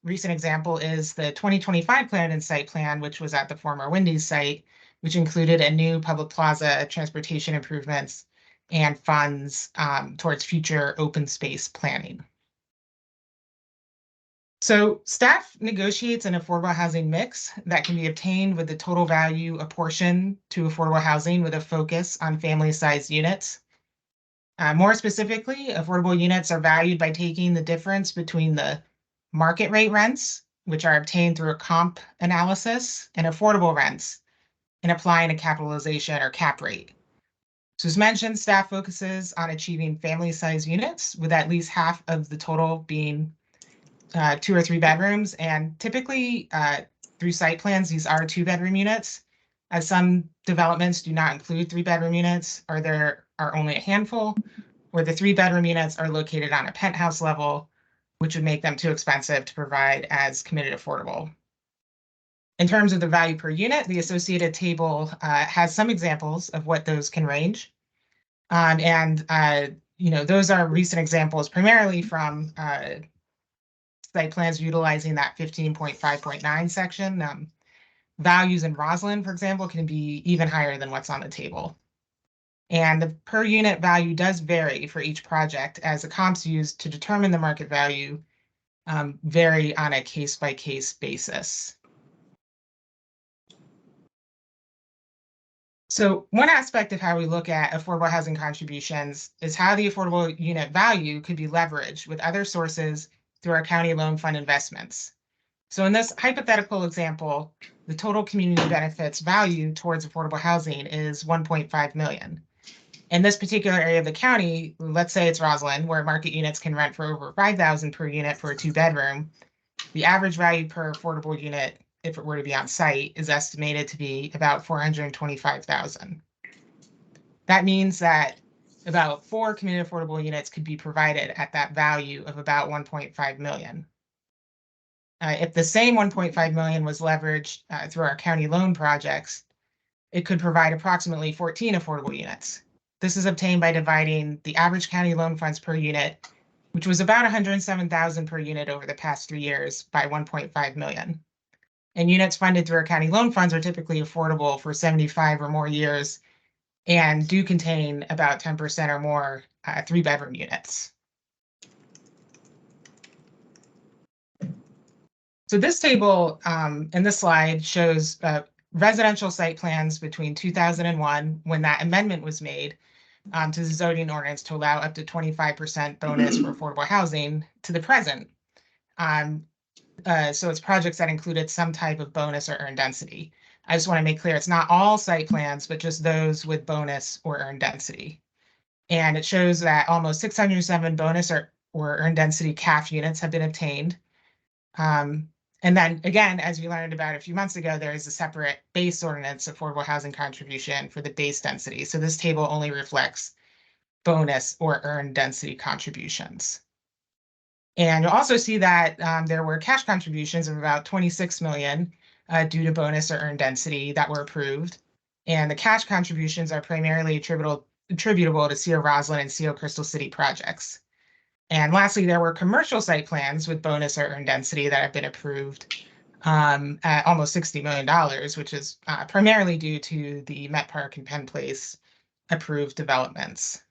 recent example is the 2025 Clarendon site plan, which was at the former Wendy's site, which included a new public plaza, transportation improvements, and funds towards future open space planning. So staff negotiates an affordable housing mix that can be obtained with the total value apportioned to affordable housing with a focus on family-sized units. More specifically, affordable units are valued by taking the difference between the market rate rents, which are obtained through a comp analysis, and affordable rents, and applying a capitalization or cap rate. So as mentioned, staff focuses on achieving family-sized units with at least half of the total being 2 or 3 bedrooms, and typically through site plans, these are 2-bedroom units, as some developments do not include 3-bedroom units, or there are only a handful, where the 3-bedroom units are located on a penthouse level, which would make them too expensive to provide as committed affordable. In terms of the value per unit, the associated table has some examples of what those can range. Those are recent examples primarily from site plans utilizing that 15.5.9 section. Values in Roslyn, for example, can be even higher than what's on the table. And the per unit value does vary for each project, as the comps used to determine the market value vary on a case-by-case basis. So one aspect of how we look at affordable housing contributions is how the affordable unit value could be leveraged with other sources through our county loan fund investments. So in this hypothetical example, the total community benefits value towards affordable housing is $1.5 million. In this particular area of the county, let's say it's Roslyn, where market units can rent for over $5,000 per unit for a 2-bedroom. The average value per affordable unit, if it were to be on site, is estimated to be about $425,000. That means that about 4 community affordable units could be provided at that value of about $1.5 million. If the same $1.5 million was leveraged through our county loan projects, it could provide approximately 14 affordable units. This is obtained by dividing the average county loan funds per unit, which was about $107,000 per unit over the past 3 years, by 1.5 million. And units funded through our county loan funds are typically affordable for 75 or more years and do contain about 10% or more 3-bedroom units. So this table in this slide shows residential site plans between 2001, when that amendment was made to the zoning ordinance to allow up to 25% bonus for affordable housing, to the present. So it's projects that included some type of bonus or earned density. I just want to make clear, it's not all site plans, but just those with bonus or earned density. And it shows that almost 607 bonus or earned density CAF units have been obtained. And then again, as we learned about a few months ago, there is a separate base ordinance affordable housing contribution for the base density. So this table only reflects bonus or earned density contributions. And you'll also see that there were cash contributions of about 26 million due to bonus or earned density that were approved. And the cash contributions are primarily attributable attributable to CO Roslyn and CO Crystal City projects. And lastly, there were commercial site plans with bonus or earned density that have been approved at almost $60 million, which is primarily due to the Met Park and Penn Place approved developments.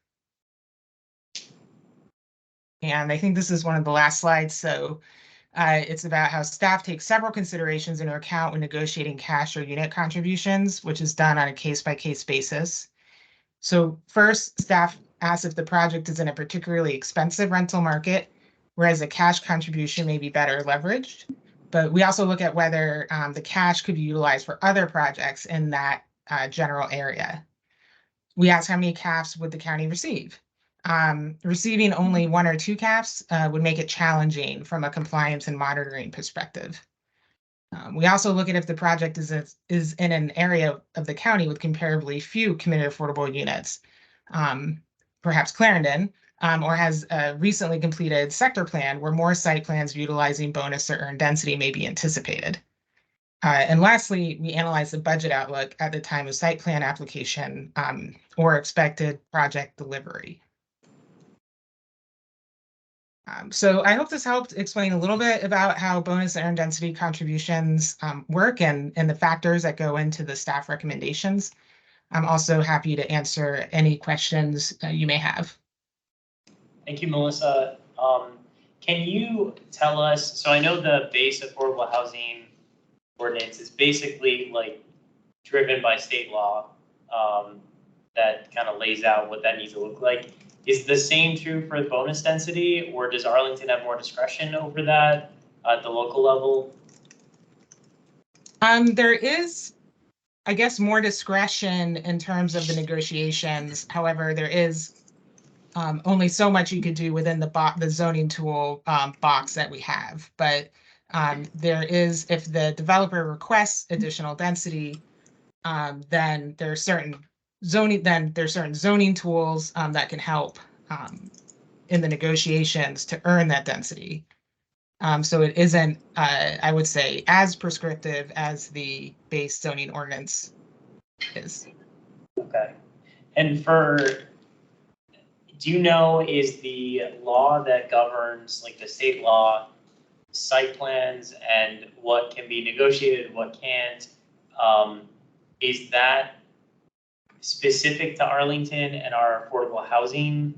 And I think this is one of the last slides. So it's about how staff takes several considerations into account when negotiating cash or unit contributions, which is done on a case-by-case basis. So first, staff asks if the project is in a particularly expensive rental market, whereas a cash contribution may be better leveraged. But we also look at whether the cash could be utilized for other projects in that general area. We ask how many CAFs would the county receive. Receiving only 1 or 2 CAFs would make it challenging from a compliance and monitoring perspective. We also look at if the project is in an area of the county with comparably few committed affordable units, perhaps Clarendon, or has a recently completed sector plan where more site plans utilizing bonus or earned density may be anticipated. And lastly, we analyze the budget outlook at the time of site plan application or expected project delivery. So I hope this helped explain a little bit about how bonus and earned density contributions work and the factors that go into the staff recommendations. I'm also happy to answer any questions you may have. Thank you, Melissa. Can you tell us, so I know the base affordable housing ordinance is basically like driven by state law that kind of lays out what that needs to look like. Is the same true for bonus density, or does Arlington have more discretion over that at the local level? There is, I guess, more discretion in terms of the negotiations. However, there is only so much you could do within the zoning tool box that we have. But there is, if the developer requests additional density, then there are certain zoning tools that can help in the negotiations to earn that density. So it isn't, I would say, as prescriptive as the base zoning ordinance is. Okay. And do you know, is the law that governs, like the state law, site plans and what can be negotiated, what can't, is that specific to Arlington and our affordable housing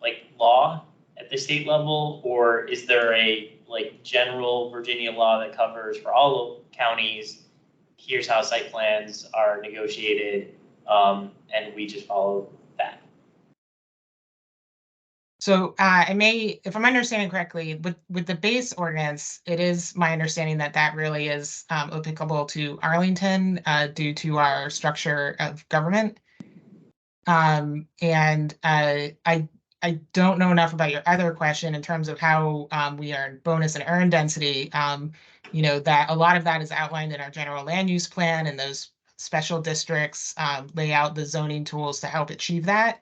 like law at the state level, or is there a like general Virginia law that covers for all counties, here's how site plans are negotiated, and we just follow that? So if I'm understanding correctly, with the base ordinance, it is my understanding that that really is applicable to Arlington due to our structure of government. And I don't know enough about your other question in terms of how we earn bonus and earn density. That a lot of that is outlined in our general land use plan, and those special districts lay out the zoning tools to help achieve that.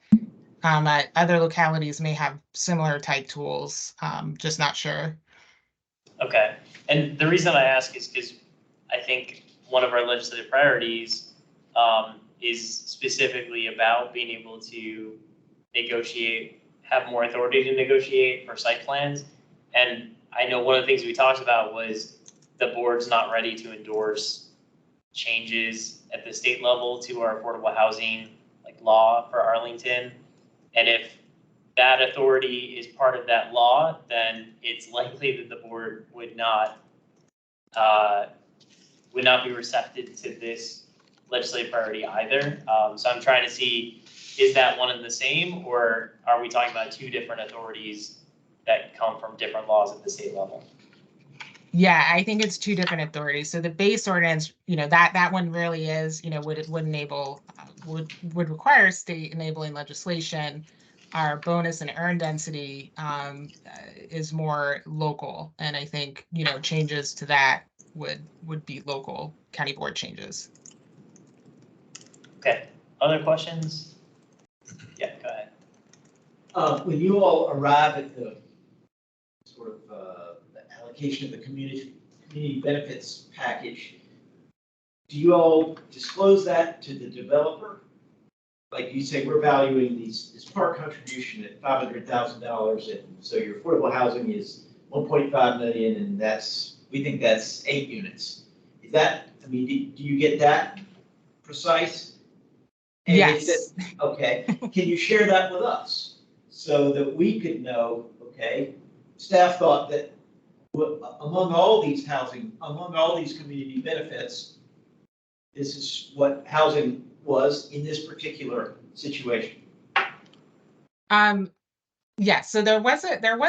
Other localities may have similar type tools, just not sure. Okay, and the reason I ask is because I think one of our legislative priorities is specifically about being able to negotiate, have more authority to negotiate for site plans. And I know one of the things we talked about was the board's not ready to endorse changes at the state level to our affordable housing law for Arlington. And if that authority is part of that law, then it's likely that the board would not be receptive to this legislative priority either. So I'm trying to see, is that one and the same, or are we talking about two different authorities that come from different laws at the state level? Yeah, I think it's two different authorities. So the base ordinance, that one really is, would enable, would require state enabling legislation. Our bonus and earn density is more local, and I think changes to that would be local county board changes. Okay. Other questions? Yeah, go ahead. When you all arrive at the sort of the allocation of the community benefits package, do you all disclose that to the developer? like you say, we're valuing this park contribution at $500,000, and so your affordable housing is 1.5 million, and we think that's 8 units. Is that, I mean, do you get that precise? And Yes. Okay, can you share that with us so that we could know, okay, staff thought that among all these community benefits, this is what housing was in this particular situation. Yes, so there was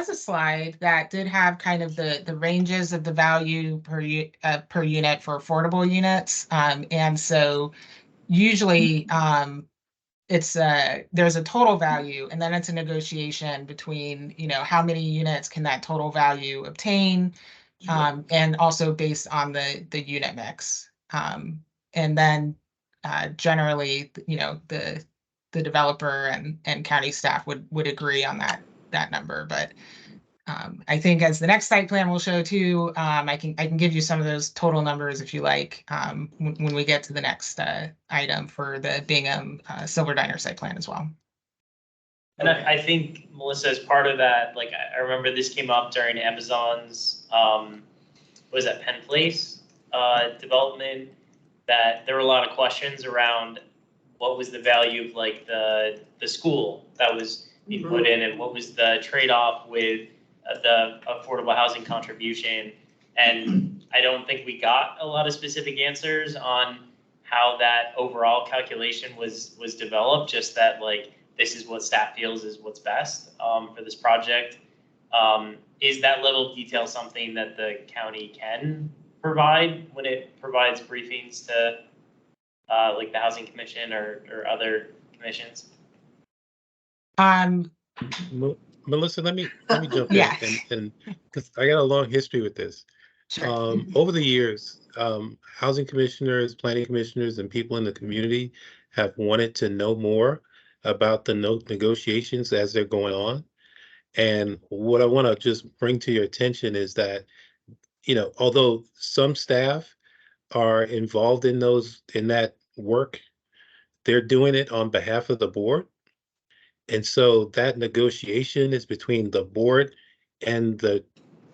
a slide that did have kind of the ranges of the value per unit for affordable units. And so usually it's there's a total value, and then it's a negotiation between, how many units can that total value obtain, and also based on the unit mix. And then generally, the developer and county staff would agree on that number. But I think as the next site plan will show too, I can give you some of those total numbers if you like, when we get to the next item for the Bingham Silver Diner site plan as well. And I think, Melissa, as part of that, like I remember this came up during Amazon's, what was that, Penn Place development, that there were a lot of questions around what was the value of like the school that was being put in, and what was the trade-off with the affordable housing contribution. And I don't think we got a lot of specific answers on how that overall calculation was developed, just that like, this is what staff feels is what's best for this project. Is that level of detail something that the county can provide when it provides briefings to like the Housing Commission or other commissions? Melissa, let me jump Yeah. in, and because I got a long history with this. Sure. Over the years, housing commissioners, planning commissioners, and people in the community have wanted to know more about the negotiations as they're going on. And what I want to just bring to your attention is that, although some staff are involved in that work, they're doing it on behalf of the board. And so that negotiation is between the board and the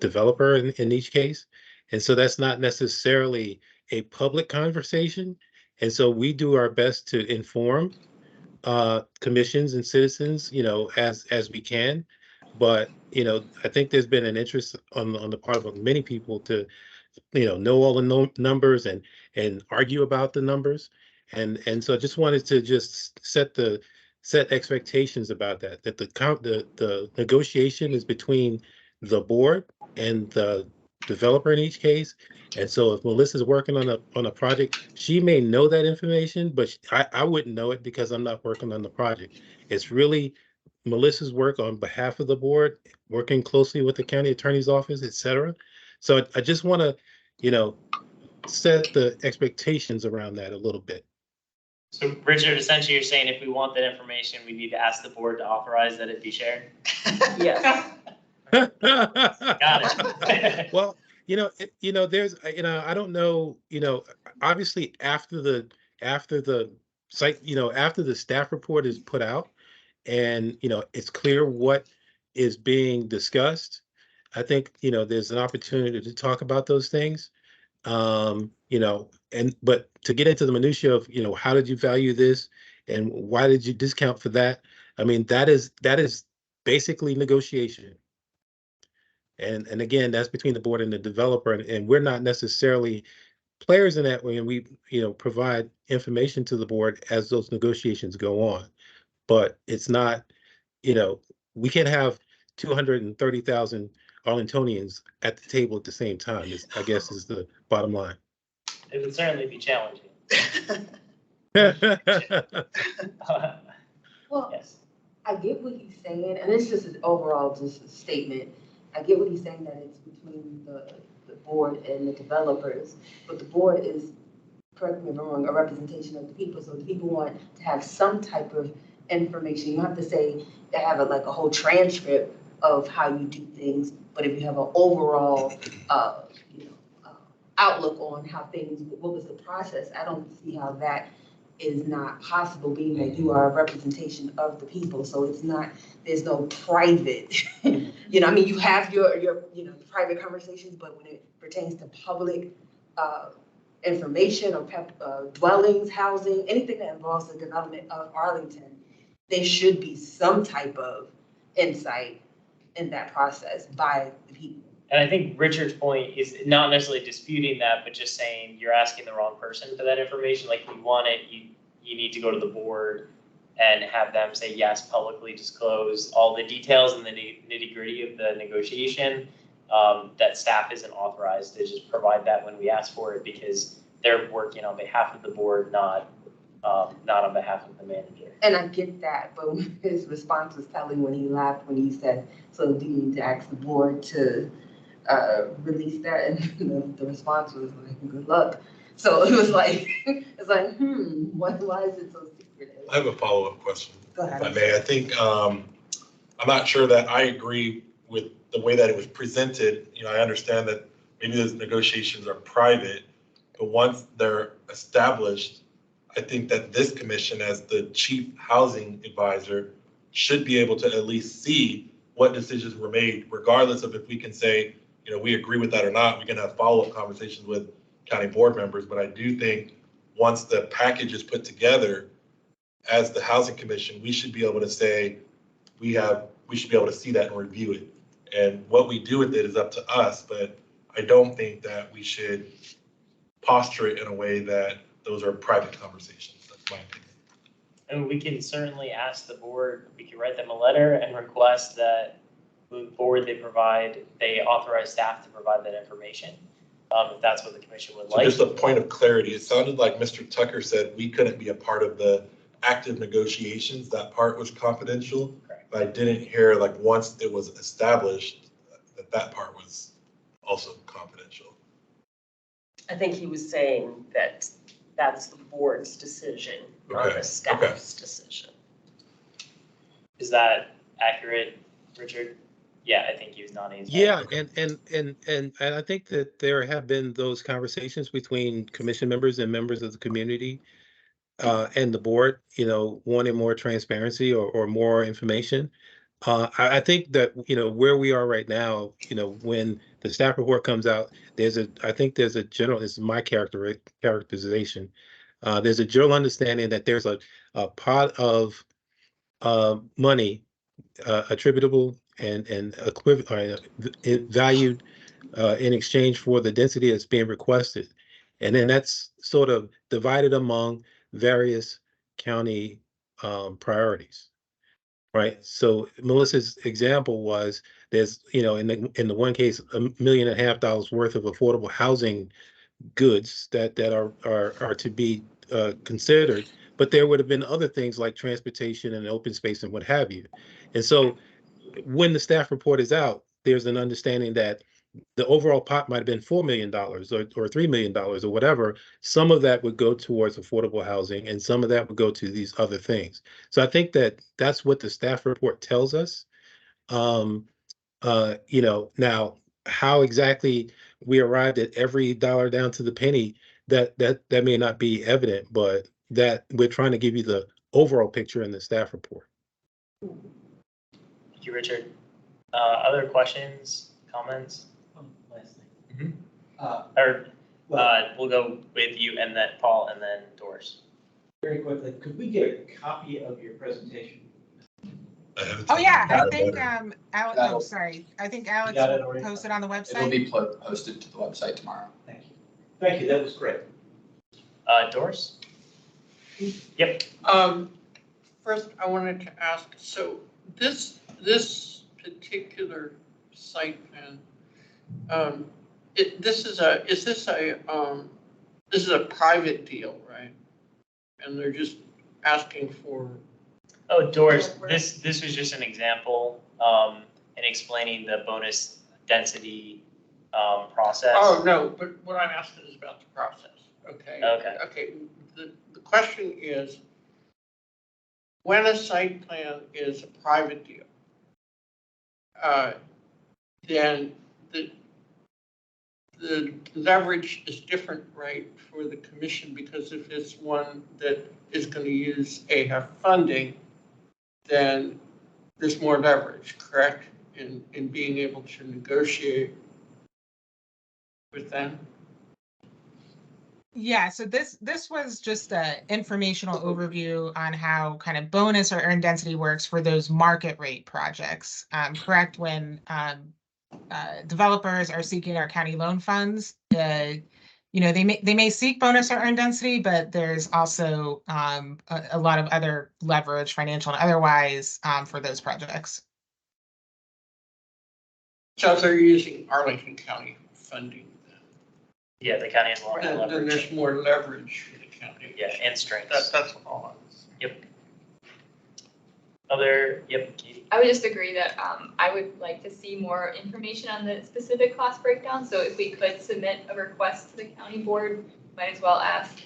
developer in each case. And so that's not necessarily a public conversation. And so we do our best to inform commissions and citizens, as we can. But, I think there's been an interest on the part of many people to, know all the numbers and argue about the numbers. And so I just wanted to just set expectations about that the negotiation is between the board and the developer in each case. And so if Melissa's working on a project, she may know that information, but I wouldn't know it because I'm not working on the project. It's really Melissa's work on behalf of the board, working closely with the county attorney's office, et cetera. So I just want to, set the expectations around that a little bit. So Richard, essentially you're saying if we want that information, we need to ask the board to authorize that it be shared? Yes. Got it. Well, there's, I don't know, obviously after the site, after the staff report is put out and, it's clear what is being discussed, I think, there's an opportunity to talk about those things. But to get into the minutia of, how did you value this and why did you discount for that? I mean, that is basically negotiation. And again, that's between the board and the developer, and we're not necessarily players in that way, and we, provide information to the board as those negotiations go on. But it's not, we can't have 230,000 Arlingtonians at the table at the same time, I guess is the bottom line. It would certainly be challenging. Well, yes. I get what he's saying, and it's just an overall just a statement. I get what he's saying, that it's between the board and the developers, but the board is, correct me if I'm wrong, a representation of the people. So the people want to have some type of information. You don't have to say, have a whole transcript of how you do things, but if you have an overall, outlook on how things, what was the process, I don't see how that is not possible, being that you are a representation of the people. So it's not, there's no private, you know, I mean, you have your, you know, private conversations, but when it pertains to public information or dwellings, housing, anything that involves the development of Arlington, there should be some type of insight in that process by the people. And I think Richard's point is not necessarily disputing that, but just saying you're asking the wrong person for that information. Like, you want it, you need to go to the board and have them say, yes, publicly disclose all the details and the nitty gritty of the negotiation. That staff isn't authorized to just provide that when we ask for it, because they're working on behalf of the board, not on behalf of the manager. And I get that, but his response was telling when he laughed, when he said, so do you need to ask the board to release that? And the response was like, good luck. So it was like, it's like, why is it so secretive? I have a follow-up question, Go ahead. if I may. I think, I'm not sure that I agree with the way that it was presented. You know, I understand that maybe those negotiations are private, but once they're established, I think that this commission, as the chief housing advisor, should be able to at least see what decisions were made, regardless of if we can say, you know, we agree with that or not. We can have follow-up conversations with county board members, but I do think once the package is put together, as the housing commission, we should be able to say, we should be able to see that and review it. And what we do with it is up to us, but I don't think that we should posture it in a way that those are private conversations. That's my opinion. And we can certainly ask the board, we can write them a letter and request that moving forward, they authorize staff to provide that information, if that's what the commission would like. So just a point of clarity, it sounded like Mr. Tucker said we couldn't be a part of the active negotiations. That part was confidential. Correct. But I didn't hear, like, once it was established, that part was also confidential. I think he was saying that that's the board's decision, not the staff's decision. Is that accurate, Richard? Yeah, I think he was nodding his head. Yeah, and I think that there have been those conversations between commission members and members of the community and the board, you know, wanting more transparency or more information. I think that, you know, where we are right now, you know, when the staff report comes out, I think there's a general, this is my characterization. There's a general understanding that there's a pot of money attributable and valued in exchange for the density that's being requested. And then that's sort of divided among various county priorities, right? So Melissa's example was there's, you know, in the one case, $1.5 million worth of affordable housing goods that are to be considered, but there would have been other things like transportation and open space and what have you. And so when the staff report is out, there's an understanding that the overall pot might have been $4 million or $3 million or whatever. Some of that would go towards affordable housing and some of that would go to these other things. So I think that that's what the staff report tells us. You know, now how exactly we arrived at every dollar down to the penny, that may not be evident, but that we're trying to give you the overall picture in the staff report. Thank you, Richard. Other questions, comments? Last thing. We'll go with you and then Paul and then Doris. Very quickly, could we get a copy of your presentation? Oh, yeah, I think, Alex, oh, sorry. I think Alex will post it on the website. It'll be posted to the website tomorrow. Thank you. Thank you, that was great. Doris? Yep. First, I wanted to ask, so this particular site plan, this is a private deal, right? And they're just asking for. Oh, Doris, this was just an example in explaining the bonus density process. Oh, no, but what I'm asking is about the process. Okay. Okay. The question is, when a site plan is a private deal, then the leverage is different, right, for the commission, because if it's one that is going to use AHAF funding, then there's more leverage, correct, in being able to negotiate with them? Yeah, so this was just an informational overview on how kind of bonus or earn density works for those market rate projects. Correct, when developers are seeking our county loan funds, you know, they may seek bonus or earn density, but there's also a lot of other leverage, financial and otherwise, for those projects. So if they're using Arlington County funding, Yeah, the county has a lot more then leverage. there's more leverage for the county. Yeah, and strengths. That's all. Yep, Katie. I would just agree that I would like to see more information on the specific cost breakdown. So if we could submit a request to the county board, might as well ask.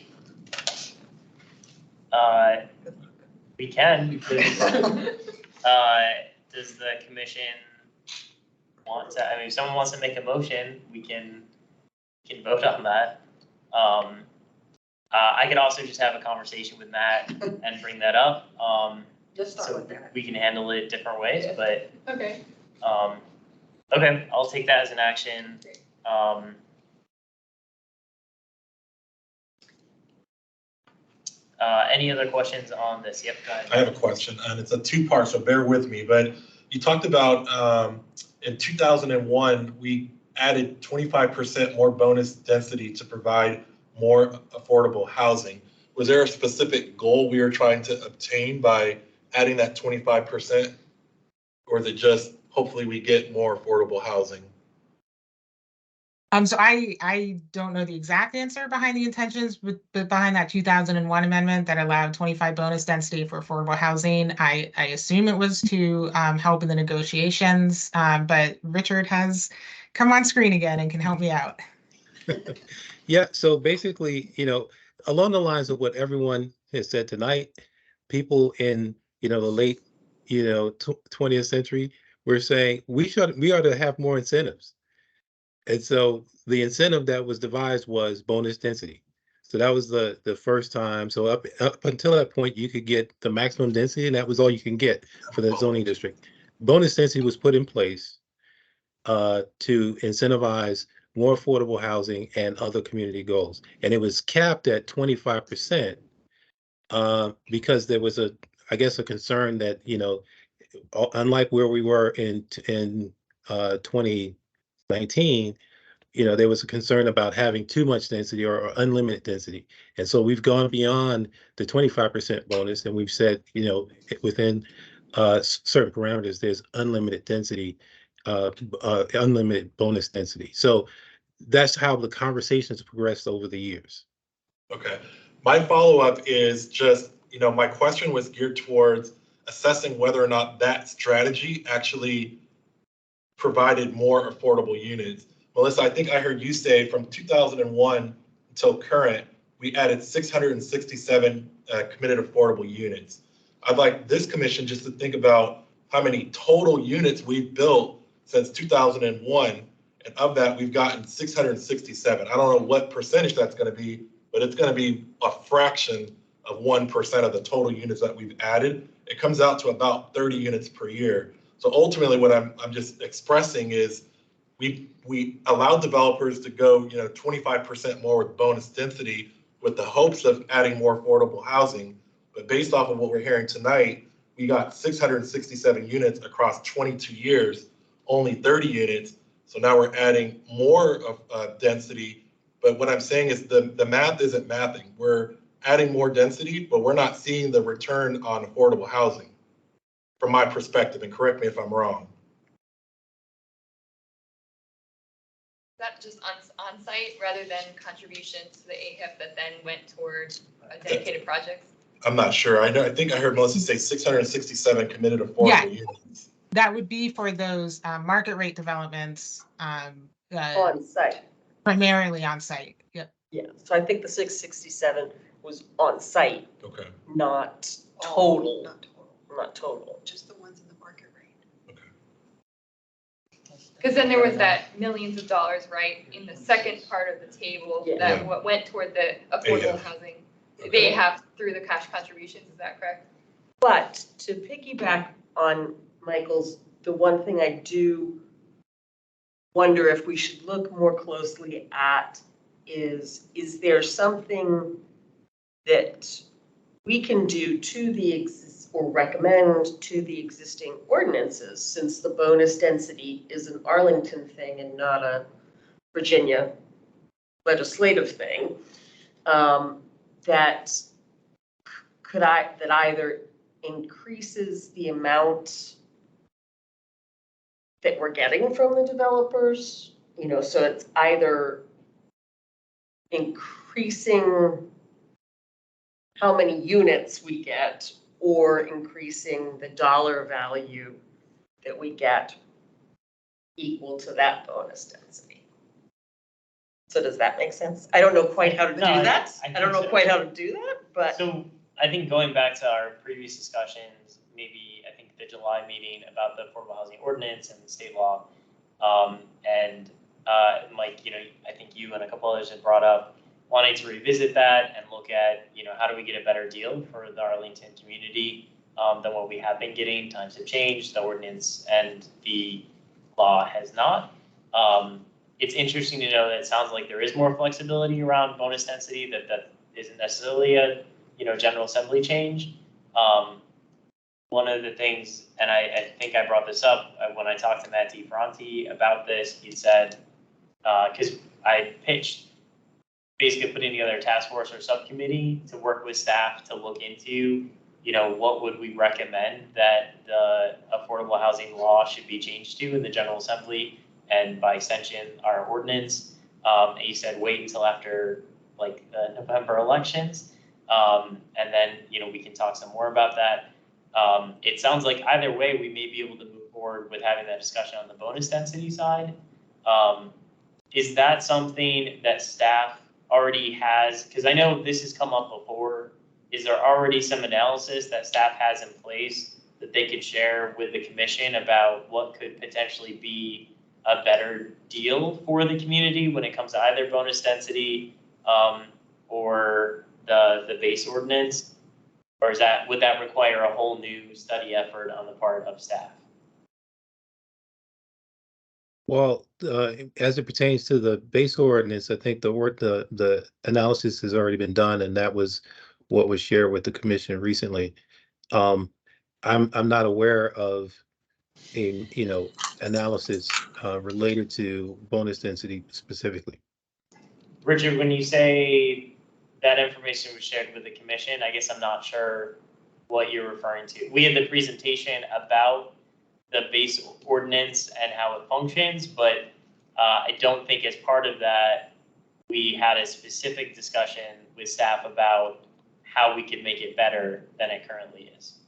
We can. Does the commission want to, I mean, if someone wants to make a motion, we can vote on that. I could also just have a conversation with Matt and bring that up. Just start So with that. we can handle it different ways, but, Okay. okay, I'll take that as an action. Any other questions on this? Yep, go ahead. I have a question, and it's a two-part, so bear with me. But you talked about in 2001, we added 25% more bonus density to provide more affordable housing. Was there a specific goal we were trying to obtain by adding that 25%? Or is it just hopefully we get more affordable housing? So I don't know the exact answer behind the intentions, but behind that 2001 amendment that allowed 25 bonus density for affordable housing, I assume it was to help in the negotiations. But Richard has come on screen again and can help me out. Yeah, so basically, you know, along the lines of what everyone has said tonight, people in, you know, the late, you know, 20th century were saying we ought to have more incentives. And so the incentive that was devised was bonus density. So that was the first time. So up until that point, you could get the maximum density, and that was all you can get for the zoning district. Bonus density was put in place to incentivize more affordable housing and other community goals. And it was capped at 25% because there was I guess a concern that, you know, unlike where we were in 2019, you know, there was a concern about having too much density or unlimited density. And so we've gone beyond the 25% bonus, and we've said, you know, within certain parameters, there's unlimited density, unlimited bonus density. So that's how the conversations progressed over the years. Okay. My follow-up is just, you know, my question was geared towards assessing whether or not that strategy actually provided more affordable units. Melissa, I think I heard you say from 2001 until current, we added 667 committed affordable units. I'd like this commission just to think about how many total units we've built since 2001. And of that, we've gotten 667. I don't know what percentage that's going to be, but it's going to be a fraction of 1% of the total units that we've added. It comes out to about 30 units per year. So ultimately, what I'm just expressing is we allowed developers to go, you know, 25% more with bonus density with the hopes of adding more affordable housing. But based off of what we're hearing tonight, we got 667 units across 22 years, only 30 units. So now we're adding more of density. But what I'm saying is the math isn't mathing. We're adding more density, but we're not seeing the return on affordable housing from my perspective, and correct me if I'm wrong. That just on site rather than contributions to the AHIP that then went toward dedicated projects? I'm not sure. I think I heard Melissa say 667 committed affordable units. That would be for those market rate developments. On site. Primarily on site. Yep. Yeah, so I think the 667 was on site. Okay. Not total. Not total, Not total. just the ones in the market rate. Because then there was that millions of dollars, right, in the second part of the table that went toward the affordable housing. They have through the cash contributions, is that correct? But to piggyback on Michael's, the one thing I do wonder if we should look more closely at is there something that we can do to the or recommend to the existing ordinances, since the bonus density is an Arlington thing and not a Virginia legislative thing, that either increases the amount that we're getting from the developers, so it's either increasing how many units we get or increasing the dollar value that we get equal to that bonus density. So does that make sense? I don't know quite how to do that. I don't know quite how to do that, but. So I think going back to our previous discussions, maybe I think the July meeting about the affordable housing ordinance and the state law, and Mike, I think you and a couple others had brought up wanting to revisit that and look at, how do we get a better deal for the Arlington community than what we have been getting. Times have changed, the ordinance and the law has not. It's interesting to know that it sounds like there is more flexibility around bonus density, that isn't necessarily a, General Assembly change. One of the things, and I think I brought this up when I talked to Matt DiFronti about this, he said, because I pitched basically putting together a task force or subcommittee to work with staff to look into, what would we recommend that the affordable housing law should be changed to in the General Assembly, and by extension, our ordinance. And he said, wait until after like the November elections. And then, we can talk some more about that. It sounds like either way, we may be able to move forward with having that discussion on the bonus density side. Is that something that staff already has? Because I know this has come up before. Is there already some analysis that staff has in place that they could share with the commission about what could potentially be a better deal for the community when it comes to either bonus density or the base ordinance? Or would that require a whole new study effort on the part of staff? Well, as it pertains to the base ordinance, I think the analysis has already been done, and that was what was shared with the commission recently. I'm not aware of a analysis related to bonus density specifically. Richard, when you say that information was shared with the commission, I guess I'm not sure what you're referring to. We had the presentation about the base ordinance and how it functions, but I don't think as part of that, we had a specific discussion with staff about how we could make it better than it currently is.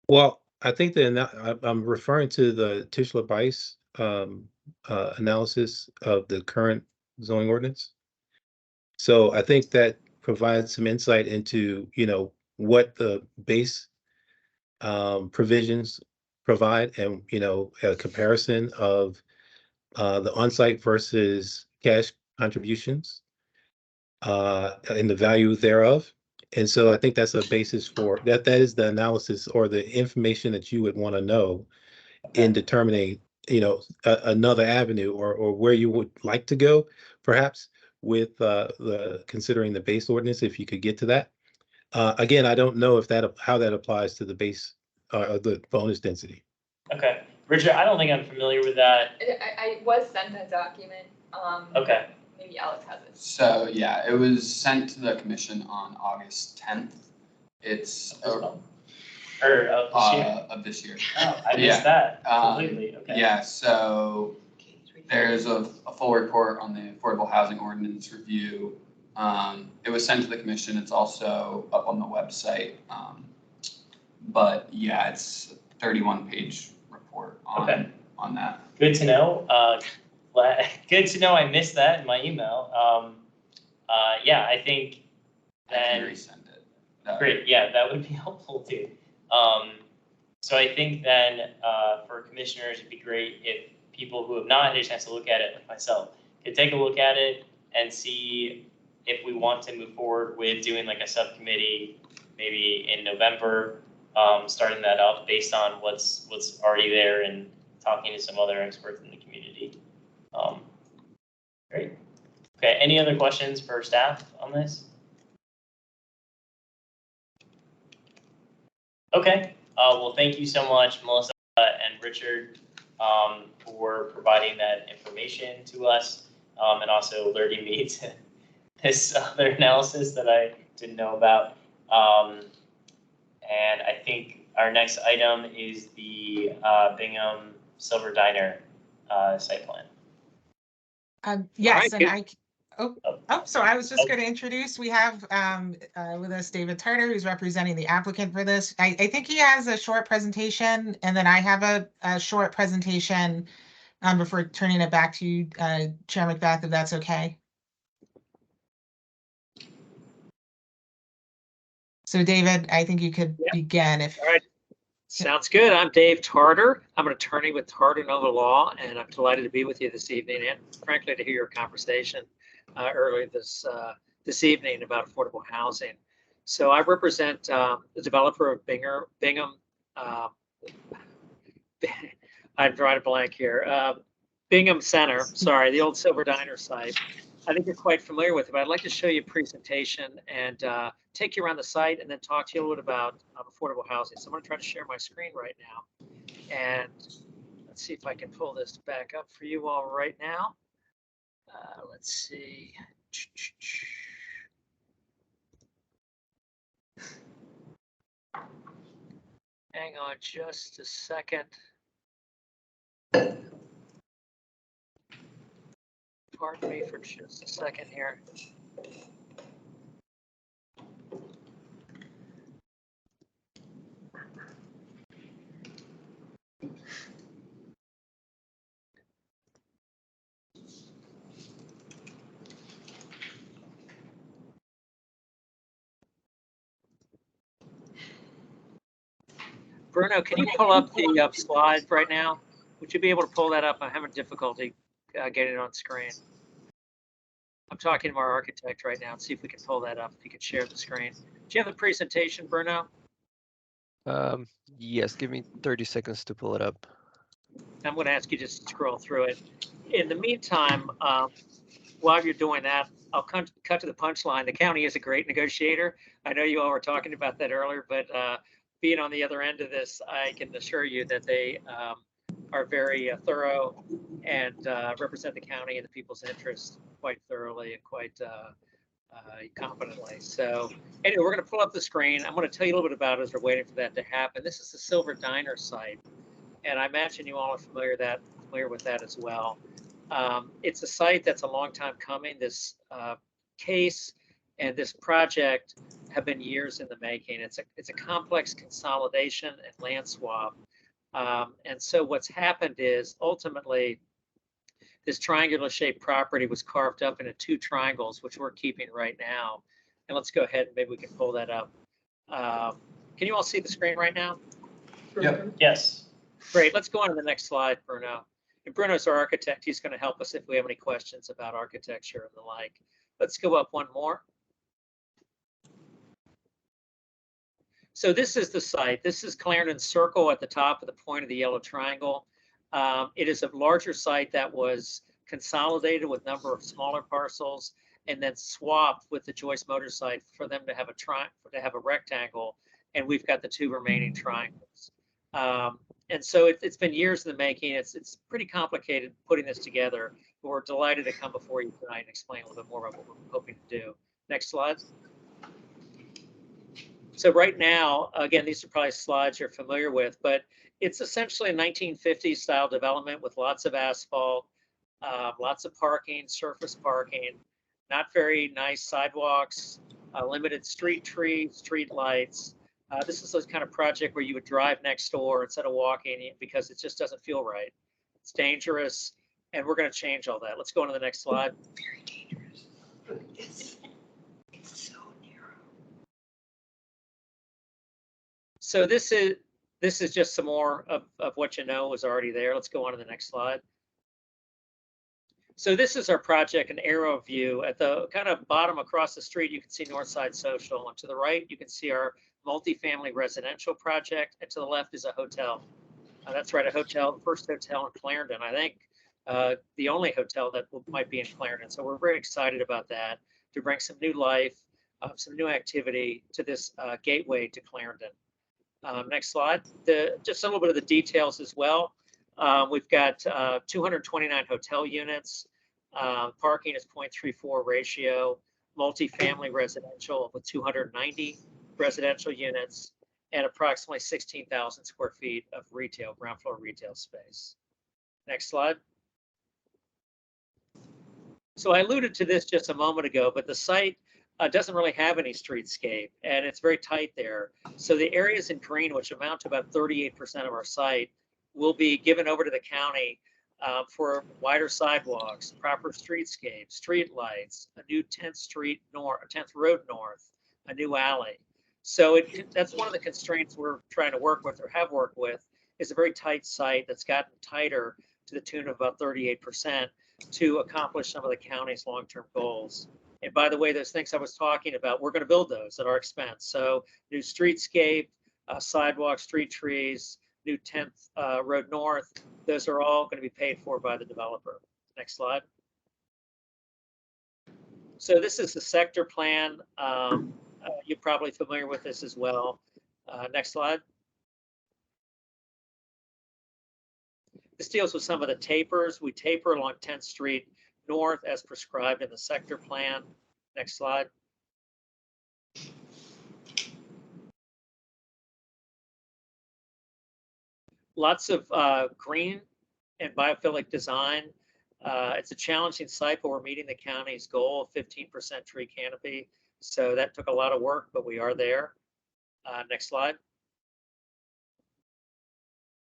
Well, I think I'm referring to the Tischler-Bice analysis of the current zoning ordinance. So I think that provides some insight into, what the base provisions provide, and, a comparison of the on-site versus cash contributions and the value thereof. And so I think that's a basis for that. That is the analysis or the information that you would want to know in determining, another avenue or where you would like to go, perhaps with considering the base ordinance, if you could get to that. Again, I don't know how that applies to the base the bonus density. Okay, Richard, I don't think I'm familiar with that. I was sent that document. Okay. Maybe Alex has it. So yeah, it was sent to the commission on August 10th. It's of this year. Of this year. Oh, I missed that completely. Okay. Yeah, so there's a full report on the affordable housing ordinance review. It was sent to the commission. It's also up on the website. But yeah, it's a 31-page report on that. Good to know. Good to know I missed that in my email. Yeah, I think I can resend it. Great, yeah, that would be helpful too. So I think then for commissioners, it'd be great if people who have not had a chance to look at it, like myself, could take a look at it and see if we want to move forward with doing like a subcommittee, maybe in November, starting that up based on what's already there and talking to some other experts in the community. Great. Okay, any other questions for staff on this? Okay, well, thank you so much, Melissa and Richard, for providing that information to us, and also alerting me to this other analysis that I didn't know about. And I think our next item is the Bingham Silver Diner site plan. Yes, and so I was just going to introduce, we have with us David Turner, who's representing the applicant for this. I think he has a short presentation, and then I have a short presentation before turning it back to you, Chair Macbeth, if that's okay. So David, I think you could begin if. All right. Sounds good. I'm Dave Tarter. I'm an attorney with Tarter Nova Law, and I'm delighted to be with you this evening and frankly to hear your conversation earlier this evening about affordable housing. So I represent the developer of Bingham. I'm drawing a blank here. Bingham Center, sorry, the old Silver Diner site. I think you're quite familiar with it, but I'd like to show you a presentation and take you around the site and then talk to you a little bit about affordable housing. So I'm going to try to share my screen right now. And let's see if I can pull this back up for you all right now. Let's see. Hang on just a second. Pardon me for just a second here. Bruno, can you pull up the slide right now? Would you be able to pull that up? I'm having difficulty getting it on screen. I'm talking to our architect right now and see if we can pull that up, if you could share the screen. Do you have the presentation, Bruno? Yes, give me 30 seconds to pull it up. I'm going to ask you just to scroll through it. In the meantime, while you're doing that, I'll cut to the punchline. The county is a great negotiator. I know you all were talking about that earlier, but being on the other end of this, I can assure you that they are very thorough and represent the county and the people's interests quite thoroughly and quite competently. So anyway, we're going to pull up the screen. I'm going to tell you a little bit about it as we're waiting for that to happen. This is the Silver Diner site, and I imagine you all are familiar with that as well. It's a site that's a long time coming. This case and this project have been years in the making. It's a complex consolidation and land swap. And so what's happened is ultimately this triangular shaped property was carved up into two triangles, which we're keeping right now. And let's go ahead and maybe we can pull that up. Can you all see the screen right now? Yeah. Yes. Great. Let's go on to the next slide, Bruno. And Bruno's our architect. He's going to help us if we have any questions about architecture and the like. Let's go up one more. So this is the site. This is Clarendon Circle at the top of the point of the yellow triangle. It is a larger site that was consolidated with a number of smaller parcels and then swapped with the Joyce Motor site for them to have a rectangle, and we've got the two remaining triangles. And so it's been years in the making. It's pretty complicated putting this together, but we're delighted to come before you tonight and explain a little bit more about what we're hoping to do. Next slide. So right now, again, these are probably slides you're familiar with, but it's essentially a 1950s style development with lots of asphalt, lots of parking, surface parking, not very nice sidewalks, limited street trees, street lights. This is the kind of project where you would drive next door instead of walking because it just doesn't feel right. It's dangerous, and we're going to change all that. Let's go on to the next slide. Very dangerous. It's so narrow. So this is just some more of what you know is already there. Let's go on to the next slide. So this is our project, an aerial view. At the kind of bottom across the street, you can see Northside Social. And to the right, you can see our multifamily residential project. And to the left is a hotel. That's right, a hotel, the first hotel in Clarendon. I think the only hotel that might be in Clarendon. So we're very excited about that, to bring some new life, some new activity to this gateway to Clarendon. Next slide. Just a little bit of the details as well. We've got 229 hotel units. Parking is 0.34 ratio. Multifamily residential with 290 residential units, and approximately 16,000 square feet of retail, ground floor retail space. Next slide. So I alluded to this just a moment ago, but the site doesn't really have any streetscape, and it's very tight there. So the areas in green, which amount to about 38% of our site, will be given over to the county for wider sidewalks, proper streetscape, street lights, a new 10th Road North, a new alley. So that's one of the constraints we're trying to work with, or have worked with, is a very tight site that's gotten tighter to the tune of about 38% to accomplish some of the county's long-term goals. And by the way, those things I was talking about, we're going to build those at our expense. So new streetscape, sidewalk, street trees, new 10th Road North, those are all going to be paid for by the developer. Next slide. So this is the sector plan. You're probably familiar with this as well. Next slide. This deals with some of the tapers. We taper along 10th Street North as prescribed in the sector plan. Next slide. Lots of green and biophilic design. It's a challenging site, but we're meeting the county's goal of 15% tree canopy. So that took a lot of work, but we are there. Next slide.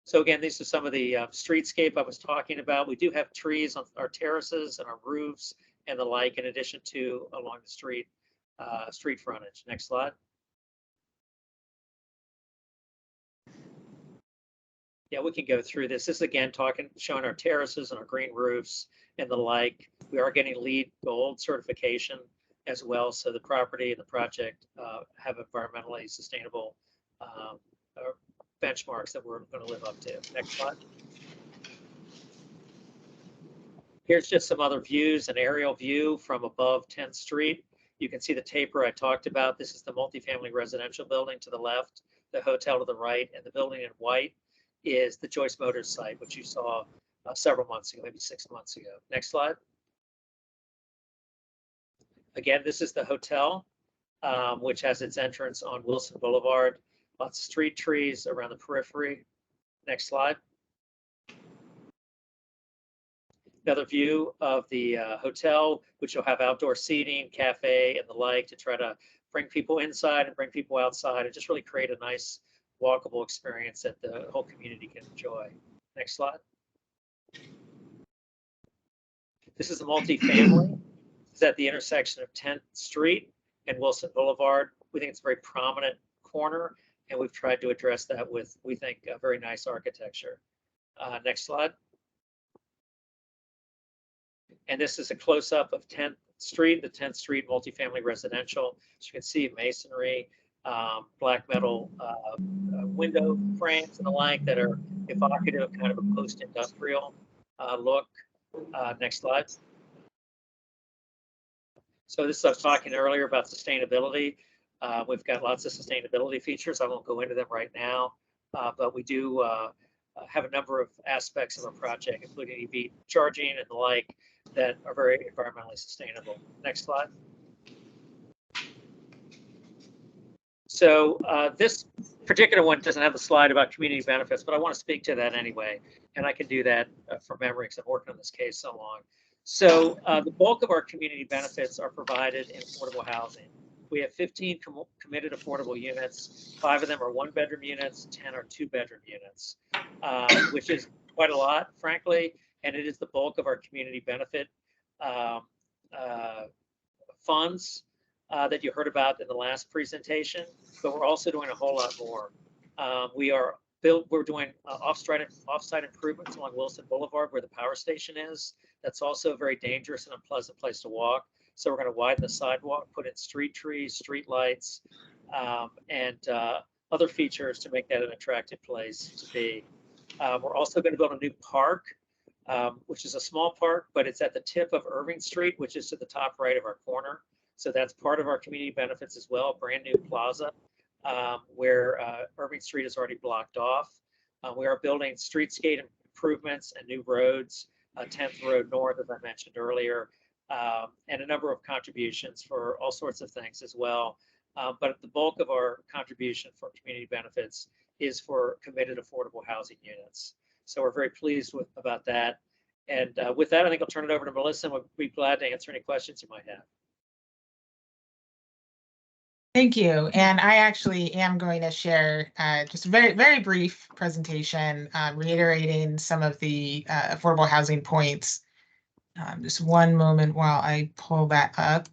So again, these are some of the streetscape I was talking about. We do have trees on our terraces and our roofs and the like, in addition to along the street frontage. Next slide. Yeah, we can go through this. This is again showing our terraces and our green roofs and the like. We are getting LEED Gold certification as well, so the property and the project have environmentally sustainable benchmarks that we're going to live up to. Next slide. Here's just some other views, an aerial view from above 10th Street. You can see the taper I talked about. This is the multifamily residential building to the left, the hotel to the right, and the building in white is the Joyce Motors site, which you saw several months ago, maybe 6 months ago. Next slide. Again, this is the hotel, which has its entrance on Wilson Boulevard. Lots of street trees around the periphery. Next slide. Another view of the hotel, which will have outdoor seating, cafe, and the like to try to bring people inside and bring people outside and just really create a nice walkable experience that the whole community can enjoy. Next slide. This is a multifamily. It's at the intersection of 10th Street and Wilson Boulevard. We think it's a very prominent corner, and we've tried to address that with, we think, a very nice architecture. Next slide. And this is a close-up of 10th Street, the 10th Street multifamily residential. As you can see, masonry, black metal window frames and the like that are evocative of kind of a post-industrial look. Next slide. So this is, I was talking earlier about sustainability. We've got lots of sustainability features. I won't go into them right now, but we do have a number of aspects of our project, including EV charging and the like, that are very environmentally sustainable. Next slide. So this particular one doesn't have a slide about community benefits, but I want to speak to that anyway, and I can do that from memory because I've worked on this case so long. So the bulk of our community benefits are provided in affordable housing. We have 15 committed affordable units. 5 of them are 1-bedroom units, 10 are 2-bedroom units, which is quite a lot, frankly, and it is the bulk of our community benefit funds that you heard about in the last presentation, but we're also doing a whole lot more. We're doing off-site improvements along Wilson Boulevard where the power station is. that's also a very dangerous and unpleasant place to walk. So we're going to widen the sidewalk, put in street trees, street lights, and other features to make that an attractive place to be. We're also going to build a new park, which is a small park, but it's at the tip of Irving Street, which is to the top right of our corner. So that's part of our community benefits as well, brand new plaza where Irving Street is already blocked off. We are building streetscape improvements and new roads, 10th Road North, as I mentioned earlier, and a number of contributions for all sorts of things as well. But the bulk of our contribution for community benefits is for committed affordable housing units. So we're very pleased about that. And with that, I think I'll turn it over to Melissa, and we'll be glad to answer any questions you might have. Thank you. And I actually am going to share just a very, very brief presentation reiterating some of the affordable housing points. Just one moment while I pull that up.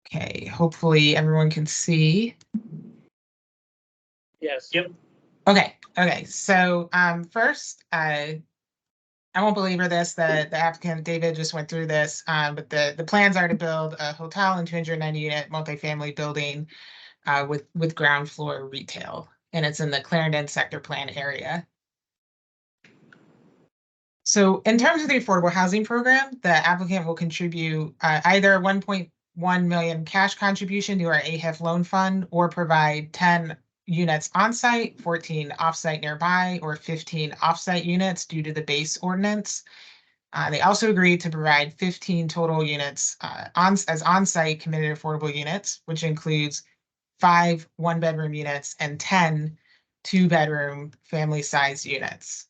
Okay, hopefully everyone can see. Yes. Yep. Okay. So first, I won't belabor this. The applicant, David, just went through this, but the plans are to build a hotel and 290-unit multifamily building with ground floor retail, and it's in the Clarendon sector plan area. So in terms of the affordable housing program, the applicant will contribute either 1.1 million cash contribution to our AHIF loan fund, or provide 10 units on-site, 14 off-site nearby, or 15 off-site units due to the base ordinance. They also agreed to provide 15 total units as on-site committed affordable units, which includes 5 one-bedroom units and 10 two-bedroom family-sized units.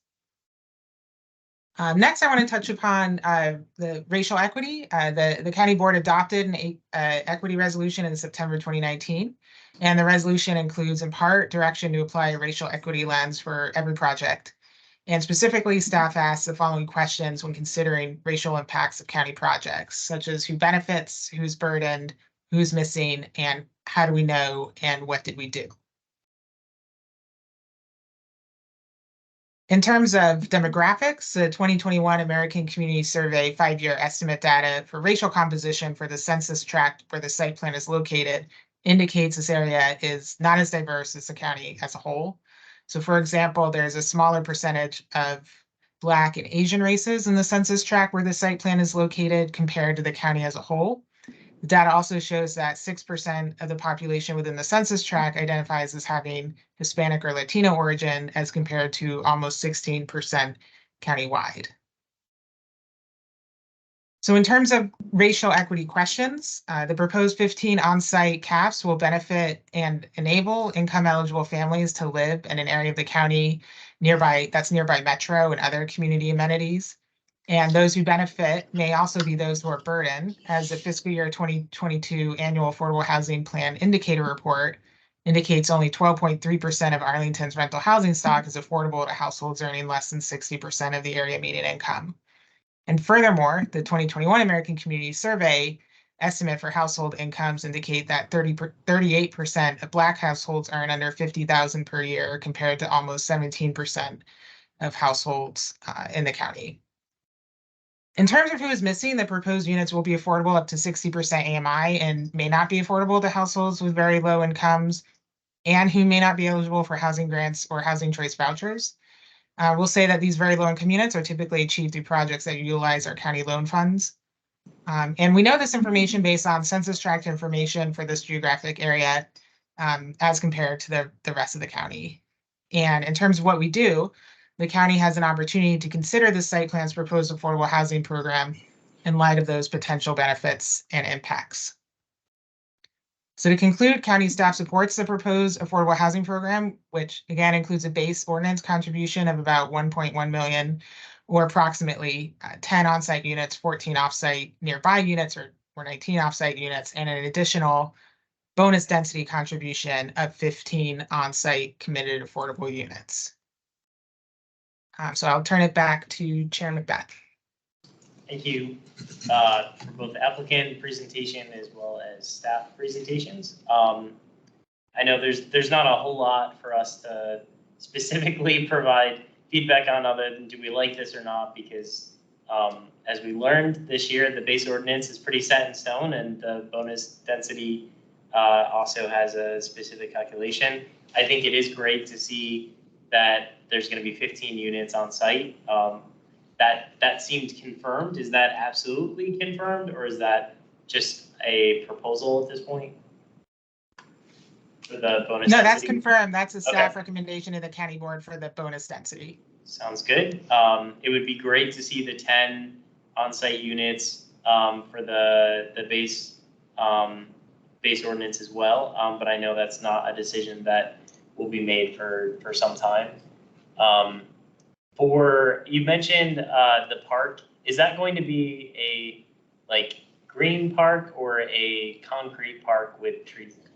Next, I want to touch upon the racial equity. The county board adopted an equity resolution in September 2019, and the resolution includes in part direction to apply a racial equity lens for every project. And specifically, staff asks the following questions when considering racial impacts of county projects, such as who benefits, who's burdened, who's missing, and how do we know, and what did we do? In terms of demographics, the 2021 American Community Survey 5-year estimate data for racial composition for the census tract where the site plan is located indicates this area is not as diverse as the county as a whole. So for example, there's a smaller percentage of Black and Asian races in the census tract where the site plan is located compared to the county as a whole. The data also shows that 6% of the population within the census tract identifies as having Hispanic or Latino origin, as compared to almost 16% countywide. So in terms of racial equity questions, the proposed 15 on-site CAFs will benefit and enable income-eligible families to live in an area of the county that's nearby Metro and other community amenities. And those who benefit may also be those who are burdened, as the fiscal year 2022 annual affordable housing plan indicator report indicates only 12.3% of Arlington's rental housing stock is affordable to households earning less than 60% of the area median income. And furthermore, the 2021 American Community Survey estimate for household incomes indicate that 38% of Black households earn under $50,000 per year, compared to almost 17% of households in the county. In terms of who is missing, the proposed units will be affordable up to 60% AMI and may not be affordable to households with very low incomes and who may not be eligible for housing grants or housing choice vouchers. We'll say that these very low-income units are typically achieved through projects that utilize our county loan funds. And we know this information based on census tract information for this geographic area as compared to the rest of the county. And in terms of what we do, the county has an opportunity to consider the site plan's proposed affordable housing program in light of those potential benefits and impacts. So to conclude, county staff supports the proposed affordable housing program, which again includes a base ordinance contribution of about 1.1 million, or approximately 10 on-site units, 14 off-site nearby units, or 19 off-site units, and an additional bonus density contribution of 15 on-site committed affordable units. So I'll turn it back to Chair Macbeth. Thank you for both the applicant presentation as well as staff presentations. I know there's not a whole lot for us to specifically provide feedback on other than do we like this or not, because as we learned this year, the base ordinance is pretty set in stone, and the bonus density also has a specific calculation. I think it is great to see that there's going to be 15 units on site. That seemed confirmed. Is that absolutely confirmed, or is that just a proposal at this point? For the bonus No, density? that's confirmed. That's a staff Okay. recommendation to the county board for the bonus density. Sounds good. It would be great to see the 10 on-site units for the base ordinance as well. But I know that's not a decision that will be made for some time. You mentioned the park. Is that going to be a like green park or a concrete park with trees in it?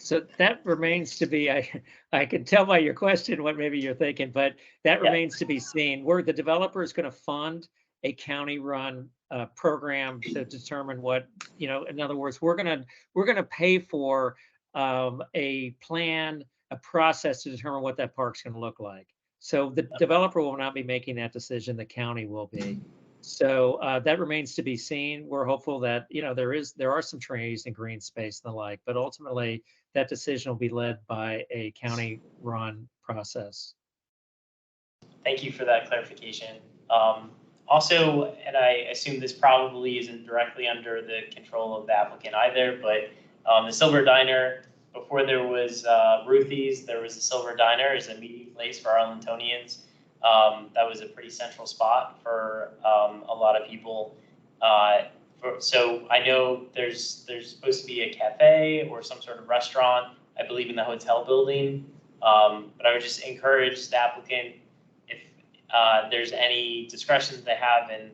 So that remains to be, I can tell by your question what maybe you're thinking, but that remains to be seen. Where the developer is going to fund a county-run program to determine what, in other words, we're gonna pay for a plan, a process to determine what that park's going to look like. So the developer will not be making that decision, the county will be. So that remains to be seen. We're hopeful that, there are some trees and green space and the like, but ultimately that decision will be led by a county-run process. Thank you for that clarification. Also, and I assume this probably isn't directly under the control of the applicant either, but the Silver Diner, before there was Ruthie's, there was the Silver Diner as a meeting place for Arlingtonians. That was a pretty central spot for a lot of people. So I know there's supposed to be a cafe or some sort of restaurant, I believe in the hotel building. But I would just encourage the applicant, if there's any discretion they have in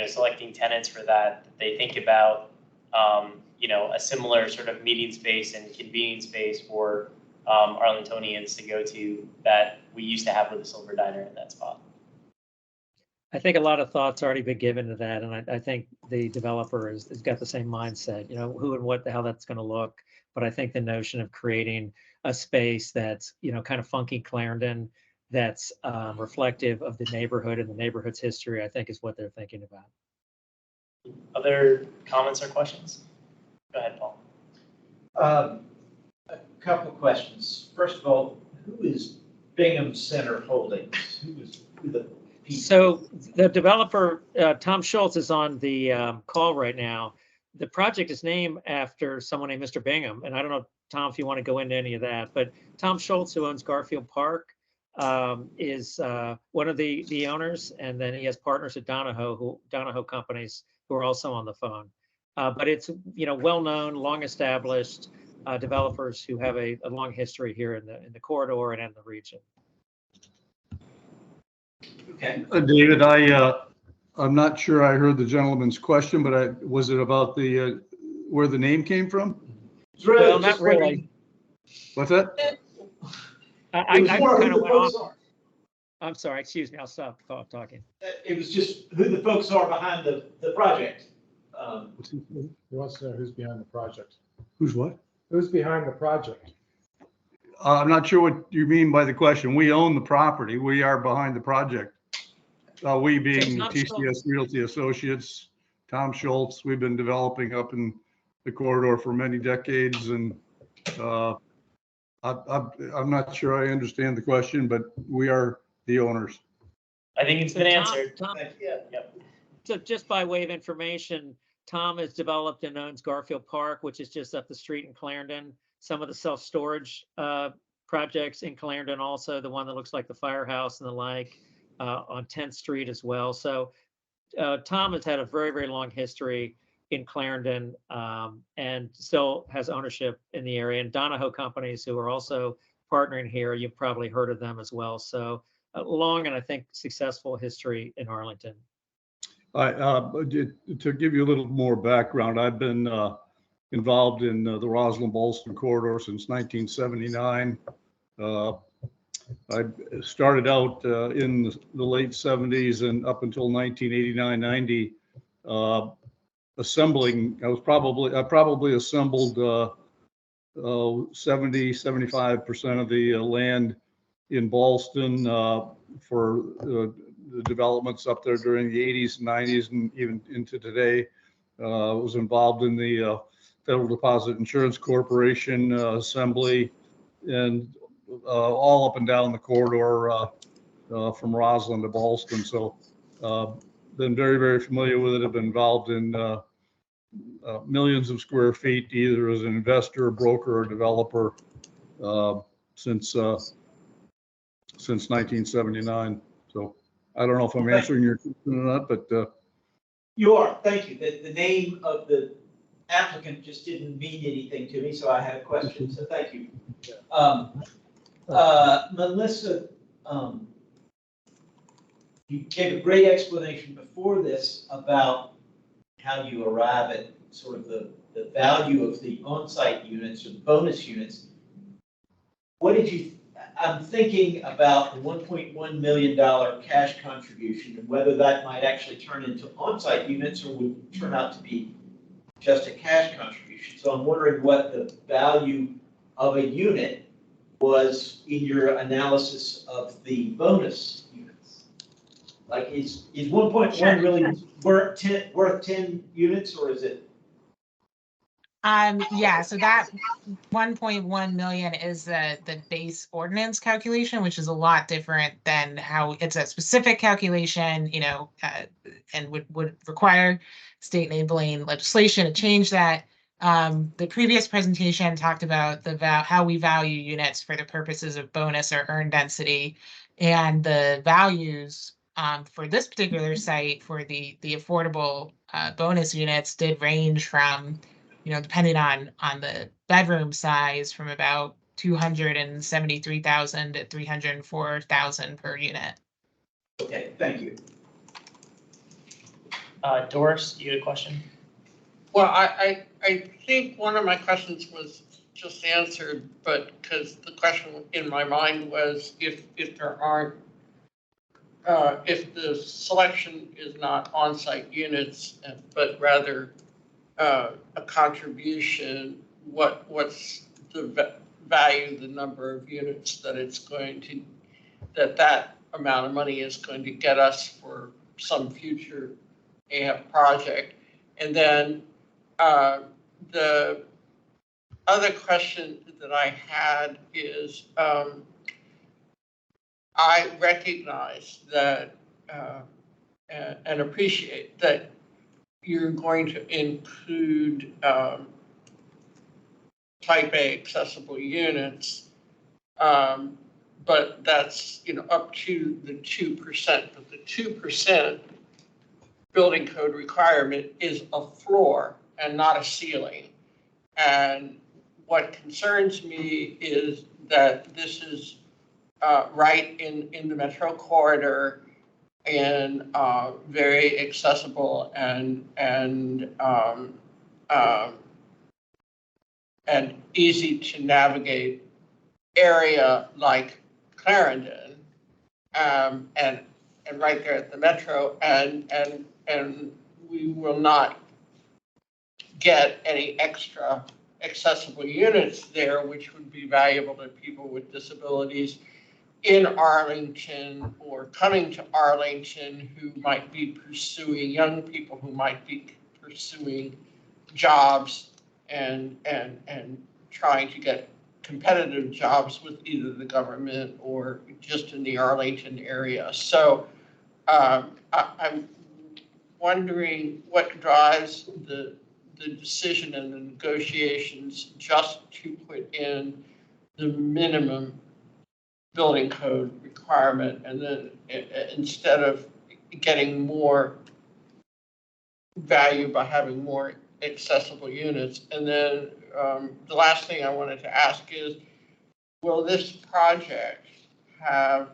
selecting tenants for that they think about a similar sort of meeting space and convening space for Arlingtonians to go to that we used to have with the Silver Diner in that spot. I think a lot of thought's already been given to that, and I think the developer has got the same mindset, who and what the hell that's going to look. But I think the notion of creating a space that's, kind of funky Clarendon, that's reflective of the neighborhood and the neighborhood's history, I think is what they're thinking about. Other comments or questions? Go ahead, Paul. A couple of questions. First of all, who is Bingham Center Holdings? Who the people? So the developer, Tom Schultz, is on the call right now. The project is named after someone named Mr. Bingham. And I don't know, Tom, if you want to go into any of that, but Tom Schultz, who owns Garfield Park, is one of the owners. And then he has partners at Donahoe companies who are also on the phone. But it's, well-known, long-established developers who have a long history here in the corridor and in the region. Okay. David, I'm not sure I heard the gentleman's question, but was it about the where the name came from? Well, not really. What's that? I kind of went off. I'm sorry, excuse me, I'll stop talking. It was just who the folks are behind the project. He wants to know who's behind the project. Who's what? Who's behind the project? I'm not sure what you mean by the question. We own the property. We are behind the project. We being TCS Realty Associates, Tom Schultz. We've been developing up in the corridor for many decades, and I'm not sure I understand the question, but we are the owners. I think it's been answered. Tom, Yep. So just by way of information, Tom has developed and owns Garfield Park, which is just up the street in Clarendon. Some of the self-storage projects in Clarendon, also the one that looks like the firehouse and the like, on 10th Street as well. So Tom has had a very, very long history in Clarendon and still has ownership in the area. And Donahoe companies, who are also partnering here, you've probably heard of them as well. So a long and I think successful history in Arlington. To give you a little more background, I've been involved in the Roslyn-Ballston corridor since 1979. I started out in the late 70s and up until 1989-90 assembling. I probably assembled 70-75% of the land in Ballston for the developments up there during the 80s and 90s and even into today. Was involved in the Federal Deposit Insurance Corporation assembly and all up and down the corridor from Roslyn to Ballston. So been very, very familiar with it. I've been involved in millions of square feet, either as an investor, broker, or developer since 1979. So I don't know if I'm answering your question or not, but You are, thank you. The name of the applicant just didn't mean anything to me, so I had a question, so thank you. Melissa, you gave a great explanation before this about how you arrive at sort of the value of the on-site units or the bonus units. What did you, I'm thinking about the $1.1 million cash contribution and whether that might actually turn into on-site units or would turn out to be just a cash contribution. So I'm wondering what the value of a unit was in your analysis of the bonus units. Like is 1.1 really worth 10 units, or is it? Yeah, so that 1.1 million is the base ordinance calculation, which is a lot different than how it's a specific calculation, you know, and would require state enabling legislation to change that. The previous presentation talked about how we value units for the purposes of bonus or earn density, and the values for this particular site for the affordable bonus units did range from, you know, depending on the bedroom size, from about 273,000 to 304,000 per unit. Okay, thank you. Doris, you had a question? Well, I think one of my questions was just answered, but because the question in my mind was if there aren't, if the selection is not on-site units, but rather a contribution, what's the value, the number of units that it's going to, that amount of money is going to get us for some future AF project. And then the other question that I had is I recognize that and appreciate that you're going to include type A accessible units, but that's, you know, up to the 2%, but the 2% building code requirement is a floor and not a ceiling. And what concerns me is that this is right in the metro corridor and very accessible and easy to navigate area like Clarendon, and right there at the metro, and we will not get any extra accessible units there, which would be valuable to people with disabilities in Arlington or coming to Arlington who might be pursuing, young people who might be pursuing jobs and trying to get competitive jobs with either the government or just in the Arlington area. So I'm wondering what drives the decision and the negotiations just to put in the minimum building code requirement, and then instead of getting more value by having more accessible units. And then the last thing I wanted to ask is, will this project have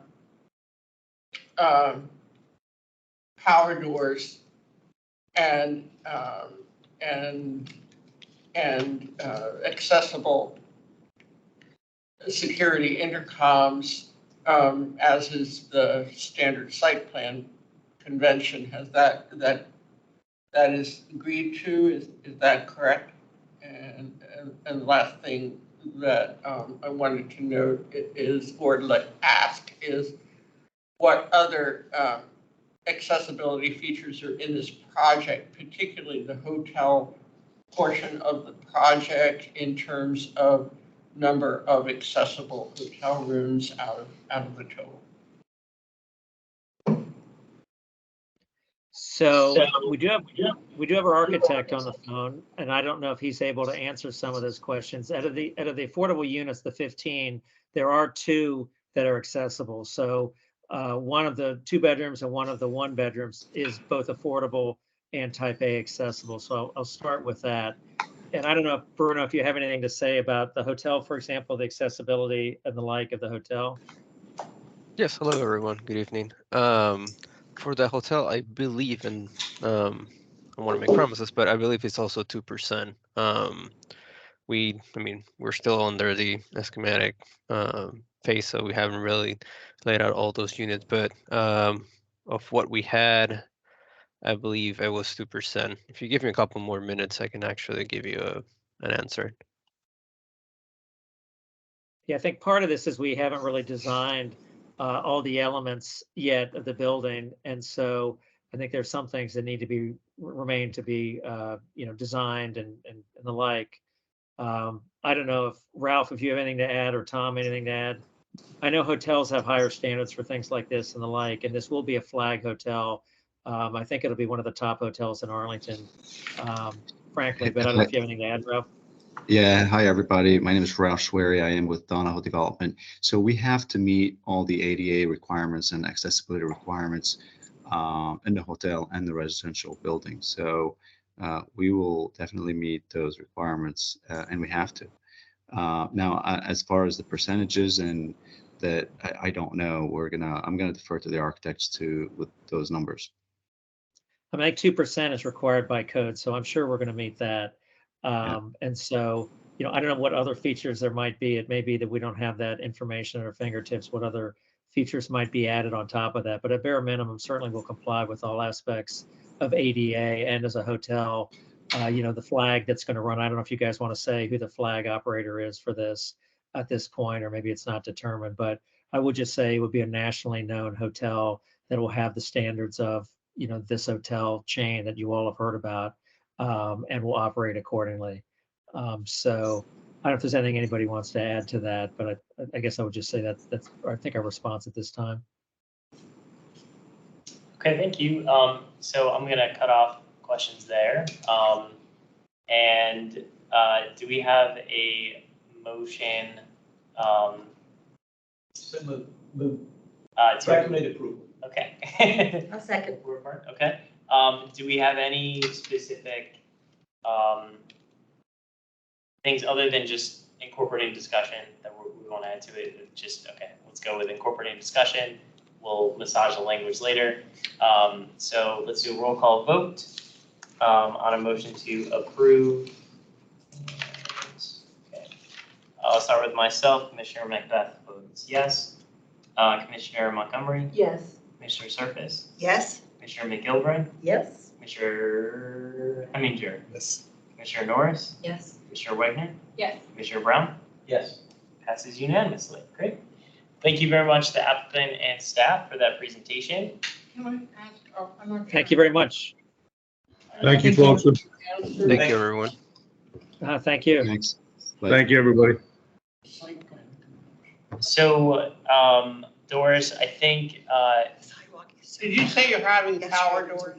power doors and accessible security intercoms, as is the standard site plan convention? Has that is agreed to? Is that correct? And the last thing that I wanted to note is, or ask is, what other accessibility features are in this project, particularly the hotel portion of the project in terms of number of accessible hotel rooms out of the total. So we do have our architect on the phone, and I don't know if he's able to answer some of those questions. Out of the affordable units, the 15, there are 2 that are accessible. So one of the 2 bedrooms and one of the 1 bedrooms is both affordable and type A accessible. So I'll start with that. And I don't know, Bruno, if you have anything to say about the hotel, for example, the accessibility and the like of the hotel. Yes, hello everyone. Good evening. For the hotel, I believe, and I want to make promises, but I believe it's also 2%. We're still under the schematic phase, so we haven't really laid out all those units. But of what we had, I believe it was 2%. If you give me a couple more minutes, I can actually give you an answer. Yeah, I think part of this is we haven't really designed all the elements yet of the building, and so I think there's some things that need to remain to be designed and the like. I don't know if Ralph, if you have anything to add, or Tom, anything to add. I know hotels have higher standards for things like this and the like, and this will be a flag hotel. I think it'll be one of the top hotels in Arlington, frankly, but I don't know if you have anything to add, Ralph. Yeah, hi everybody. My name is Ralph Schwery. I am with Donahoe Development. So we have to meet all the ADA requirements and accessibility requirements in the hotel and the residential building. So we will definitely meet those requirements, and we have to. Now, as far as the percentages and that, I don't know. I'm gonna defer to the architects with those numbers. I think 2% is required by code, so I'm sure we're going to meet that. And so, I don't know what other features there might be. It may be that we don't have that information at our fingertips, what other features might be added on top of that. But at bare minimum, certainly will comply with all aspects of ADA. And as a hotel, the flag that's going to run, I don't know if you guys want to say who the flag operator is for this at this point, or maybe it's not determined, but I would just say it would be a nationally known hotel that will have the standards of, this hotel chain that you all have heard about, and will operate accordingly. So I don't know if there's anything anybody wants to add to that, but I guess I would just say that's I think our response at this time. Okay, thank you. So I'm gonna cut off questions there. And do we have a motion? So move. To Recommend approval. Okay. A second. Okay. Do we have any specific things other than just incorporating discussion that we want to add to it? Just, okay, let's go with incorporating discussion. We'll massage the language later. So let's do a roll call vote on a motion to approve. Okay. I'll start with myself. Commissioner Macbeth votes yes. Commissioner Montgomery? Yes. Commissioner Surface? Yes. Commissioner McGilvray? Yes. Commissioner Heminger? Yes. Commissioner Norris? Yes. Commissioner Wagner? Yes. Commissioner Brown? Yes. Passes unanimously. Great. Thank you very much to the applicant and staff for that presentation. Can I ask, I'm not sure. Thank you very much. Thank you, folks. Thank you, everyone. Thank you. Thanks. Thank you, everybody. So, Doris, I think, Did you say you're having power doors?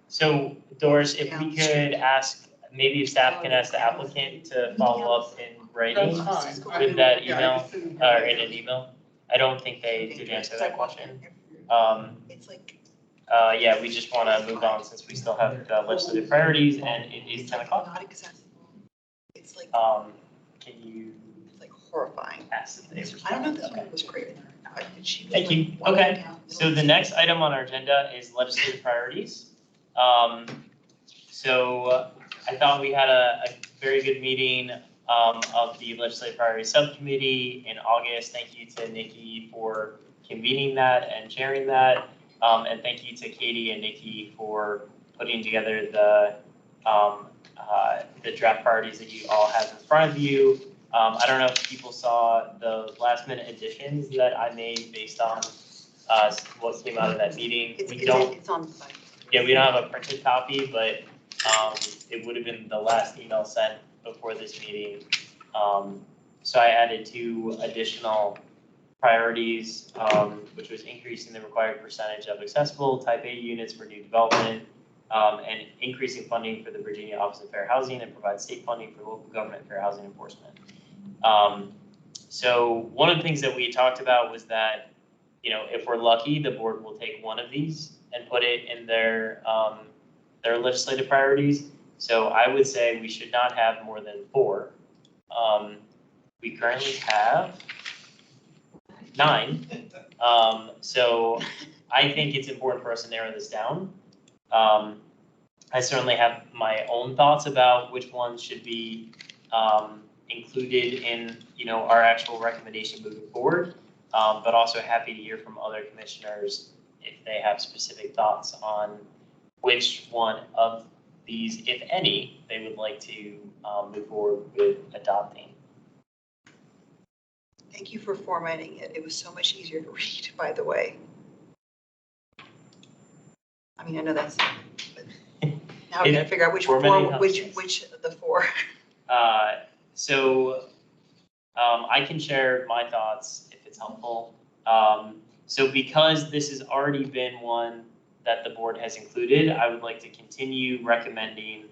so Doris, if we could ask, maybe if staff can ask the applicant to follow up in writing That's fine. with that Yeah, I email, just didn't or have in it. an email. I don't think they did answer that question. It's like. Yeah, we just want to move on since we still have the legislative priorities and it is 10 o'clock. Not accessible. It's like. Can you It's like horrifying. ask if they I don't know if this Okay. one was craving or not. Did she? Thank you. Okay. So the next item on our agenda is legislative priorities. So I thought we had a very good meeting of the legislative priorities subcommittee in August. Thank you to Nikki for convening that and chairing that. And thank you to Katie and Nikki for putting together the draft priorities that you all have in front of you. I don't know if people saw the last minute additions that I made based on what came out of that meeting. It's on the site. Yeah, we don't have a printed copy, but it would have been the last email sent before this meeting. So I added 2 additional priorities, which was increasing the required percentage of accessible type A units for new development, and increasing funding for the Virginia Office of Fair Housing and provide state funding for local government fair housing enforcement. So one of the things that we talked about was that, you know, if we're lucky, the board will take one of these and put it in their legislative priorities. So I would say we should not have more than 4. We currently have 9. So I think it's important for us to narrow this down. I certainly have my own thoughts about which ones should be included in, you know, our actual recommendation moving forward, but also happy to hear from other commissioners if they have specific thoughts on which one of these, if any, they would like to move forward with adopting. Thank you for formatting it. It was so much easier to read, by the way. I mean, I know that's, but now we gotta figure out which of the 4. So I can share my thoughts if it's helpful. So because this has already been one that the board has included, I would like to continue recommending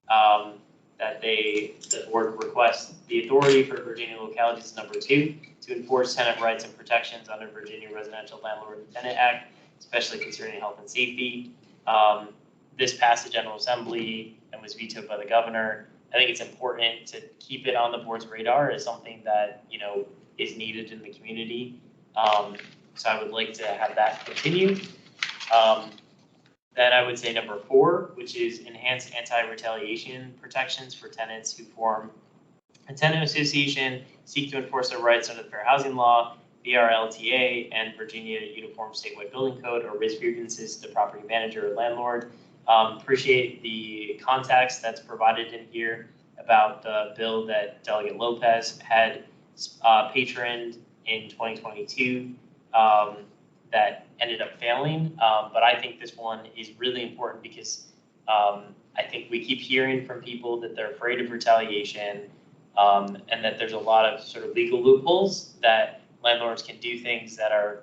that the board request the authority for Virginia localities number 2 to enforce tenant rights and protections under Virginia Residential Landlord and Tenant Act, especially concerning health and safety. This passed the General Assembly and was vetoed by the governor. I think it's important to keep it on the board's radar as something that, you know, is needed in the community. So I would like to have that continue. Then I would say number 4, which is enhance anti-retaliation protections for tenants who form a tenant association, seek to enforce their rights under the Fair Housing Law, VRLTA, and Virginia Uniform Statewide Building Code, or raise grievances to the property manager or landlord. Appreciate the context that's provided in here about the bill that Delegate Lopez had patroned in 2022 that ended up failing. But I think this one is really important because I think we keep hearing from people that they're afraid of retaliation, and that there's a lot of sort of legal loopholes that landlords can do things that are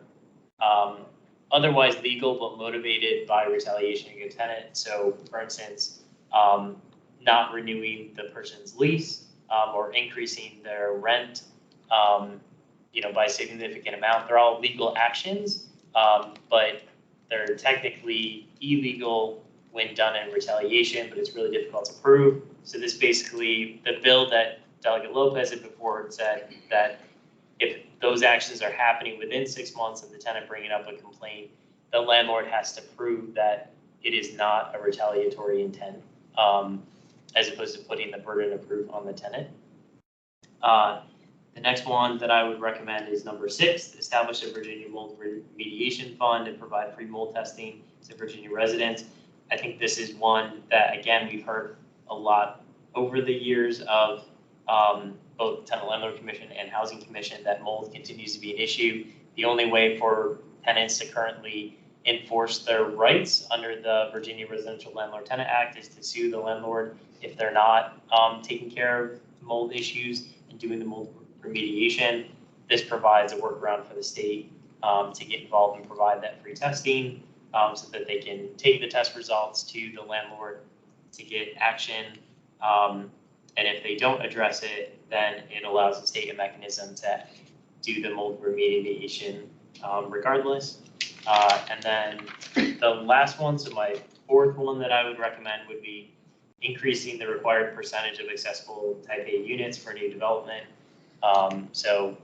otherwise legal but motivated by retaliation against tenant. So for instance, not renewing the person's lease or increasing their rent you know, by a significant amount. They're all legal actions, but they're technically illegal when done in retaliation, but it's really difficult to prove. So this basically, the bill that Delegate Lopez had put forward said that if those actions are happening within 6 months of the tenant bringing up a complaint, the landlord has to prove that it is not a retaliatory intent, as opposed to putting the burden of proof on the tenant. The next one that I would recommend is number 6, establish a Virginia mold remediation fund and provide free mold testing to Virginia residents. I think this is one that, again, we've heard a lot over the years of both Tenant Landlord Commission and Housing Commission that mold continues to be an issue. The only way for tenants to currently enforce their rights under the Virginia Residential Landlord Tenant Act is to sue the landlord if they're not taking care of mold issues and doing the mold remediation. This provides a workaround for the state to get involved and provide that free testing so that they can take the test results to the landlord to get action. And if they don't address it, then it allows the state a mechanism to do the mold remediation regardless. And then the last one, so my 4th one that I would recommend would be increasing the required percentage of accessible type A units for new development. So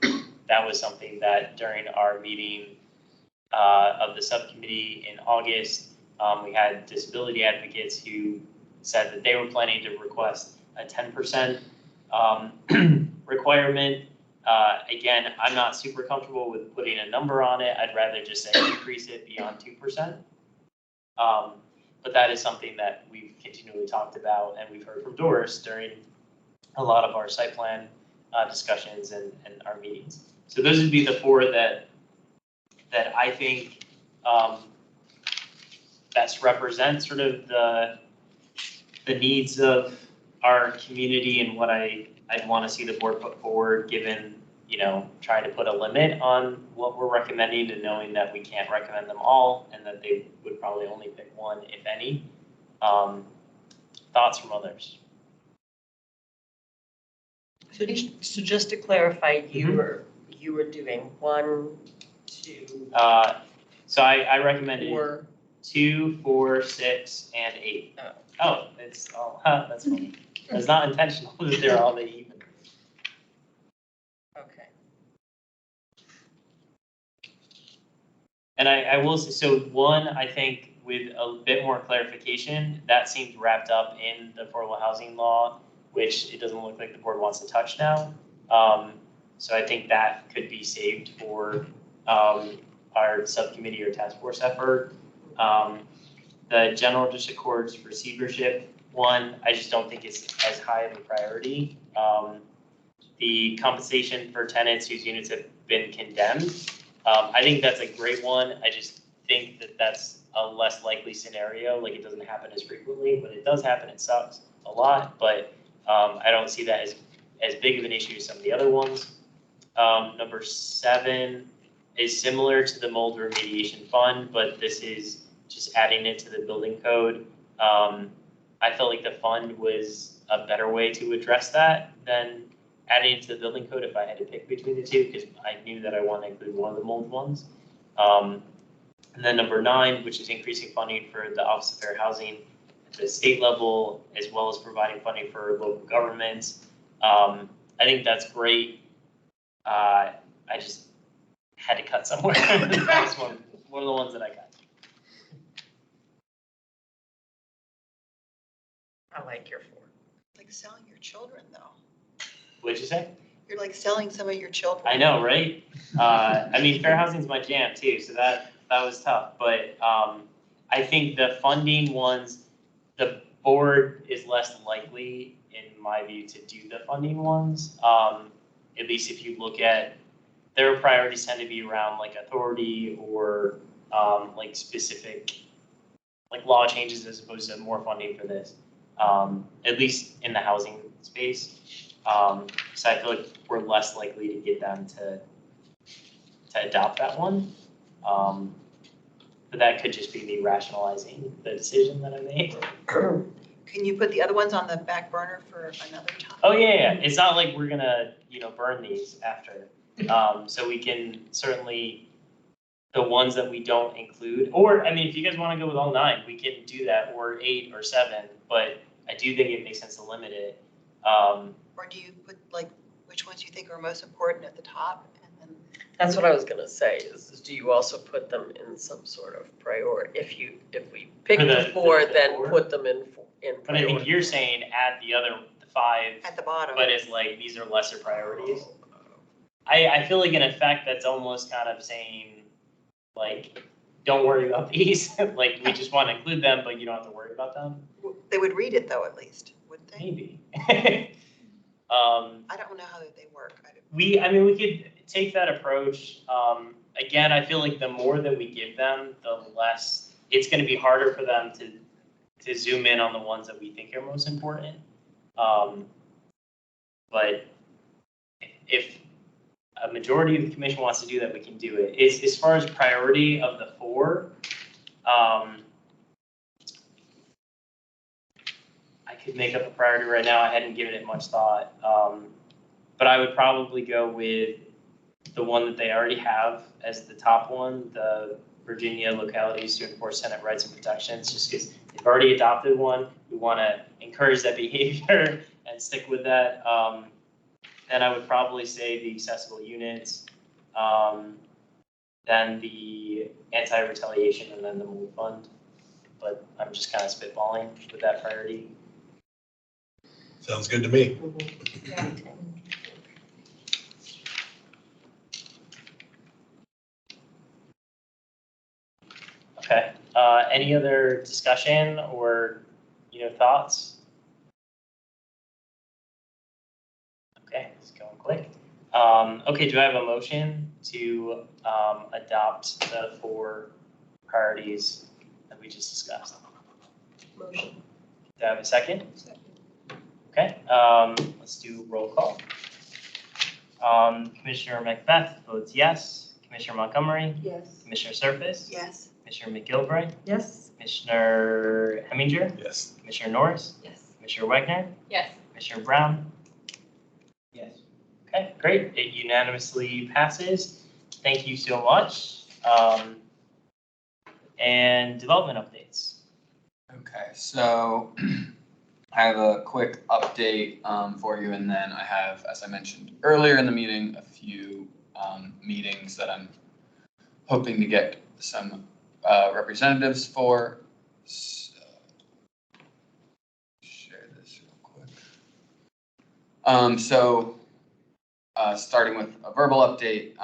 that was something that during our meeting of the subcommittee in August, we had disability advocates who said that they were planning to request a 10% requirement. Again, I'm not super comfortable with putting a number on it. I'd rather just say increase it beyond 2%. But that is something that we've continually talked about and we've heard from Doris during a lot of our site plan discussions and our meetings. So those would be the 4 that I think best represent sort of the needs of our community and what I'd want to see the board put forward, given, you know, trying to put a limit on what we're recommending and knowing that we can't recommend them all and that they would probably only pick one, if any. Thoughts from others? So just to clarify, you were doing 1, 2. So I recommended 4. 2, 4, 6, and 8. Oh, it's that's funny. It's not intentional that they're all the even. Okay. And I will say, so 1, I think with a bit more clarification, that seems wrapped up in the affordable housing law, which it doesn't look like the board wants to touch now. So I think that could be saved for our subcommittee or task force effort. The general district court's receivership one, I just don't think it's as high of a priority. The compensation for tenants whose units have been condemned, I think that's a great one. I just think that that's a less likely scenario. Like, it doesn't happen as frequently. When it does happen, it sucks a lot, but I don't see that as big of an issue as some of the other ones. Number 7 is similar to the mold remediation fund, but this is just adding it to the building code. I felt like the fund was a better way to address that than adding it to the building code if I had to pick between the two, because I knew that I wanted to include one of the mold ones. And then number 9, which is increasing funding for the Office of Fair Housing at the state level, as well as providing funding for local governments. I think that's great. I just had to cut somewhere. That was one of the ones that I got. I like your 4. Like selling your children, though. What'd you say? You're like selling some of your children. I know, right? I mean, fair housing's my jam too, so that was tough. But I think the funding ones, the board is less likely, in my view, to do the funding ones. At least if you look at their priorities, tend to be around like authority or like specific like law changes as opposed to more funding for this. At least in the housing space. So I feel like we're less likely to get them to adopt that one. But that could just be me rationalizing the decision that I made. Can you put the other ones on the back burner for another time? Oh yeah. It's not like we're gonna, burn these after. So we can certainly, the ones that we don't include, or I mean, if you guys want to go with all 9, we can do that, or 8 or 7. But I do think it makes sense to limit it. Or do you put like which ones you think are most important at the top, and then? That's what I was gonna say, is do you also put them in some sort of priority? If we pick the 4, then 4? Put them in priority. But I think you're saying add the 5. At the bottom. But it's like, these are lesser priorities. I feel like in effect, that's almost kind of saying, like, don't worry about these. Like, we just want to include them, but you don't have to worry about them. They would read it though, at least, wouldn't they? Maybe. I don't know how they work. We could take that approach. Again, I feel like the more that we give them, the less, it's going to be harder for them to zoom in on the ones that we think are most important. But if a majority of the commission wants to do that, we can do it. As far as priority of the 4, I could make up a priority right now. I hadn't given it much thought. But I would probably go with the one that they already have as the top one, the Virginia localities to enforce Senate rights and protections, just because they've already adopted one. We want to encourage that behavior and stick with that. Then I would probably say the accessible units, then the anti-retaliation, and then the mold fund. But I'm just kind of spitballing with that priority. Sounds good to me. Yeah. Okay. Any other discussion or thoughts? Okay. It's going quick. Okay, do I have a motion to adopt the 4 priorities that we just discussed? Motion. Do I have a second? Second. Okay, let's do roll call. Commissioner Macbeth votes yes. Commissioner Montgomery? Yes. Commissioner Surface? Yes. Commissioner McGilvray? Yes. Commissioner Heminger? Yes. Commissioner Norris? Yes. Commissioner Wagner? Yes. Commissioner Brown? Yes. Okay, great. It unanimously passes. Thank you so much. And development updates. Okay, so I have a quick update for you, and then I have, as I mentioned earlier in the meeting, a few meetings that I'm hoping to get some representatives for. So, share this real quick. Starting with a verbal update,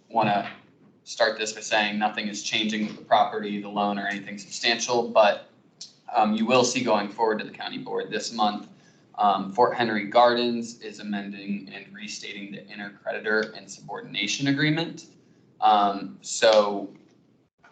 want to start this by saying nothing is changing with the property, the loan, or anything substantial, but you will see going forward to the county board this month, Fort Henry Gardens is amending and restating the intercreditor and subordination agreement. So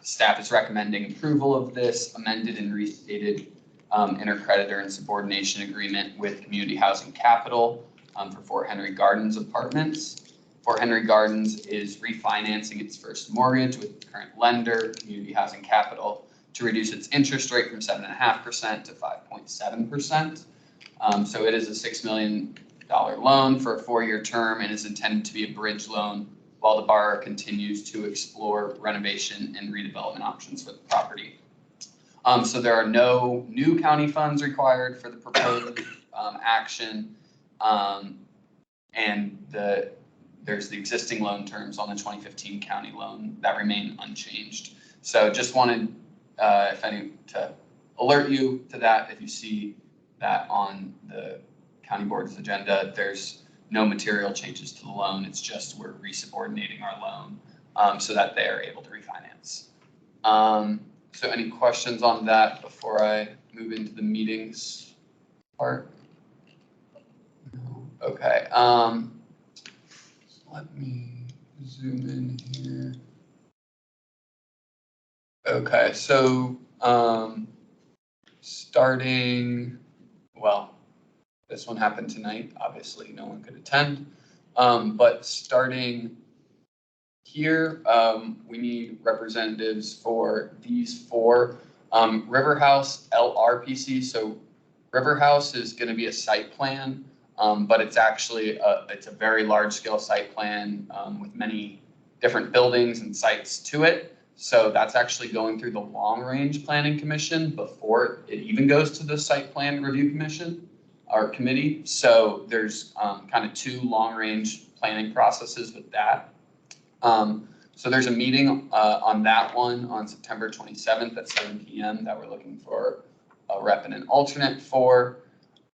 staff is recommending approval of this amended and restated intercreditor and subordination agreement with Community Housing Capital for Fort Henry Gardens Apartments. Fort Henry Gardens is refinancing its first mortgage with the current lender, Community Housing Capital, to reduce its interest rate from 7.5% to 5.7%. So it is a $6 million loan for a 4-year term and is intended to be a bridge loan while the borrower continues to explore renovation and redevelopment options for the property. So there are no new county funds required for the proposed action. And there's the existing loan terms on the 2015 county loan that remain unchanged. So just wanted to alert you to that. If you see that on the county board's agenda, there's no material changes to the loan. It's just we're resubordinating our loan so that they are able to refinance. So any questions on that before I move into the meetings part? No. Okay. Let me zoom in here. Okay, so starting, well, this one happened tonight. Obviously, no one could attend. But starting here, we need representatives for these 4. River House LRPC. So River House is going to be a site plan. But it's actually it's a very large scale site plan with many different buildings and sites to it. So that's actually going through the Long Range Planning Commission before it even goes to the Site Plan Review Commission or committee. So there's kind of 2 long range planning processes with that. So there's a meeting on that one on September 27th at 7 p.m. that we're looking for a rep and an alternate for.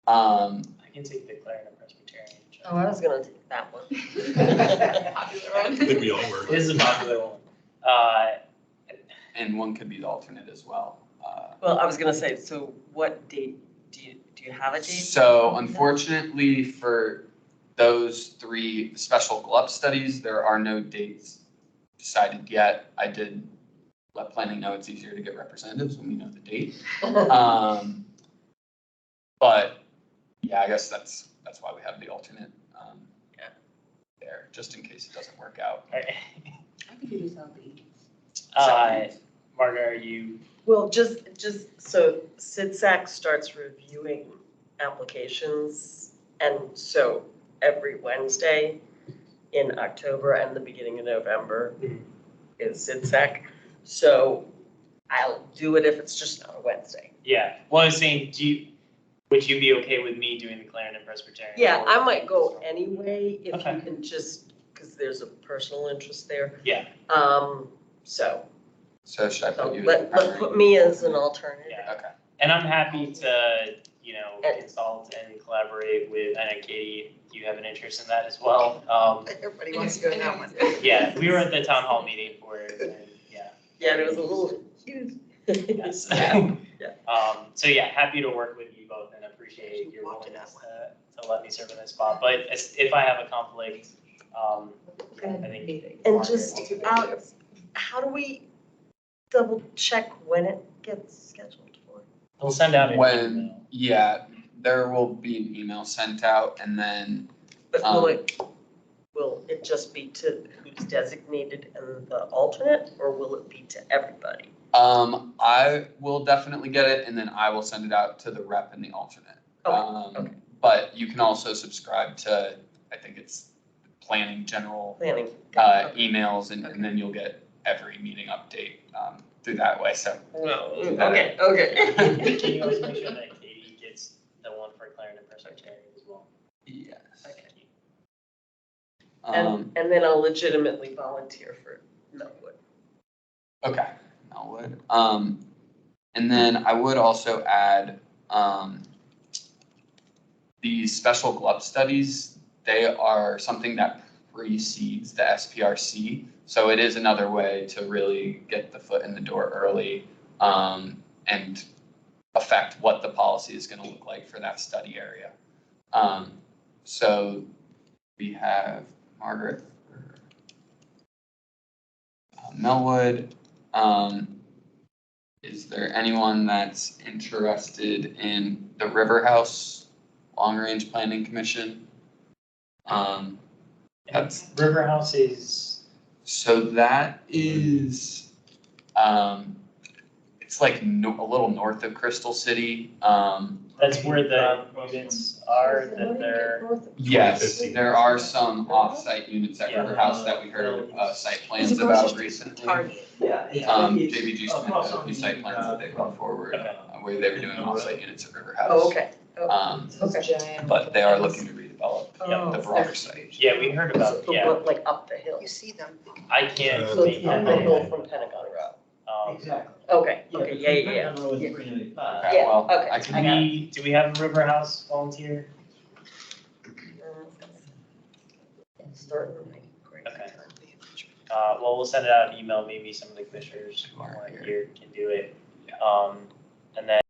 I can take the Clarendon Presbyterian. Oh, I was gonna take that one. Popular one. I think we all were. It is a popular one. And one could be the alternate as well. Well, I was gonna say, so what date, do you have a date? So unfortunately for those 3 special GLUP studies, there are no dates decided yet. I did let planning know it's easier to get representatives when we know the date. But yeah, I guess that's why we have the alternate there, just in case it doesn't work out. I can do something. Margaret, are you? Well, just so SIDSAC starts reviewing applications, and so every Wednesday in October and the beginning of November is SIDSAC. So I'll do it if it's just not a Wednesday. Yeah. Well, I was saying, would you be okay with me doing the Clarendon Presbyterian? Yeah, I might go anyway if Okay. you can just, because there's a personal interest there. Yeah. So should I put you? Put me as an alternative. Yeah. Okay. And I'm happy to, consult and collaborate with, I know Katie, you have an interest in that as well. Everybody wants to go to that one. Yeah, we were at the town hall meeting for it, and yeah. Yeah, and it was a little huge. Yes. Yeah. So yeah, happy to work with you both and appreciate your willingness let me serve in this spot, but if I have a conflict, I think. And just, how do we double check when it gets scheduled for? They'll send out an When, yeah, there will be an email sent out and then, But will it just be to who's designated and the alternate, or will it be to everybody? I will definitely get it and then I will send it out to the rep and the alternate. Okay. But you can also subscribe to, I think it's planning general Planning. emails and then you'll get every meeting update through that way, so. No, do that. okay. Can you also make sure that Katie gets the one for Clarendon for secretary as well? Yes. Okay. And then I'll legitimately volunteer for Millwood. Okay, Melwood. And then I would also add, these special glove studies, they are something that precedes the SPRC. So it is another way to really get the foot in the door early, and affect what the policy is gonna look like for that study area. So we have Margaret for Melwood. Is there anyone that's interested in the River House Long Range Planning Commission? That's River House is. So that is, it's like a little north of Crystal City. That's where the units are, that they're. Yes, there are some off-site units at River House that we heard site plans about recently. JBG submitted a few site plans that they brought forward, where they were doing off-site units at River House. Oh, okay. But they are looking to redevelop Oh, the broader site. Yeah, we heard about, The yeah, one, like up the hill. You see them. I can't. So it's make up that. the hill from Pentagon Road. Exactly. Okay, Yeah, okay, but yeah. Pentagon Road is 395. Okay, well, okay. I can Do we have a River House volunteer? Start. Okay. Well, we'll send it out an email, maybe some of the commissioners who aren't here can do it. And then